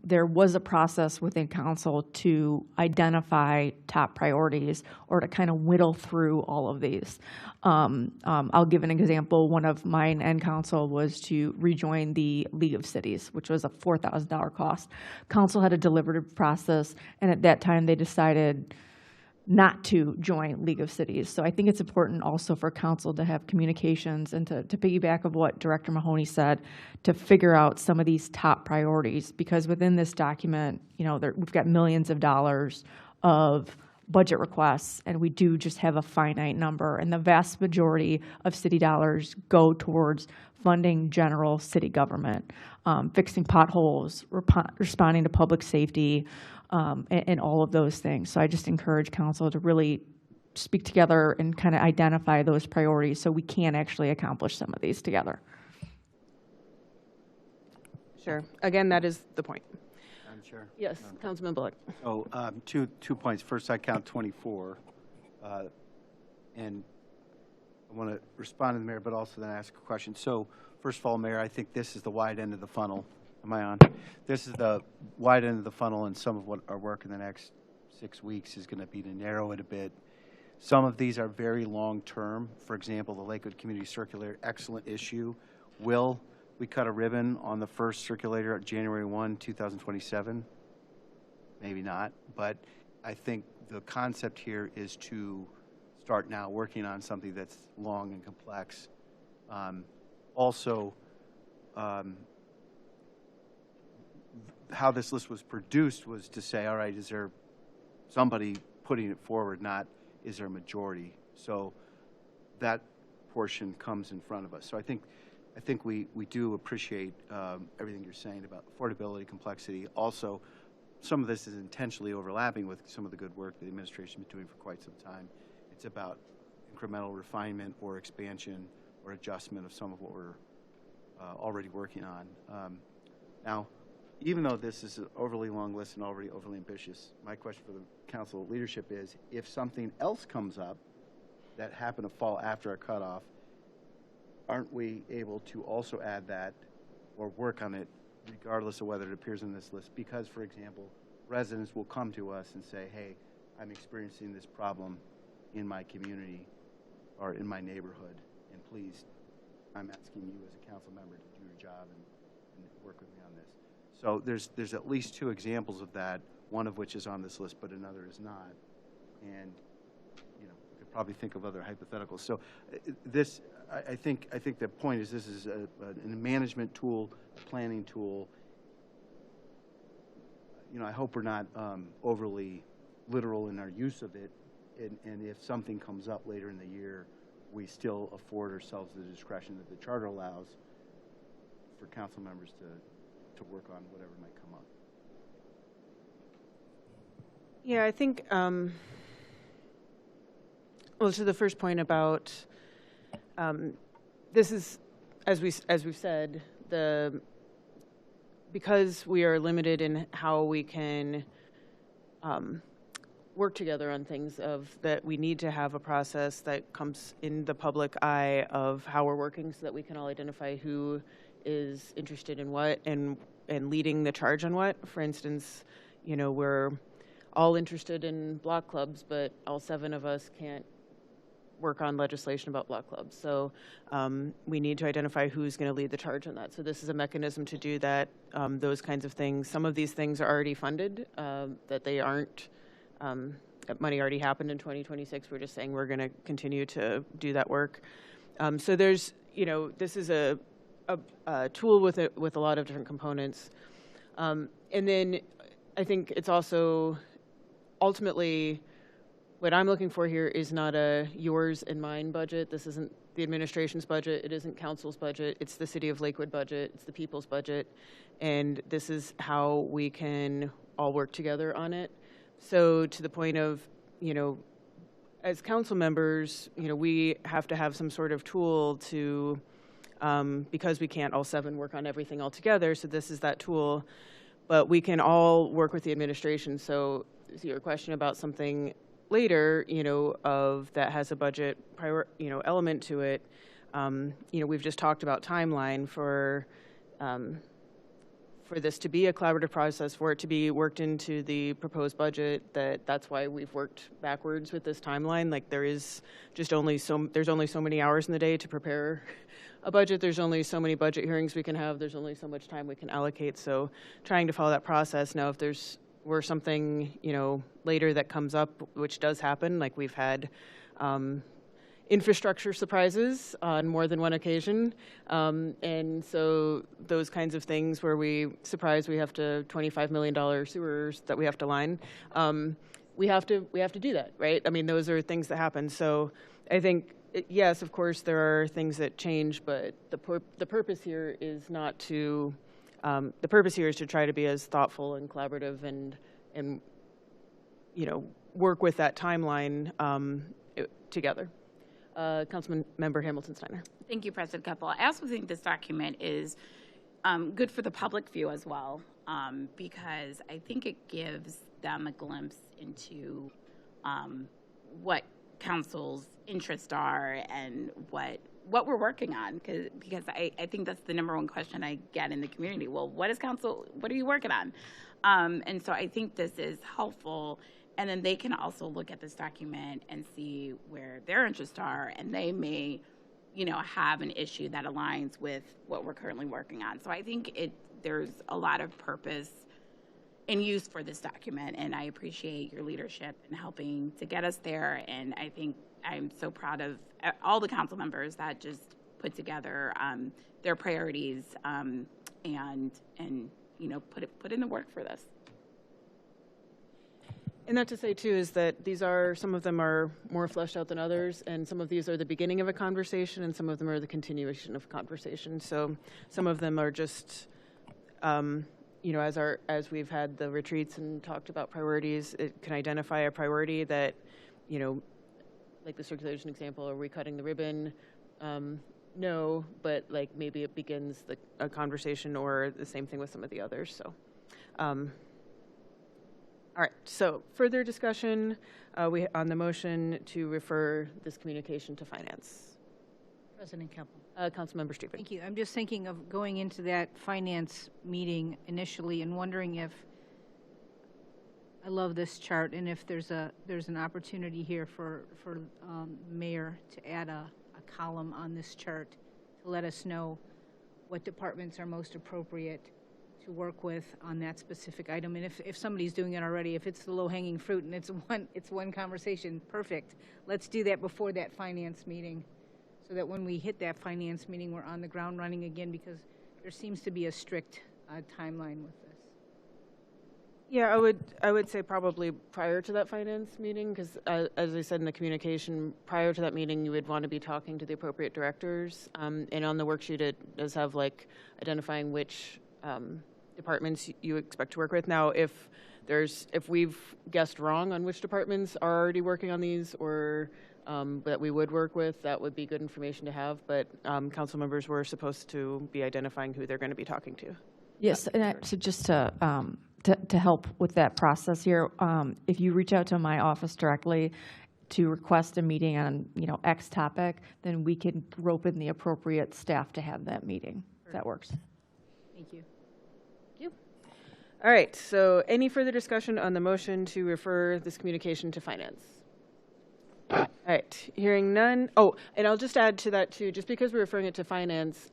S15: there was a process within council to identify top priorities or to kind of whittle through all of these. I'll give an example. One of mine and council was to rejoin the League of Cities, which was a $4,000 cost. Council had a deliberative process, and at that time they decided not to join League of Cities. So I think it's important also for council to have communications and to piggyback of what Director Mahoney said, to figure out some of these top priorities, because within this document, we've got millions of dollars of budget requests, and we do just have a finite number, and the vast majority of city dollars go towards funding general city government, fixing potholes, responding to public safety, and all of those things. So I just encourage council to really speak together and kind of identify those priorities so we can actually accomplish some of these together.
S1: Sure. Again, that is the point.
S6: Madam Chair.
S1: Yes, Councilman Bullock.
S6: So two points. First, I count 24. And I want to respond to the mayor, but also then ask a question. So first of all, Mayor, I think this is the wide end of the funnel. Am I on? This is the wide end of the funnel, and some of what our work in the next 6 weeks is going to be to narrow it a bit. Some of these are very long-term. For example, the Lakewood Community Circulator, excellent issue. Will we cut a ribbon on the first circulator at January 1, 2027? Maybe not, but I think the concept here is to start now working on something that's long and complex. How this list was produced was to say, all right, is there somebody putting it forward, not is there a majority? So that portion comes in front of us. So I think we do appreciate everything you're saying about affordability, complexity. Also, some of this is intentionally overlapping with some of the good work the administration has been doing for quite some time. It's about incremental refinement or expansion or adjustment of some of what we're already working on. Now, even though this is an overly long list and already overly ambitious, my question for the council leadership is, if something else comes up that happened to fall after our cutoff, aren't we able to also add that or work on it regardless of whether it appears in this list? Because, for example, residents will come to us and say, hey, I'm experiencing this problem in my community or in my neighborhood, and please, I'm asking you as a council member to do your job and work with me on this. So there's at least 2 examples of that, one of which is on this list, but another is not. And we could probably think of other hypotheticals. So this, I think the point is, this is a management tool, a planning tool. I hope we're not overly literal in our use of it, and if something comes up later in the year, we still afford ourselves the discretion that the charter allows for council members to work on whatever might come up.
S1: Yeah, I think, well, to the first point about, this is, as we've said, because we are limited in how we can work together on things, that we need to have a process that comes in the public eye of how we're working, so that we can all identify who is interested in what and leading the charge on what. For instance, we're all interested in block clubs, but all 7 of us can't work on legislation about block clubs. So we need to identify who's going to lead the charge on that. So this is a mechanism to do that, those kinds of things. Some of these things are already funded, that they aren't, that money already happened in 2026. We're just saying we're going to continue to do that work. So there's, this is a tool with a lot of different components. And then I think it's also ultimately, what I'm looking for here is not a yours and mine budget. This isn't the administration's budget. It isn't council's budget. It's the city of Lakewood budget. It's the people's budget. And this is how we can all work together on it. So to the point of, as council members, we have to have some sort of tool to, because we can't all 7 work on everything all together. So this is that tool. But we can all work with the administration. So your question about something later, of that has a budget element to it. We've just talked about timeline for this to be a collaborative process, for it to be worked into the proposed budget. That's why we've worked backwards with this timeline. Like there's only so many hours in the day to prepare a budget. There's only so many budget hearings we can have. There's only so much time we can allocate. So trying to follow that process. Now, if were something, later that comes up, which does happen, like we've had infrastructure surprises on more than one occasion. And so those kinds of things where we have to $25 million sewers that we have to line, we have to do that, right? I mean, those are things that happen. So I think, yes, of course, there are things that change, but the purpose here is not to, the purpose here is to try to be as thoughtful and collaborative and work with that timeline together. Councilman Member Hamilton Steiner.
S11: Thank you, President Keppel. I also think this document is good for the public view as well, because I think it gives them a glimpse into what council's interests are and what we're working on, because I think that's the #1 question I get in the community. Well, what are you working on? And so I think this is helpful, and then they can also look at this document and see where their interests are, and they may, have an issue that aligns with what we're currently working on. So I think there's a lot of purpose and use for this document, and I appreciate your leadership in helping to get us there. And I think I'm so proud of all the council members that just put together their priorities and put in the work for this.
S1: And not to say too is that some of them are more fleshed out than others, and some of these are the beginning of a conversation, and some of them are the continuation of a conversation. So some of them are just, as we've had the retreats and talked about priorities, it can identify a priority that, like the circulation example, are we cutting the ribbon? No, but like maybe it begins a conversation, or the same thing with some of the others. So, all right. So further discussion on the motion to refer this communication to finance.
S5: President Keppel.
S1: Councilmember Stupid.
S5: Thank you. I'm just thinking of going into that finance meeting initially and wondering if, I love this chart, and if there's an opportunity here for Mayor to add a column on this chart to let us know what departments are most appropriate to work with on that specific item. And if somebody's doing it already, if it's the low-hanging fruit and it's one conversation, perfect. Let's do that before that finance meeting, so that when we hit that finance meeting, we're on the ground running again, because there seems to be a strict timeline with this.
S1: Yeah, I would say probably prior to that finance meeting, because as I said in the communication, prior to that meeting, you would want to be talking to the appropriate directors. And on the worksheet, it does have identifying which departments you expect to work with. Now, if we've guessed wrong on which departments are already working on these, or that we would work with, that would be good information to have. But council members were supposed to be identifying who they're going to be talking to.
S15: Yes, and so just to help with that process here, if you reach out to my office directly to request a meeting on X topic, then we can rope in the appropriate staff to have that meeting. If that works.
S5: Thank you.
S1: All right, so any further discussion on the motion to refer this communication to finance? All right, hearing none. Oh, and I'll just add to that too, just because we're referring it to finance,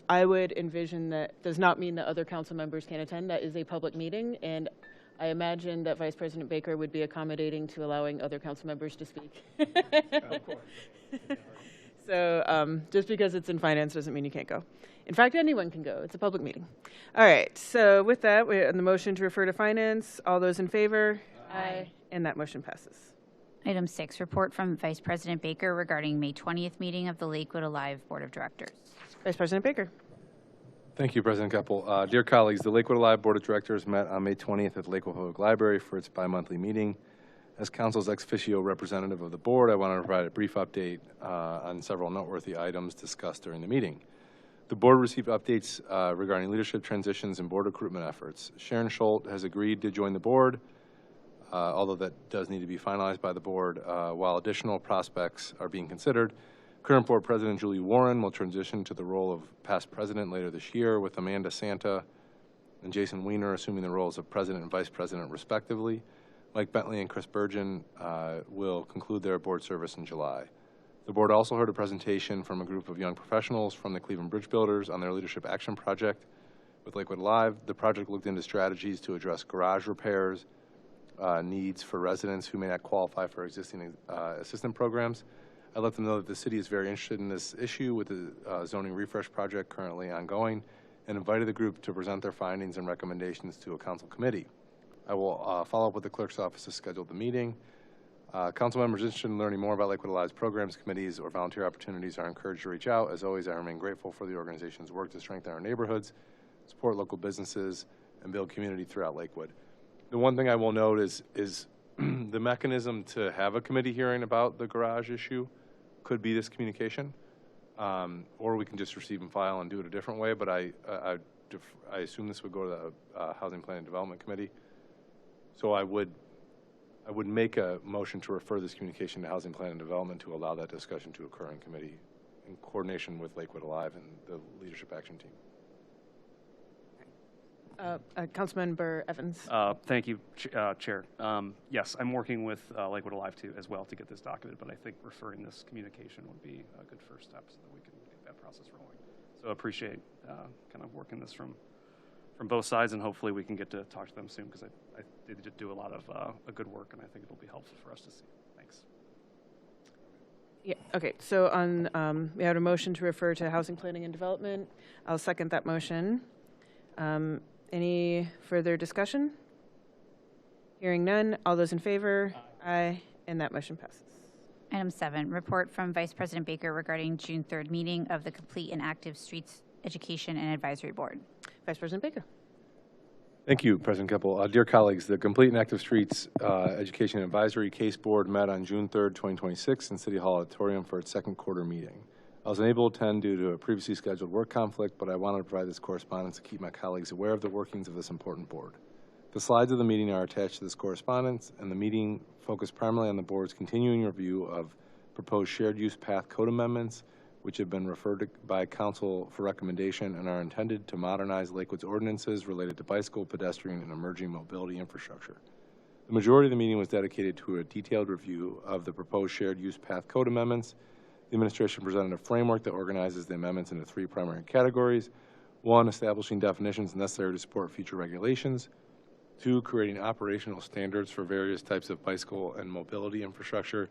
S1: I would envision that does not mean that other council members can attend. That is a public meeting, and I imagine that Vice President Baker would be accommodating to allowing other council members to speak. Of course. So just because it's in finance doesn't mean you can't go. In fact, anyone can go. It's a public meeting. All right, so with that, we're on the motion to refer to finance. All those in favor? Aye. And that motion passes.
S10: Item 6, report from Vice President Baker regarding May 20th meeting of the Lakewood Alive Board of Directors.
S1: Vice President Baker.
S2: Thank you, President Keppel. Dear colleagues, the Lakewood Alive Board of Directors met on May 20th at the Lakewood Public Library for its bi-monthly meeting. As Council's ex officio representative of the board, I want to provide a brief update on several noteworthy items discussed during the meeting. The board received updates regarding leadership transitions and board recruitment efforts. Sharon Schultz has agreed to join the board, although that does need to be finalized by the board, while additional prospects are being considered. Current board president Julie Warren will transition to the role of past president later this year, with Amanda Santa and Jason Weiner assuming the roles of president and vice president respectively. Mike Bentley and Chris Burgeon will conclude their board service in July. The board also heard a presentation from a group of young professionals from the Cleveland Bridge Builders on their Leadership Action Project with Lakewood Live. The project looked into strategies to address garage repairs, needs for residents who may not qualify for existing assistance programs. I let them know that the city is very interested in this issue with the zoning refresh project currently ongoing, and invited the group to present their findings and recommendations to a council committee. I will follow up with the clerk's office to schedule the meeting. Council members interested in learning more about Lakewood Alive's programs, committees, or volunteer opportunities are encouraged to reach out. As always, I remain grateful for the organization's work to strengthen our neighborhoods, support local businesses, and build community throughout Lakewood. The one thing I will note is the mechanism to have a committee hearing about the garage issue could be this communication, or we can just receive and file and do it a different way, but I assume this would go to the Housing Planning and Development Committee. So I would make a motion to refer this communication to Housing Planning and Development to allow that discussion to occur in committee in coordination with Lakewood Alive and the Leadership Action Team.
S1: Councilmember Evans.
S3: Thank you, Chair. Yes, I'm working with Lakewood Alive too as well to get this documented, but I think referring this communication would be a good first step so that we can get that process rolling. So I appreciate kind of working this from both sides, and hopefully we can get to talk to them soon, because they did do a lot of a good work, and I think it'll be helpful for us to see. Thanks.
S1: Yeah, okay, so on, we have a motion to refer to Housing Planning and Development. I'll second that motion. Any further discussion? Hearing none. All those in favor? Aye. And that motion passes.
S10: Item 7, report from Vice President Baker regarding June 3rd meeting of the Complete and Active Streets Education and Advisory Board.
S1: Vice President Baker.
S2: Thank you, President Keppel. Dear colleagues, the Complete and Active Streets Education and Advisory Case Board met on June 3rd, 2026 in City Hall Auditorium for its second quarter meeting. I was unable to attend due to a previously scheduled work conflict, but I wanted to provide this correspondence to keep my colleagues aware of the workings of this important board. The slides of the meeting are attached to this correspondence, and the meeting focused primarily on the board's continuing review of proposed shared use path code amendments, which have been referred to by council for recommendation and are intended to modernize Lakewood's ordinances related to bicycle, pedestrian, and emerging mobility infrastructure. The majority of the meeting was dedicated to a detailed review of the proposed shared use path code amendments. The administration presented a framework that organizes the amendments into 3 primary categories. 1, establishing definitions necessary to support future regulations. 2, creating operational standards for various types of bicycle and mobility infrastructure.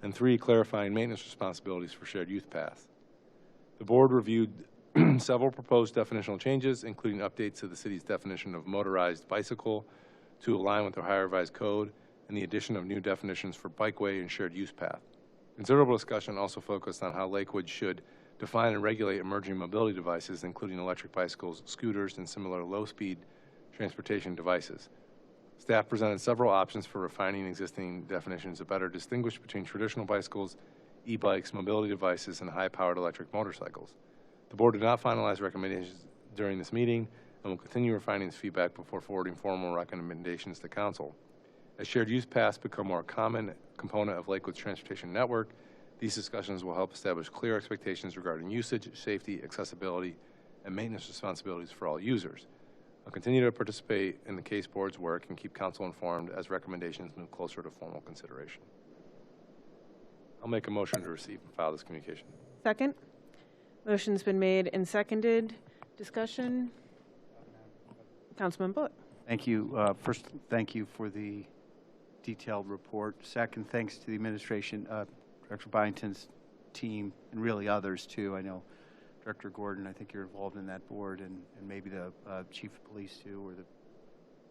S2: And 3, clarifying maintenance responsibilities for shared use paths. The board reviewed several proposed definitional changes, including updates to the city's definition of motorized bicycle to align with the Ohio Revised Code, and the addition of new definitions for bikeway and shared use path. Considerable discussion also focused on how Lakewood should define and regulate emerging mobility devices, including electric bicycles, scooters, and similar low-speed transportation devices. Staff presented several options for refining existing definitions to better distinguish between traditional bicycles, e-bikes, mobility devices, and high-powered electric motorcycles. The board did not finalize recommendations during this meeting and will continue refining this feedback before forwarding formal recommendations to council. As shared use paths become more common component of Lakewood's transportation network, these discussions will help establish clear expectations regarding usage, safety, accessibility, and maintenance responsibilities for all users. I'll continue to participate in the case board's work and keep council informed as recommendations move closer to formal consideration. I'll make a motion to receive and file this communication.
S1: Second. Motion's been made and seconded. Discussion. Councilman Bullock.
S6: Thank you. First, thank you for the detailed report. Second, thanks to the administration, Director Byington's team, and really others too. I know Director Gordon, I think you're involved in that board, and maybe the Chief of Police too, or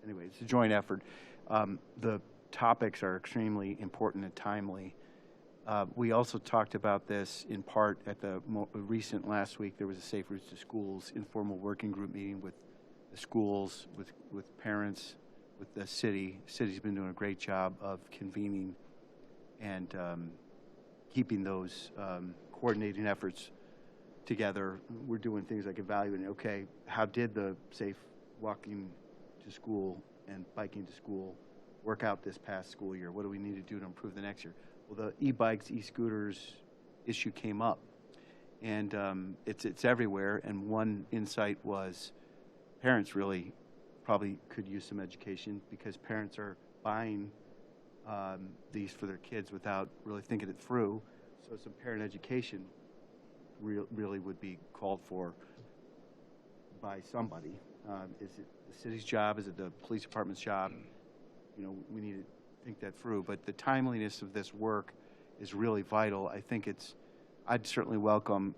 S6: anyway, it's a joint effort. The topics are extremely important and timely. We also talked about this in part at the recent last week. There was a Safe Routes to Schools informal working group meeting with the schools, with parents, with the city. The city's been doing a great job of convening and keeping those coordinating efforts together. We're doing things like evaluating, okay, how did the safe walking to school and biking to school work out this past school year? What do we need to do to improve the next year? Well, the e-bikes, e-scooters issue came up, and it's everywhere. And one insight was parents really probably could use some education, because parents are buying these for their kids without really thinking it through. So some parent education really would be called for by somebody. Is it the city's job? Is it the police department's job? You know, we need to think that through. But the timeliness of this work is really vital. I think I'd certainly welcome,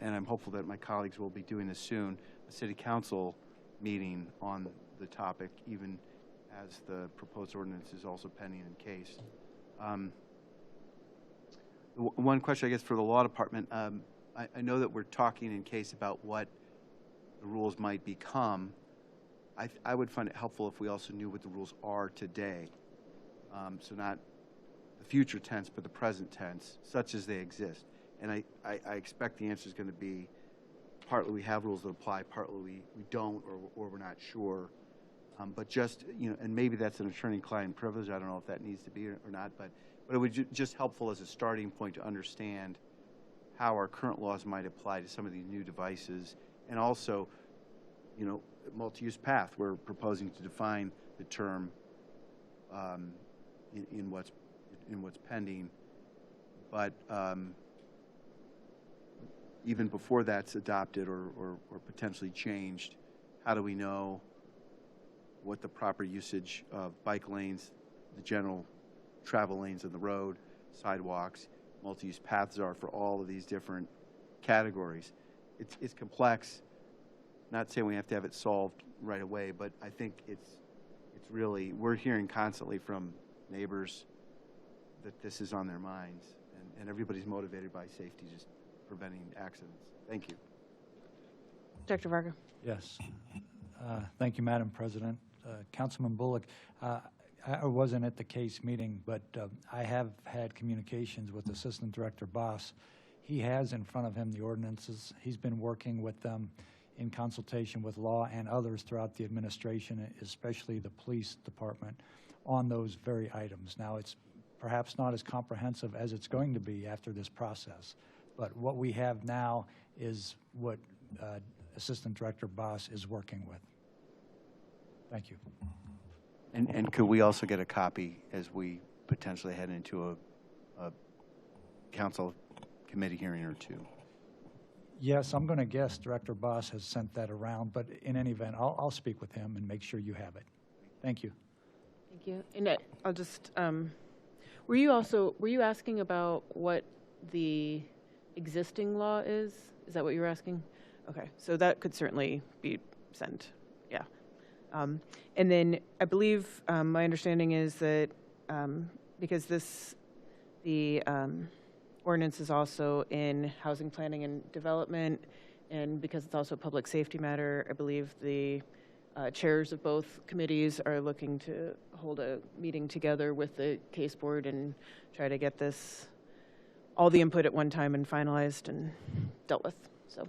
S6: and I'm hopeful that my colleagues will be doing this soon, a city council meeting on the topic, even as the proposed ordinance is also pending in case. One question, I guess, for the law department. I know that we're talking in case about what the rules might become. I would find it helpful if we also knew what the rules are today. So not the future tense, but the present tense, such as they exist. And I expect the answer is going to be partly we have rules that apply, partly we don't, or we're not sure. But just, you know, and maybe that's an attorney-client privilege. I don't know if that needs to be or not, but it would just helpful as a starting point to understand how our current laws might apply to some of these new devices. And also, you know, multi-use path, we're proposing to define the term in what's pending. But even before that's adopted or potentially changed, how do we know what the proper usage of bike lanes, the general travel lanes on the road, sidewalks, multi-use paths are for all of these different categories? It's complex. Not saying we have to have it solved right away, but I think it's really, we're hearing constantly from neighbors that this is on their minds, and everybody's motivated by safety, just preventing accidents. Thank you.
S1: Dr. Varga.
S16: Yes. Thank you, Madam President. Councilman Bullock, I wasn't at the case meeting, but I have had communications with Assistant Director Boss. He has in front of him the ordinances. He's been working with them in consultation with law and others throughout the administration, especially the police department, on those very items. Now, it's perhaps not as comprehensive as it's going to be after this process, but what we have now is what Assistant Director Boss is working with. Thank you.
S6: And could we also get a copy as we potentially head into a council committee hearing or two?
S16: Yes, I'm going to guess Director Boss has sent that around, but in any event, I'll speak with him and make sure you have it. Thank you.
S1: Thank you. And I'll just, were you asking about what the existing law is? Is that what you were asking? Okay, so that could certainly be sent, yeah. And then I believe my understanding is that because the ordinance is also in housing planning and development, and because it's also a public safety matter, I believe the chairs of both committees are looking to hold a meeting together with the case board and try to get all the input at one time and finalized and dealt with. So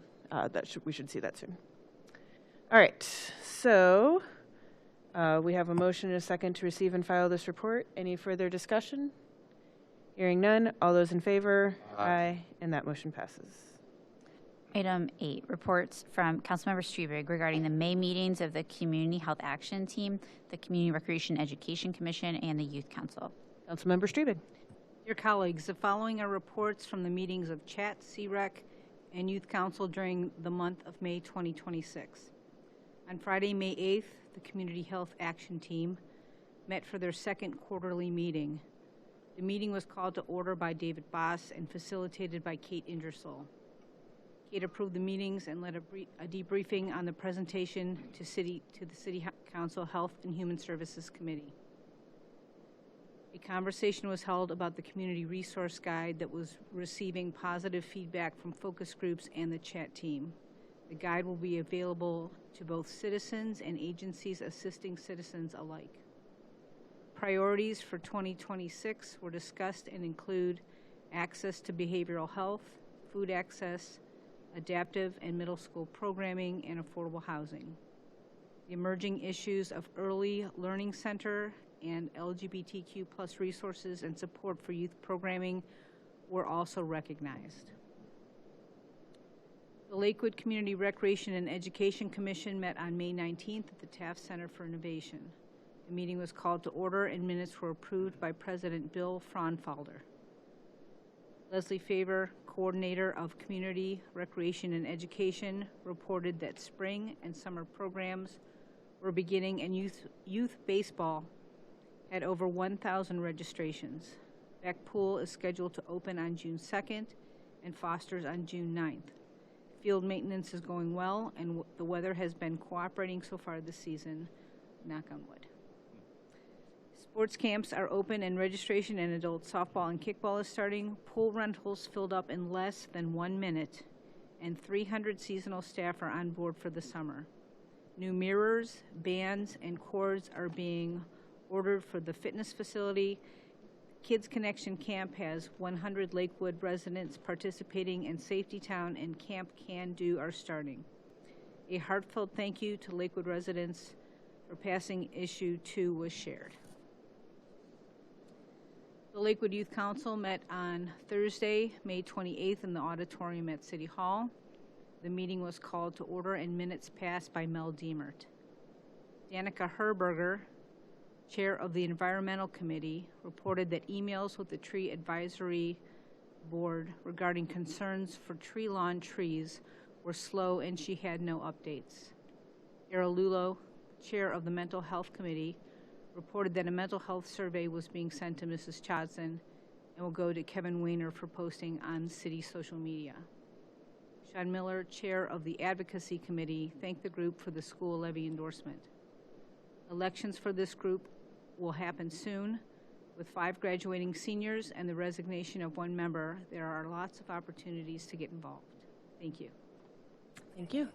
S1: we should see that soon. All right, so we have a motion and a second to receive and file this report. Any further discussion? Hearing none. All those in favor? Aye. And that motion passes.
S10: Item 8, reports from Councilmember Strebig regarding the May meetings of the Community Health Action Team, the Community Recreation Education Commission, and the Youth Council.
S1: Councilmember Strebig.
S5: Dear colleagues, the following are reports from the meetings of CHAT, CREC, and Youth Council during the month of May 2026. On Friday, May 8th, the Community Health Action Team met for their second quarterly meeting. The meeting was called to order by David Boss and facilitated by Kate Ingersoll. Kate approved the meetings and led a debriefing on the presentation to the City Council Health and Human Services Committee. A conversation was held about the community resource guide that was receiving positive feedback from focus groups and the chat team. The guide will be available to both citizens and agencies assisting citizens alike. Priorities for 2026 were discussed and include access to behavioral health, food access, adaptive and middle school programming, and affordable housing. The emerging issues of early learning center and LGBTQ+ resources and support for youth programming were also recognized. The Lakewood Community Recreation and Education Commission met on May 19th at the Taft Center for Innovation. The meeting was called to order and minutes were approved by President Bill Fraunfelder. Leslie Faber, Coordinator of Community Recreation and Education, reported that spring and summer programs were beginning and youth baseball had over 1,000 registrations. Beck Pool is scheduled to open on June 2nd and Foster's on June 9th. Field maintenance is going well and the weather has been cooperating so far this season, knock on wood. Sports camps are open and registration in adult softball and kickball is starting. Pool rentals filled up in less than 1 minute, and 300 seasonal staff are on board for the summer. New mirrors, bands, and cords are being ordered for the fitness facility. Kids Connection Camp has 100 Lakewood residents participating, and Safety Town and Camp Can Do are starting. A heartfelt thank you to Lakewood residents for passing issue 2 was shared. The Lakewood Youth Council met on Thursday, May 28th in the auditorium at City Hall. The meeting was called to order and minutes passed by Mel Diemert. Danica Herberger, Chair of the Environmental Committee, reported that emails with the Tree Advisory Board regarding concerns for tree lawn trees were slow and she had no updates. Era Lulo, Chair of the Mental Health Committee, reported that a mental health survey was being sent to Mrs. Chodson and will go to Kevin Weiner for posting on city social media. Sean Miller, Chair of the Advocacy Committee, thanked the group for the school levy endorsement. Elections for this group will happen soon. With 5 graduating seniors and the resignation of 1 member, there are lots of opportunities to get involved. Thank you.
S1: Thank you.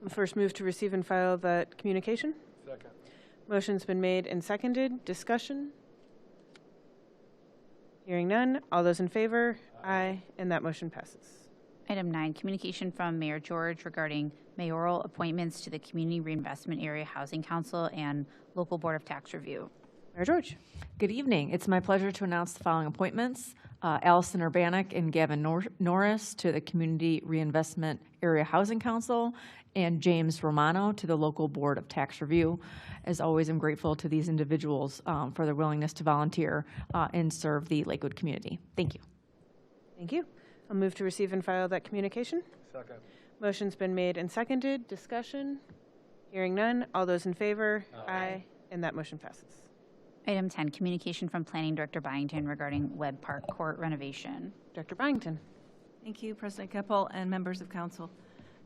S1: First move to receive and file that communication.
S2: Second.
S1: Motion's been made and seconded. Discussion? Hearing none. All those in favor? Aye. And that motion passes.
S10: Item 9, communication from Mayor George regarding mayoral appointments to the Community Reinvestment Area Housing Council and Local Board of Tax Review.
S1: Mayor George.
S15: Good evening. It's my pleasure to announce the following appointments. Allison Urbanek and Gavin Norris to the Community Reinvestment Area Housing Council, and James Romano to the Local Board of Tax Review. As always, I'm grateful to these individuals for their willingness to volunteer and serve the Lakewood community. Thank you.
S1: Thank you. I'll move to receive and file that communication.
S2: Second.
S1: Motion's been made and seconded. Discussion? Hearing none. All those in favor? Aye. And that motion passes.
S10: Item 10, communication from Planning Director Byington regarding Webb Park Court renovation.
S1: Director Byington.
S17: Thank you, President Keppel and members of council.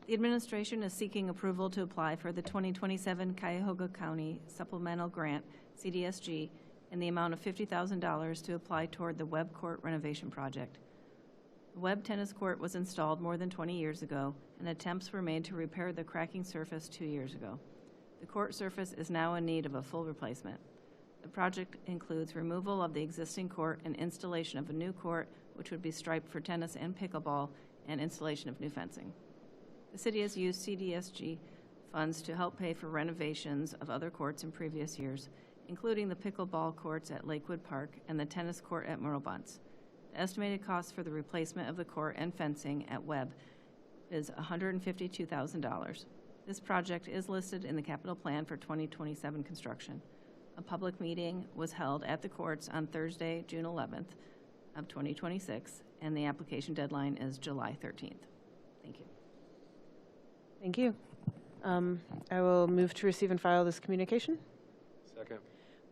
S17: The administration is seeking approval to apply for the 2027 Cuyahoga County Supplemental Grant, CDSG, in the amount of $50,000 to apply toward the Webb Court renovation project. The Webb Tennis Court was installed more than 20 years ago, and attempts were made to repair the cracking surface 2 years ago. The court surface is now in need of a full replacement. The project includes removal of the existing court and installation of a new court, which would be striped for tennis and pickleball, and installation of new fencing. The city has used CDSG funds to help pay for renovations of other courts in previous years, including the pickleball courts at Lakewood Park and the tennis court at Myrtle Bunce. The estimated cost for the replacement of the court and fencing at Webb is $152,000. This project is listed in the capital plan for 2027 construction. A public meeting was held at the courts on Thursday, June 11th of 2026, and the application deadline is July 13th. Thank you.
S1: Thank you. I will move to receive and file this communication.
S2: Second.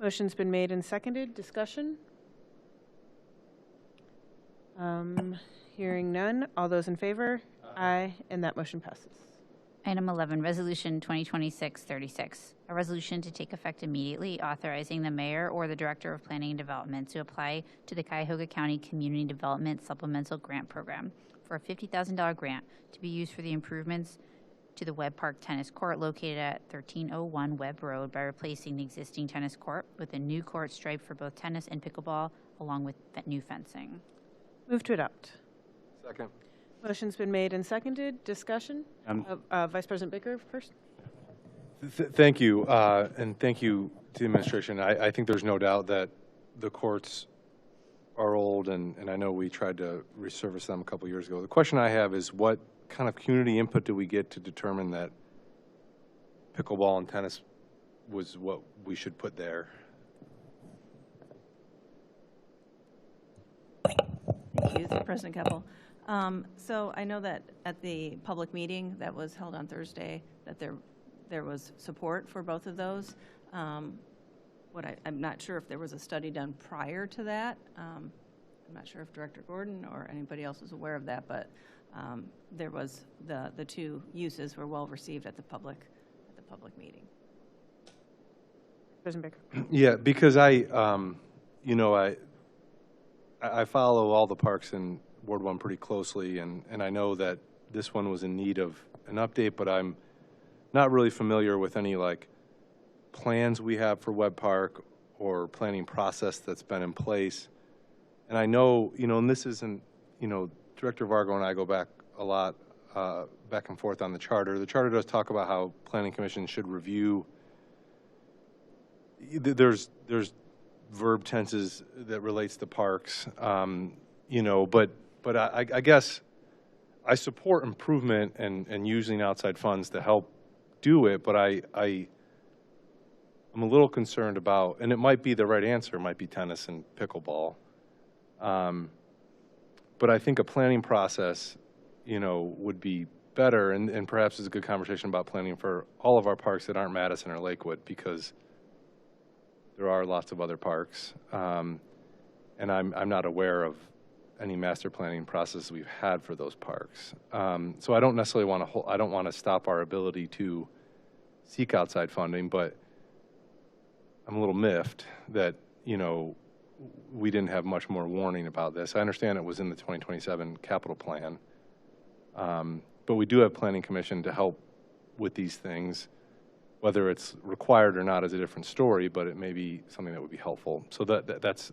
S1: Motion's been made and seconded. Discussion? Hearing none. All those in favor? Aye. And that motion passes.
S10: Item 11, Resolution 2026-36, a resolution to take effect immediately authorizing the mayor or the director of planning and development to apply to the Cuyahoga County Community Development Supplemental Grant Program for a $50,000 grant to be used for the improvements to the Webb Park Tennis Court located at 1301 Webb Road by replacing the existing tennis court with a new court striped for both tennis and pickleball along with new fencing.
S1: Move to adopt.
S2: Second.
S1: Motion's been made and seconded. Discussion? Vice President Baker first.
S2: Thank you, and thank you to the administration. I think there's no doubt that the courts are old, and I know we tried to resurface them a couple years ago. The question I have is what kind of community input do we get to determine that pickleball and tennis was what we should put there?
S17: Thank you, President Keppel. So I know that at the public meeting that was held on Thursday, that there was support for both of those. I'm not sure if there was a study done prior to that. I'm not sure if Director Gordon or anybody else was aware of that, but there was the two uses were well received at the public meeting.
S1: President Baker.
S2: Yeah, because I follow all the parks in Ward 1 pretty closely, and I know that this one was in need of an update, but I'm not really familiar with any plans we have for Webb Park or planning process that's been in place. And I know, and this isn't, Director Vargo and I go back a lot, back and forth on the charter. The charter does talk about how Planning Commission should review. There's verb tenses that relates to parks, but I guess I support improvement and using outside funds to help do it, but I'm a little concerned about, and it might be the right answer, it might be tennis and pickleball, but I think a planning process, would be better, and perhaps it's a good conversation about planning for all of our parks that aren't Madison or Lakewood, because there are lots of other parks, and I'm not aware of any master planning process we've had for those parks. So I don't necessarily want to I don't want to stop our ability to seek outside funding, but I'm a little miffed that, we didn't have much more warning about this. I understand it was in the 2027 capital plan, but we do have Planning Commission to help with these things. Whether it's required or not is a different story, but it may be something that would be helpful. So that's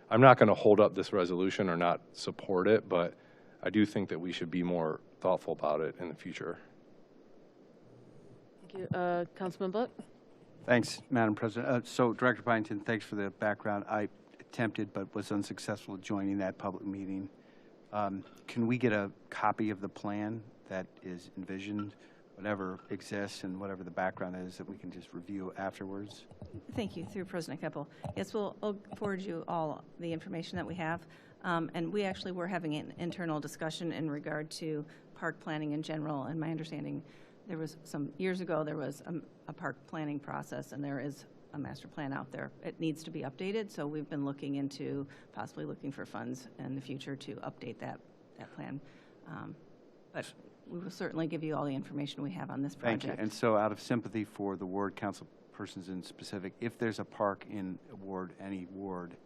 S2: I'm not going to hold up this resolution or not support it, but I do think that we should be more thoughtful about it in the future.
S1: Thank you. Councilman Bullock?
S6: Thanks, Madam President. So, Director Byington, thanks for the background. I attempted but was unsuccessful at joining that public meeting. Can we get a copy of the plan that is envisioned, whatever exists and whatever the background is, that we can just review afterwards?
S17: Thank you, through President Keppel. Yes, I'll forward you all the information that we have. And we actually were having an internal discussion in regard to park planning in general. And my understanding, there was some years ago, there was a park planning process, and there is a master plan out there. It needs to be updated, so we've been looking into possibly looking for funds in the future to update that plan. But we will certainly give you all the information we have on this project.
S6: Thank you. And so out of sympathy for the ward council persons in specific, if there's a park in a ward, any ward,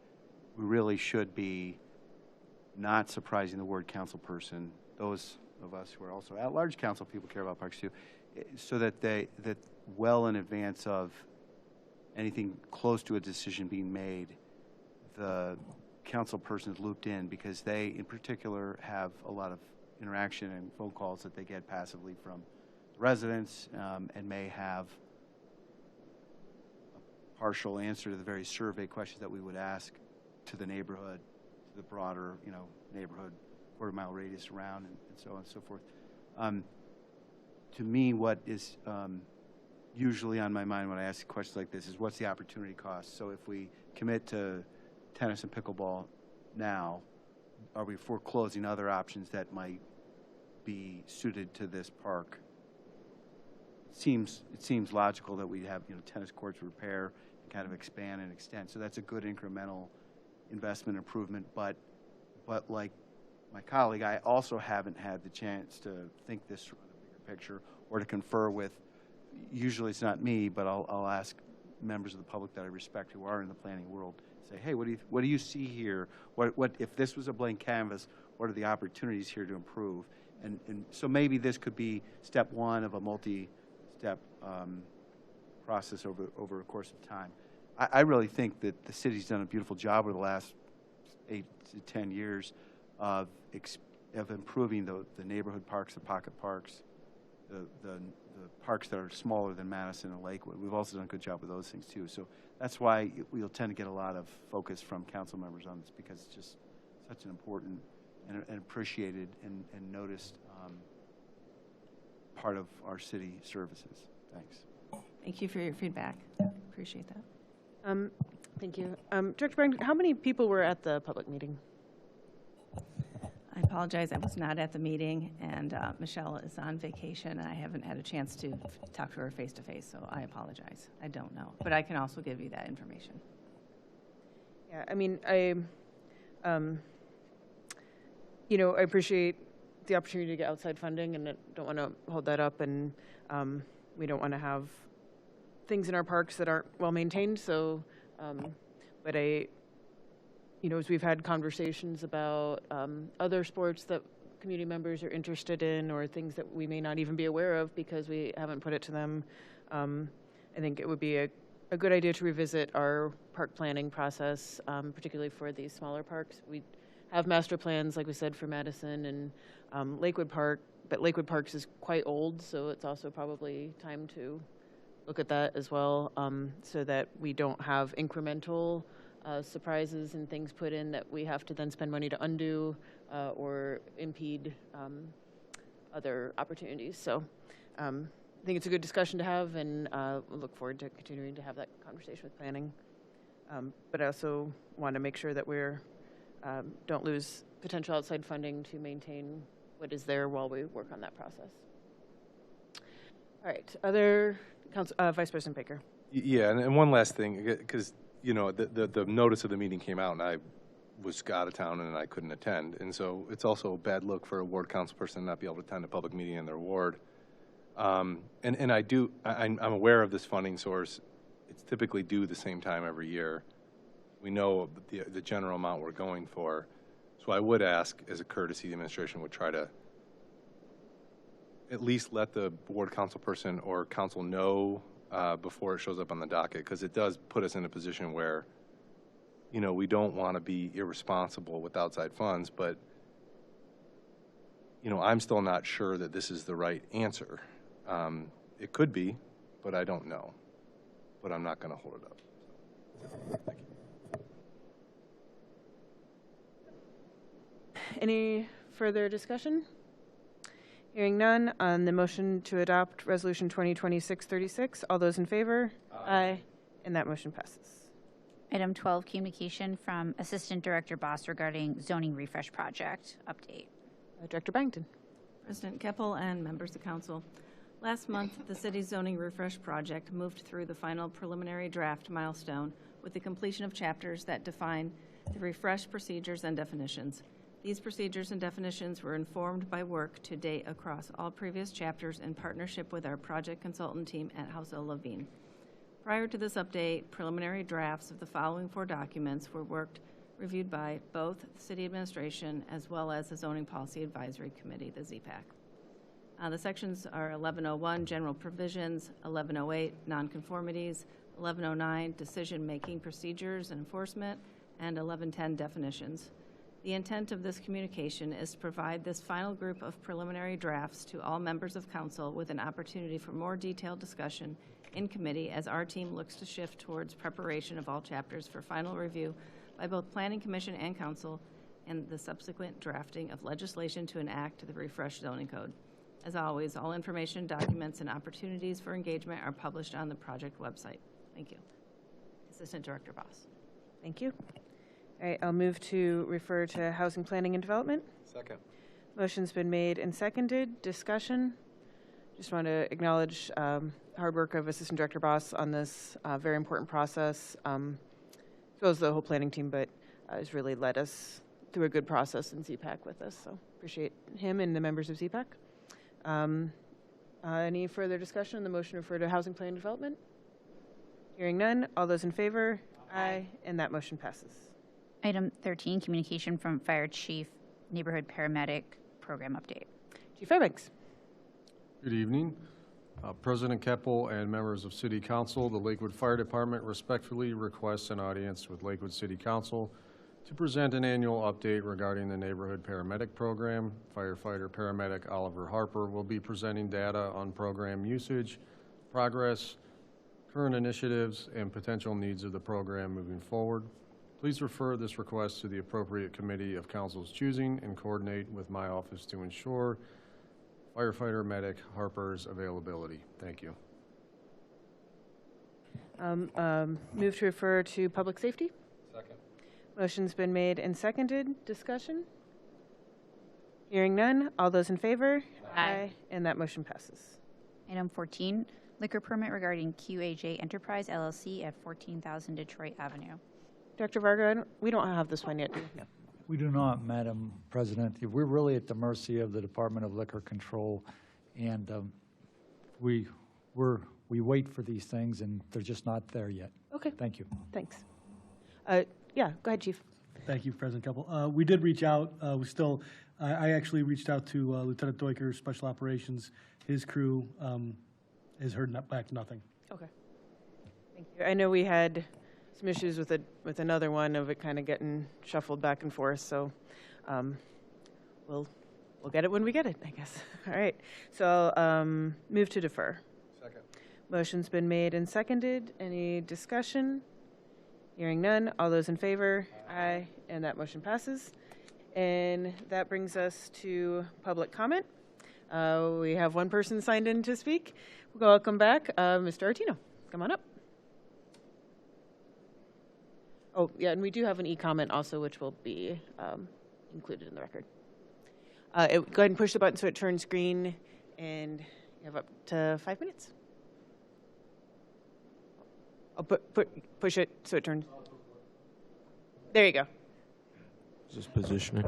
S6: we really should be not surprising the ward council person, those of us who are also at-large council people care about parks too, so that that well in advance of anything close to a decision being made, the council person is looped in, because they in particular have a lot of interaction and phone calls that they get passively from residents, and may have a partial answer to the very survey questions that we would ask to the neighborhood, to the broader, neighborhood, quarter-mile radius around, and so on and so forth. To me, what is usually on my mind when I ask questions like this is what's the opportunity cost? So if we commit to tennis and pickleball now, are we foreclosing other options that might be suited to this park? It seems logical that we have tennis courts repair and kind of expand and extend. So that's a good incremental investment improvement. But like my colleague, I also haven't had the chance to think this through in a bigger picture or to confer with. Usually it's not me, but I'll ask members of the public that I respect who are in the planning world. Say, hey, what do you see here? What if this was a blank canvas? What are the opportunities here to improve? And so maybe this could be step one of a multi-step process over a course of time. I really think that the city's done a beautiful job over the last 8 to 10 years of improving the neighborhood parks, the pocket parks, the parks that are smaller than Madison and Lakewood. We've also done a good job with those things too. So that's why we'll tend to get a lot of focus from council members on this, because it's just such an important and appreciated and noticed part of our city services. Thanks.
S17: Thank you for your feedback. Appreciate that.
S1: Thank you. Director Barrington, how many people were at the public meeting?
S17: I apologize, I was not at the meeting, and Michelle is on vacation, and I haven't had a chance to talk to her face-to-face, so I apologize. I don't know, but I can also give you that information.
S1: Yeah, I mean, I appreciate the opportunity to get outside funding, and I don't want to hold that up, and we don't want to have things in our parks that aren't well maintained. So, but as we've had conversations about other sports that community members are interested in, or things that we may not even be aware of because we haven't put it to them, I think it would be a good idea to revisit our park planning process, particularly for these smaller parks. We have master plans, like we said, for Madison and Lakewood Park, but Lakewood Parks is quite old, so it's also probably time to look at that as well, so that we don't have incremental surprises and things put in that we have to then spend money to undo or impede other opportunities. So I think it's a good discussion to have, and we'll look forward to continuing to have that conversation with planning. But I also want to make sure that we're don't lose potential outside funding to maintain what is there while we work on that process. All right, other Vice President Baker.
S2: Yeah, and one last thing, because the notice of the meeting came out, and I was out of town and I couldn't attend, and so it's also a bad look for a ward council person to not be able to attend a public meeting in their ward. I'm aware of this funding source. It's typically due the same time every year. We know the general amount we're going for, so I would ask, as a courtesy, the administration would try to at least let the ward council person or council know before it shows up on the docket, because it does put us in a position where, we don't want to be irresponsible with outside funds, but, I'm still not sure that this is the right answer. It could be, but I don't know. But I'm not going to hold it up. Thank you.
S1: Any further discussion? Hearing none, on the motion to adopt Resolution 2026-36, all those in favor? Aye. And that motion passes.
S10: Item 12, communication from Assistant Director Boss regarding zoning refresh project update.
S1: Director Barrington.
S17: President Keppel and members of council. Last month, the city's zoning refresh project moved through the final preliminary draft milestone with the completion of chapters that define the refreshed procedures and definitions. These procedures and definitions were informed by work to date across all previous chapters in partnership with our project consultant team at House O. Levine. Prior to this update, preliminary drafts of the following 4 documents were reviewed by both the city administration as well as the Zoning Policy Advisory Committee, the ZPAC. The sections are 1101, general provisions, 1108, nonconformities, 1109, decision-making procedures and enforcement, and 1110, definitions. The intent of this communication is to provide this final group of preliminary drafts to all members of council with an opportunity for more detailed discussion in committee as our team looks to shift towards preparation of all chapters for final review by both Planning Commission and council, and the subsequent drafting of legislation to enact the refreshed zoning code. As always, all information, documents, and opportunities for engagement are published on the project website. Thank you. Assistant Director Boss.
S1: Thank you. All right, I'll move to refer to Housing Planning and Development.
S2: Second.
S1: Motion's been made and seconded. Discussion. Just want to acknowledge hard work of Assistant Director Boss on this very important process, as well as the whole planning team, but has really led us through a good process in ZPAC with us. So appreciate him and the members of ZPAC. Any further discussion on the motion to refer to Housing Planning and Development? Hearing none. All those in favor? Aye. And that motion passes.
S10: Item 13, communication from Fire Chief, Neighborhood Paramedic Program Update.
S1: Chief Fairbanks.
S18: Good evening. President Keppel and members of City Council, the Lakewood Fire Department respectfully requests an audience with Lakewood City Council to present an annual update regarding the Neighborhood Paramedic Program. Firefighter Paramedic Oliver Harper will be presenting data on program usage, progress, current initiatives, and potential needs of the program moving forward. Please refer this request to the appropriate committee of council's choosing and coordinate with my office to ensure Firefighter Medic Harper's availability. Thank you.
S1: Move to refer to Public Safety.
S2: Second.
S1: Motion's been made and seconded. Discussion? Hearing none. All those in favor? Aye. And that motion passes.
S10: Item 14, liquor permit regarding QAJ Enterprise LLC at 14,000 Detroit Avenue.
S1: Director Varga, we don't have this one yet, do we?
S16: We do not, Madam President. We're really at the mercy of the Department of Liquor Control, and we wait for these things, and they're just not there yet.
S1: Okay.
S16: Thank you.
S1: Thanks. Yeah, go ahead, Chief.
S19: Thank you, President Keppel. We did reach out. I actually reached out to Lieutenant Doiker, Special Operations. His crew has heard back nothing.
S1: Okay. Thank you. I know we had some issues with another one of it kind of getting shuffled back and forth, so we'll get it when we get it, I guess. All right. So I'll move to defer.
S2: Second.
S1: Motion's been made and seconded. Any discussion? Hearing none. All those in favor? Aye. And that motion passes. And that brings us to public comment. We have one person signed in to speak. Welcome back. Mr. Artino, come on up. Oh, yeah, and we do have an e-comment also, which will be included in the record. Go ahead and push the button so it turns green, and you have up to 5 minutes. I'll push it so it turns. There you go.
S20: Just positioning.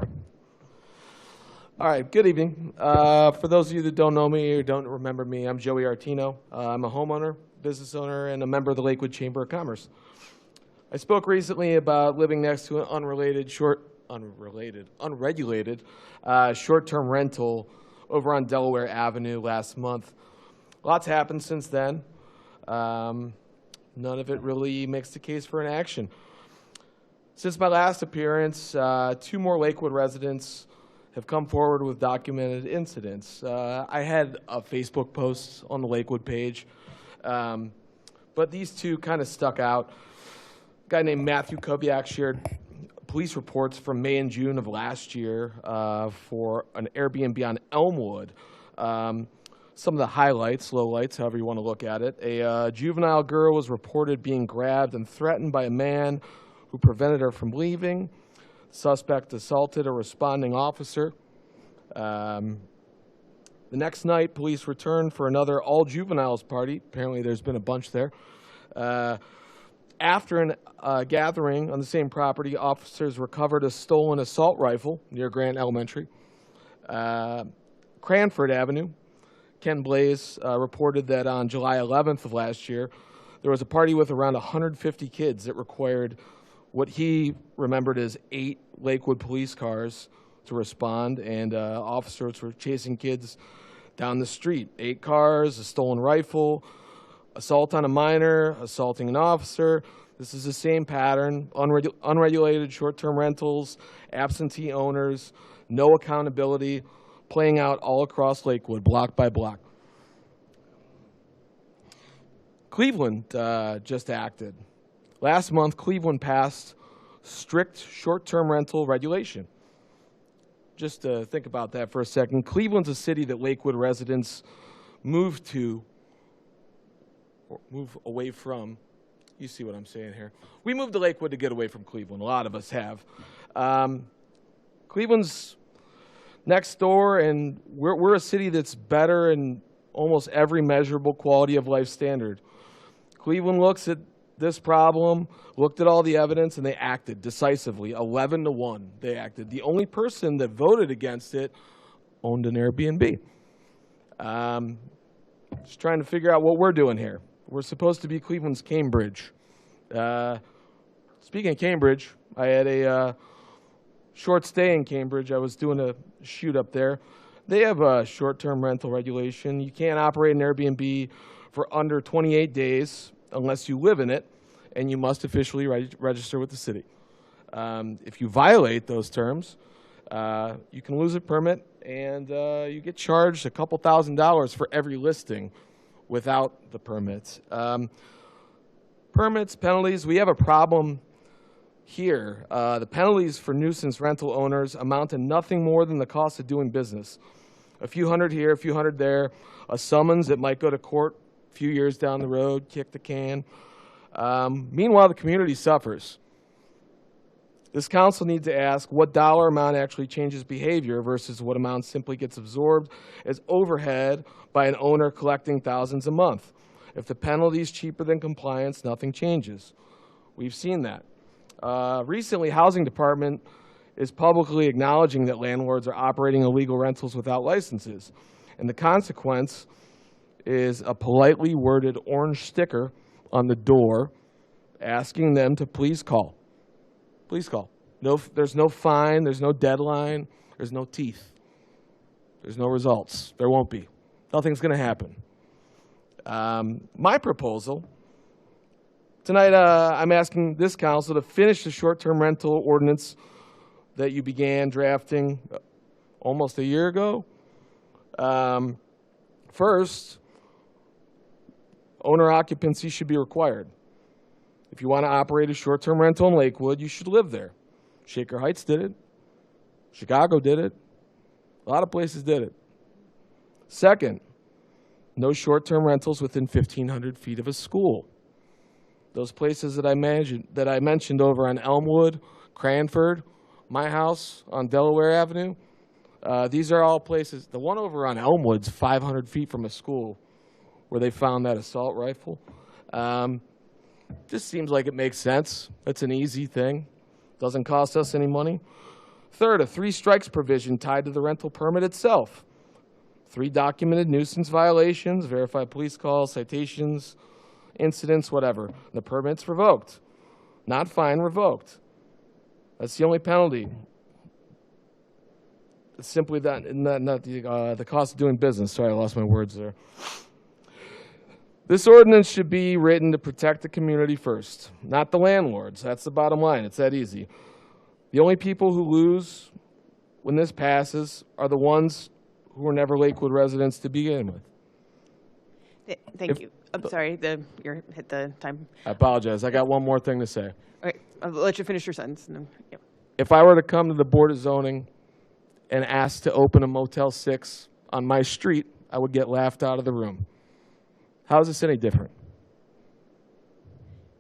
S20: All right, good evening. For those of you that don't know me or don't remember me, I'm Joey Artino. I'm a homeowner, business owner, and a member of the Lakewood Chamber of Commerce. I spoke recently about living next to an unregulated short-term rental over on Delaware Avenue last month. Lots happened since then. None of it really makes the case for an action. Since my last appearance, 2 more Lakewood residents have come forward with documented incidents. I had a Facebook post on the Lakewood page, but these 2 kind of stuck out. A guy named Matthew Kobiak shared police reports from May and June of last year for an Airbnb on Elmwood. Some of the highlights, lowlights, however you want to look at it. A juvenile girl was reported being grabbed and threatened by a man who prevented her from leaving. The suspect assaulted a responding officer. The next night, police returned for another all-juveniles party. Apparently there's been a bunch there. After a gathering on the same property, officers recovered a stolen assault rifle near Grant Elementary. Cranford Avenue, Ken Blaze reported that on July 11th of last year, there was a party with around 150 kids that required what he remembered as 8 Lakewood police cars to respond, and officers were chasing kids down the street. 8 cars, a stolen rifle, assault on a minor, assaulting an officer. This is the same pattern: unregulated short-term rentals, absentee owners, no accountability, playing out all across Lakewood, block by block. Cleveland just acted. Last month, Cleveland passed strict short-term rental regulation. just to think about that for a second. Cleveland's a city that Lakewood residents move to, or move away from. You see what I'm saying here. We moved to Lakewood to get away from Cleveland. A lot of us have. Cleveland's next door, and we're a city that's better in almost every measurable quality of life standard. Cleveland looks at this problem, looked at all the evidence, and they acted decisively. 11-1, they acted. The only person that voted against it owned an Airbnb. Just trying to figure out what we're doing here. We're supposed to be Cleveland's Cambridge. Speaking of Cambridge, I had a short stay in Cambridge. I was doing a shoot up there. They have a short-term rental regulation. You can't operate an Airbnb for under 28 days unless you live in it, and you must officially register with the city. If you violate those terms, you can lose a permit, and you get charged a couple $1,000s for every listing without the permits. Permits, penalties, we have a problem here. The penalties for nuisance rental owners amount to nothing more than the cost of doing business. A few hundred here, a few hundred there, a summons that might go to court a few years down the road, kick the can. Meanwhile, the community suffers. This council needs to ask what dollar amount actually changes behavior versus what amount simply gets absorbed as overhead by an owner collecting thousands a month. If the penalty is cheaper than compliance, nothing changes. We've seen that. Recently, Housing Department is publicly acknowledging that landlords are operating illegal rentals without licenses. And the consequence is a politely worded orange sticker on the door asking them to please call. Please call. No, there's no fine, there's no deadline, there's no teeth. There's no results. There won't be. Nothing's going to happen. My proposal, tonight I'm asking this council to finish the short-term rental ordinance that you began drafting almost a year ago. First, owner occupancy should be required. If you want to operate a short-term rental in Lakewood, you should live there. Shaker Heights did it. Chicago did it. A lot of places did it. Second, no short-term rentals within 1,500 feet of a school. Those places that I mentioned over on Elmwood, Cranford, my house on Delaware Avenue, these are all places. The one over on Elmwood's 500 feet from a school where they found that assault rifle. Just seems like it makes sense. It's an easy thing. Doesn't cost us any money. Third, a 3 strikes provision tied to the rental permit itself. 3 documented nuisance violations, verified police calls, citations, incidents, whatever. The permit's revoked. Not fine, revoked. That's the only penalty. It's simply that, not the cost of doing business. Sorry, I lost my words there. This ordinance should be written to protect the community first, not the landlords. That's the bottom line. It's that easy. The only people who lose when this passes are the ones who were never Lakewood residents to begin with.
S1: Thank you. I'm sorry, you hit the time.
S20: I apologize. I got one more thing to say.
S1: All right, I'll let you finish your sentence. And then, yep.
S20: If I were to come to the Board of Zoning and ask to open a Motel 6 on my street, I would get laughed out of the room. How is this any different?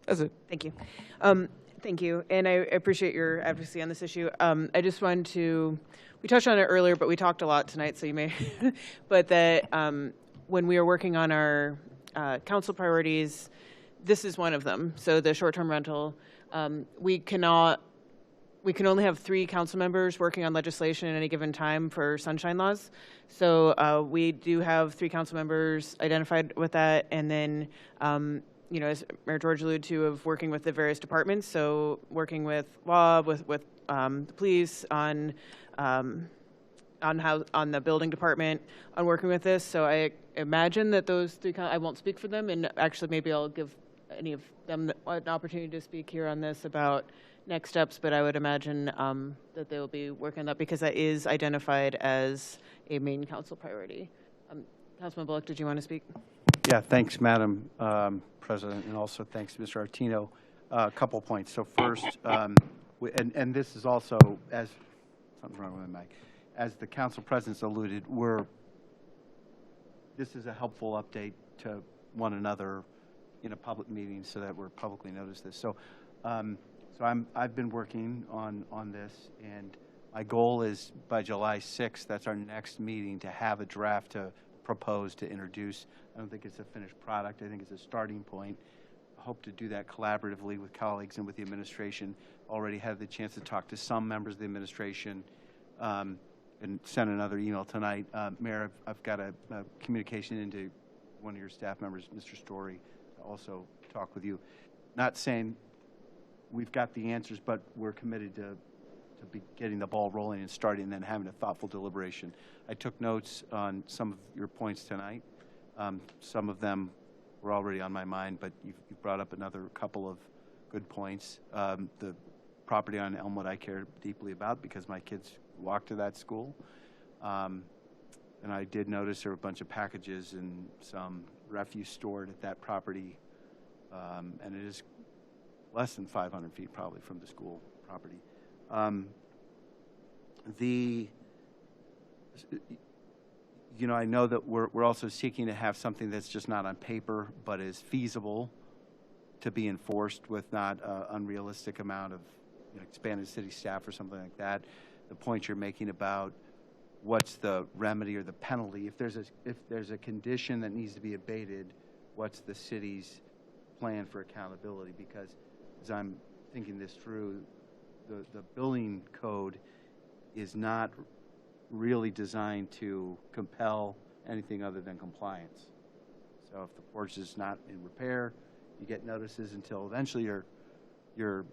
S20: That's it.
S1: Thank you. Thank you, and I appreciate your advocacy on this issue. I just wanted to, we touched on it earlier, but we talked a lot tonight, so you may, but that when we are working on our council priorities, this is one of them. So the short-term rental, we can only have 3 council members working on legislation at any given time for sunshine laws. So we do have 3 council members identified with that, and then you know, as Mayor George alluded to, of working with the various departments. So working with law, with the police, on the building department, on working with this. So I imagine that those 3, I won't speak for them, and actually maybe I'll give any of them an opportunity to speak here on this about next steps, but I would imagine that they will be working on that because that is identified as a main council priority. Councilman Bullock, did you want to speak?
S6: Yeah, thanks, Madam President, and also thanks to Mr. Artino. A couple points. So first, and this is also, as something's wrong with my mic, as the council presidents alluded, this is a helpful update to one another in a public meeting so that we're publicly noticed this. So, I've been working on this, and my goal is by July 6th, that's our next meeting, to have a draft to propose to introduce. I don't think it's a finished product. I think it's a starting point. I hope to do that collaboratively with colleagues and with the administration. Already had the chance to talk to some members of the administration and send another email tonight. Mayor, I've got a communication into one of your staff members, Mr. Story, to also talk with you. Not saying we've got the answers, but we're committed to be getting the ball rolling and starting and then having a thoughtful deliberation. I took notes on some of your points tonight. Some of them were already on my mind, but you've brought up another couple of good points. The property on Elmwood I care deeply about because my kids walk to that school. And I did notice there were a bunch of packages and some refuse stored at that property. And it is less than 500 feet probably from the school property. I know that we're also seeking to have something that's just not on paper, but is feasible to be enforced with not an unrealistic amount of expanded city staff or something like that. The point you're making about what's the remedy or the penalty, if there's a condition that needs to be abated, what's the city's plan for accountability? Because as I'm thinking this through, the building code is not really designed to compel anything other than compliance. So if the porch is not in repair, you get notices until eventually your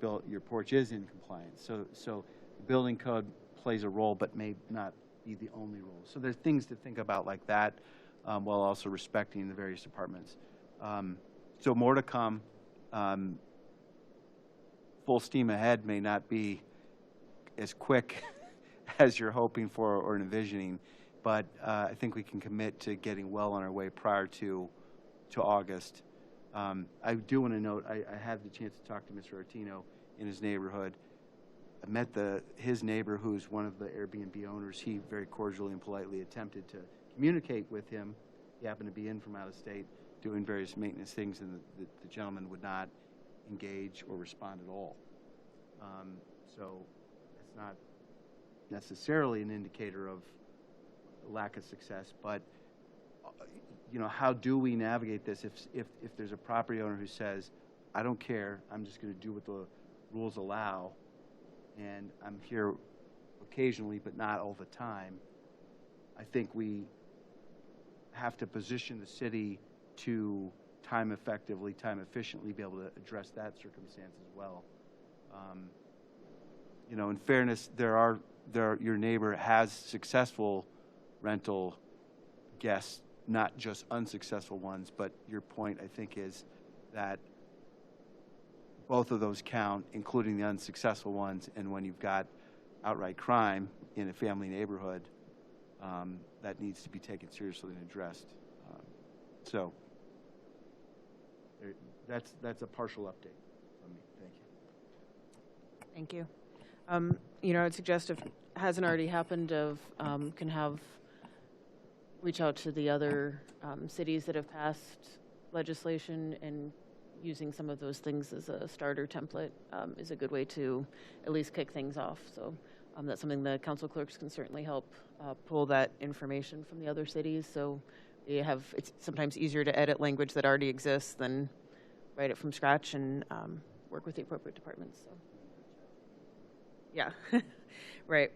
S6: porch is in compliance. So the building code plays a role, but may not be the only role. So there's things to think about like that, while also respecting the various departments. So more to come. Full steam ahead may not be as quick as you're hoping for or envisioning, but I think we can commit to getting well on our way prior to August. I do want to note, I had the chance to talk to Mr. Artino in his neighborhood. I met his neighbor, who's one of the Airbnb owners. He very cordially and politely attempted to communicate with him. He happened to be in from out of state doing various maintenance things, and the gentleman would not engage or respond at all. So it's not necessarily an indicator of lack of success, but how do we navigate this if there's a property owner who says, I don't care, I'm just going to do what the rules allow, and I'm here occasionally but not all the time. I think we have to position the city to time effectively, time efficiently be able to address that circumstance as well. In fairness, your neighbor has successful rental guests, not just unsuccessful ones, but your point, I think, is that both of those count, including the unsuccessful ones, and when you've got outright crime in a family neighborhood, that needs to be taken seriously and addressed. So that's a partial update from me. Thank you.
S1: Thank you. I would suggest, if it hasn't already happened, reach out to the other cities that have passed legislation, and using some of those things as a starter template is a good way to at least kick things off. So that's something the council clerks can certainly help pull that information from the other cities. So it's sometimes easier to edit language that already exists than write it from scratch and work with the appropriate departments. So. Yeah, right.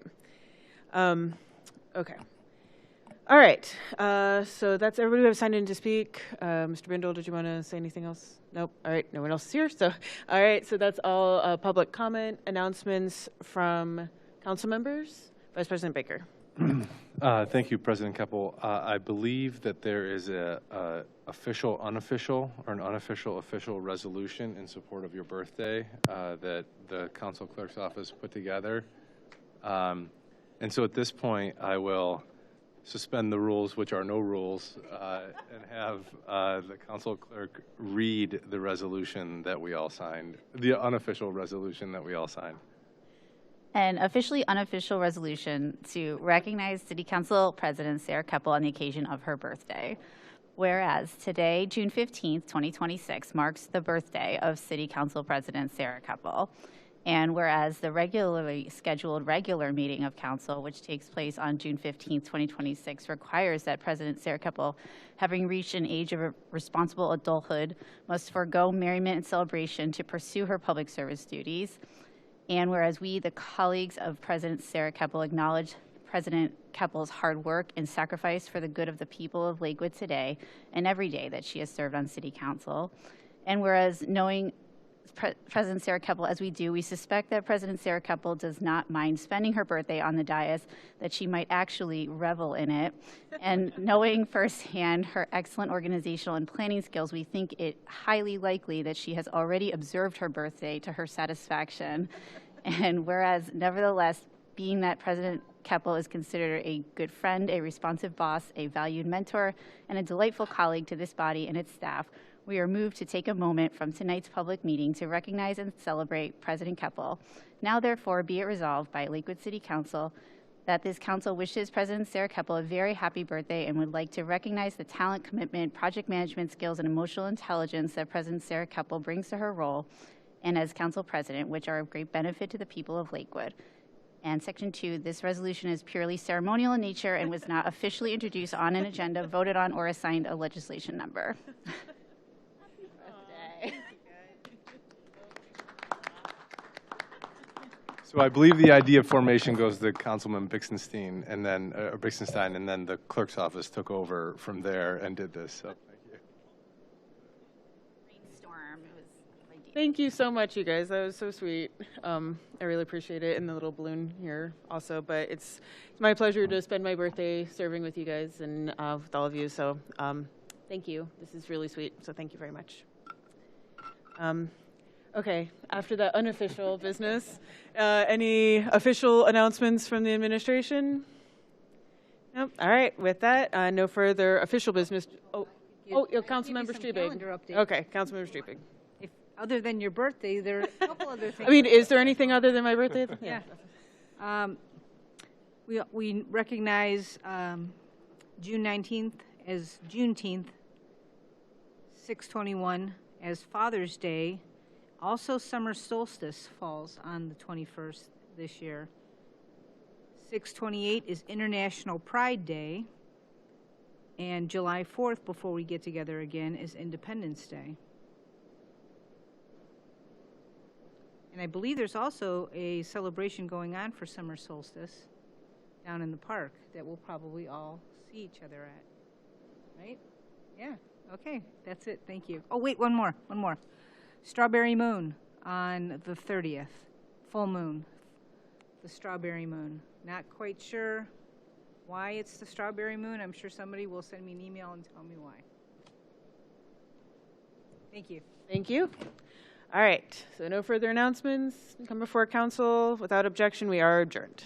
S1: Okay. All right. So that's everybody who have signed in to speak. Mr. Bindle, did you want to say anything else? Nope. All right. No one else is here. So, all right. So that's all public comment announcements from council members. Vice President Baker.
S2: Thank you, President Keppel. I believe that there is an official official resolution in support of your birthday that the council clerk's office put together. And so at this point, I will suspend the rules, which are no rules, and have the council clerk read the resolution that we all signed, the unofficial resolution that we all signed.
S10: An officially unofficial resolution to recognize City Council President Sarah Keppel on the occasion of her birthday. Whereas today, June 15th, 2026, marks the birthday of City Council President Sarah Keppel. And whereas the regularly scheduled regular meeting of council, which takes place on June 15th, 2026, requires that President Sarah Keppel, having reached an age of responsible adulthood, must forego merriment and celebration to pursue her public service duties. And whereas we, the colleagues of President Sarah Keppel, acknowledge President Keppel's hard work and sacrifice for the good of the people of Lakewood today and every day that she has served on City Council. And whereas knowing President Sarah Keppel as we do, we suspect that President Sarah Keppel does not mind spending her birthday on the dais, that she might actually revel in it. And knowing firsthand her excellent organizational and planning skills, we think it highly likely that she has already observed her birthday to her satisfaction. And whereas, nevertheless, being that President Keppel is considered a good friend, a responsive boss, a valued mentor, and a delightful colleague to this body and its staff, we are moved to take a moment from tonight's public meeting to recognize and celebrate President Keppel. Now, therefore, be it resolved by Lakewood City Council that this council wishes President Sarah Keppel a very happy birthday and would like to recognize the talent, commitment, project management skills, and emotional intelligence that President Sarah Keppel brings to her role and as council president, which are of great benefit to the people of Lakewood. And Section 2, this resolution is purely ceremonial in nature and was not officially introduced on an agenda, voted on, or assigned a legislation number.
S2: So I believe the idea of formation goes to Councilman Bixenstein, and then Bixenstein, and then the clerk's office took over from there and did this. So thank you.
S10: Brainstorm. It was ideal.
S1: Thank you so much, you guys. That was so sweet. I really appreciate it, and the little balloon here also. But it's my pleasure to spend my birthday serving with you guys and with all of you. So thank you. This is really sweet. So thank you very much. Okay, after that unofficial business, any official announcements from the administration? Nope. All right, with that, no further official business. Councilmember Strubing. Okay, Councilmember Strubing.
S5: Other than your birthday, there are a couple other things.
S1: I mean, is there anything other than my birthday?
S5: Yeah. We recognize June 19th as Juneteenth, 6/21 as Father's Day. Also, summer solstice falls on the 21st this year. 6/28 is International Pride Day. And July 4th, before we get together again, is Independence Day. And I believe there's also a celebration going on for summer solstice down in the park that we'll probably all see each other at. Right? Yeah. Okay. That's it. Thank you. Oh, wait, one more. Strawberry moon on the 30th. Full moon. The strawberry moon. Not quite sure why it's the strawberry moon. I'm sure somebody will send me an email and tell me why. Thank you.
S1: Thank you. All right, so no further announcements come before council. Without objection, we are adjourned.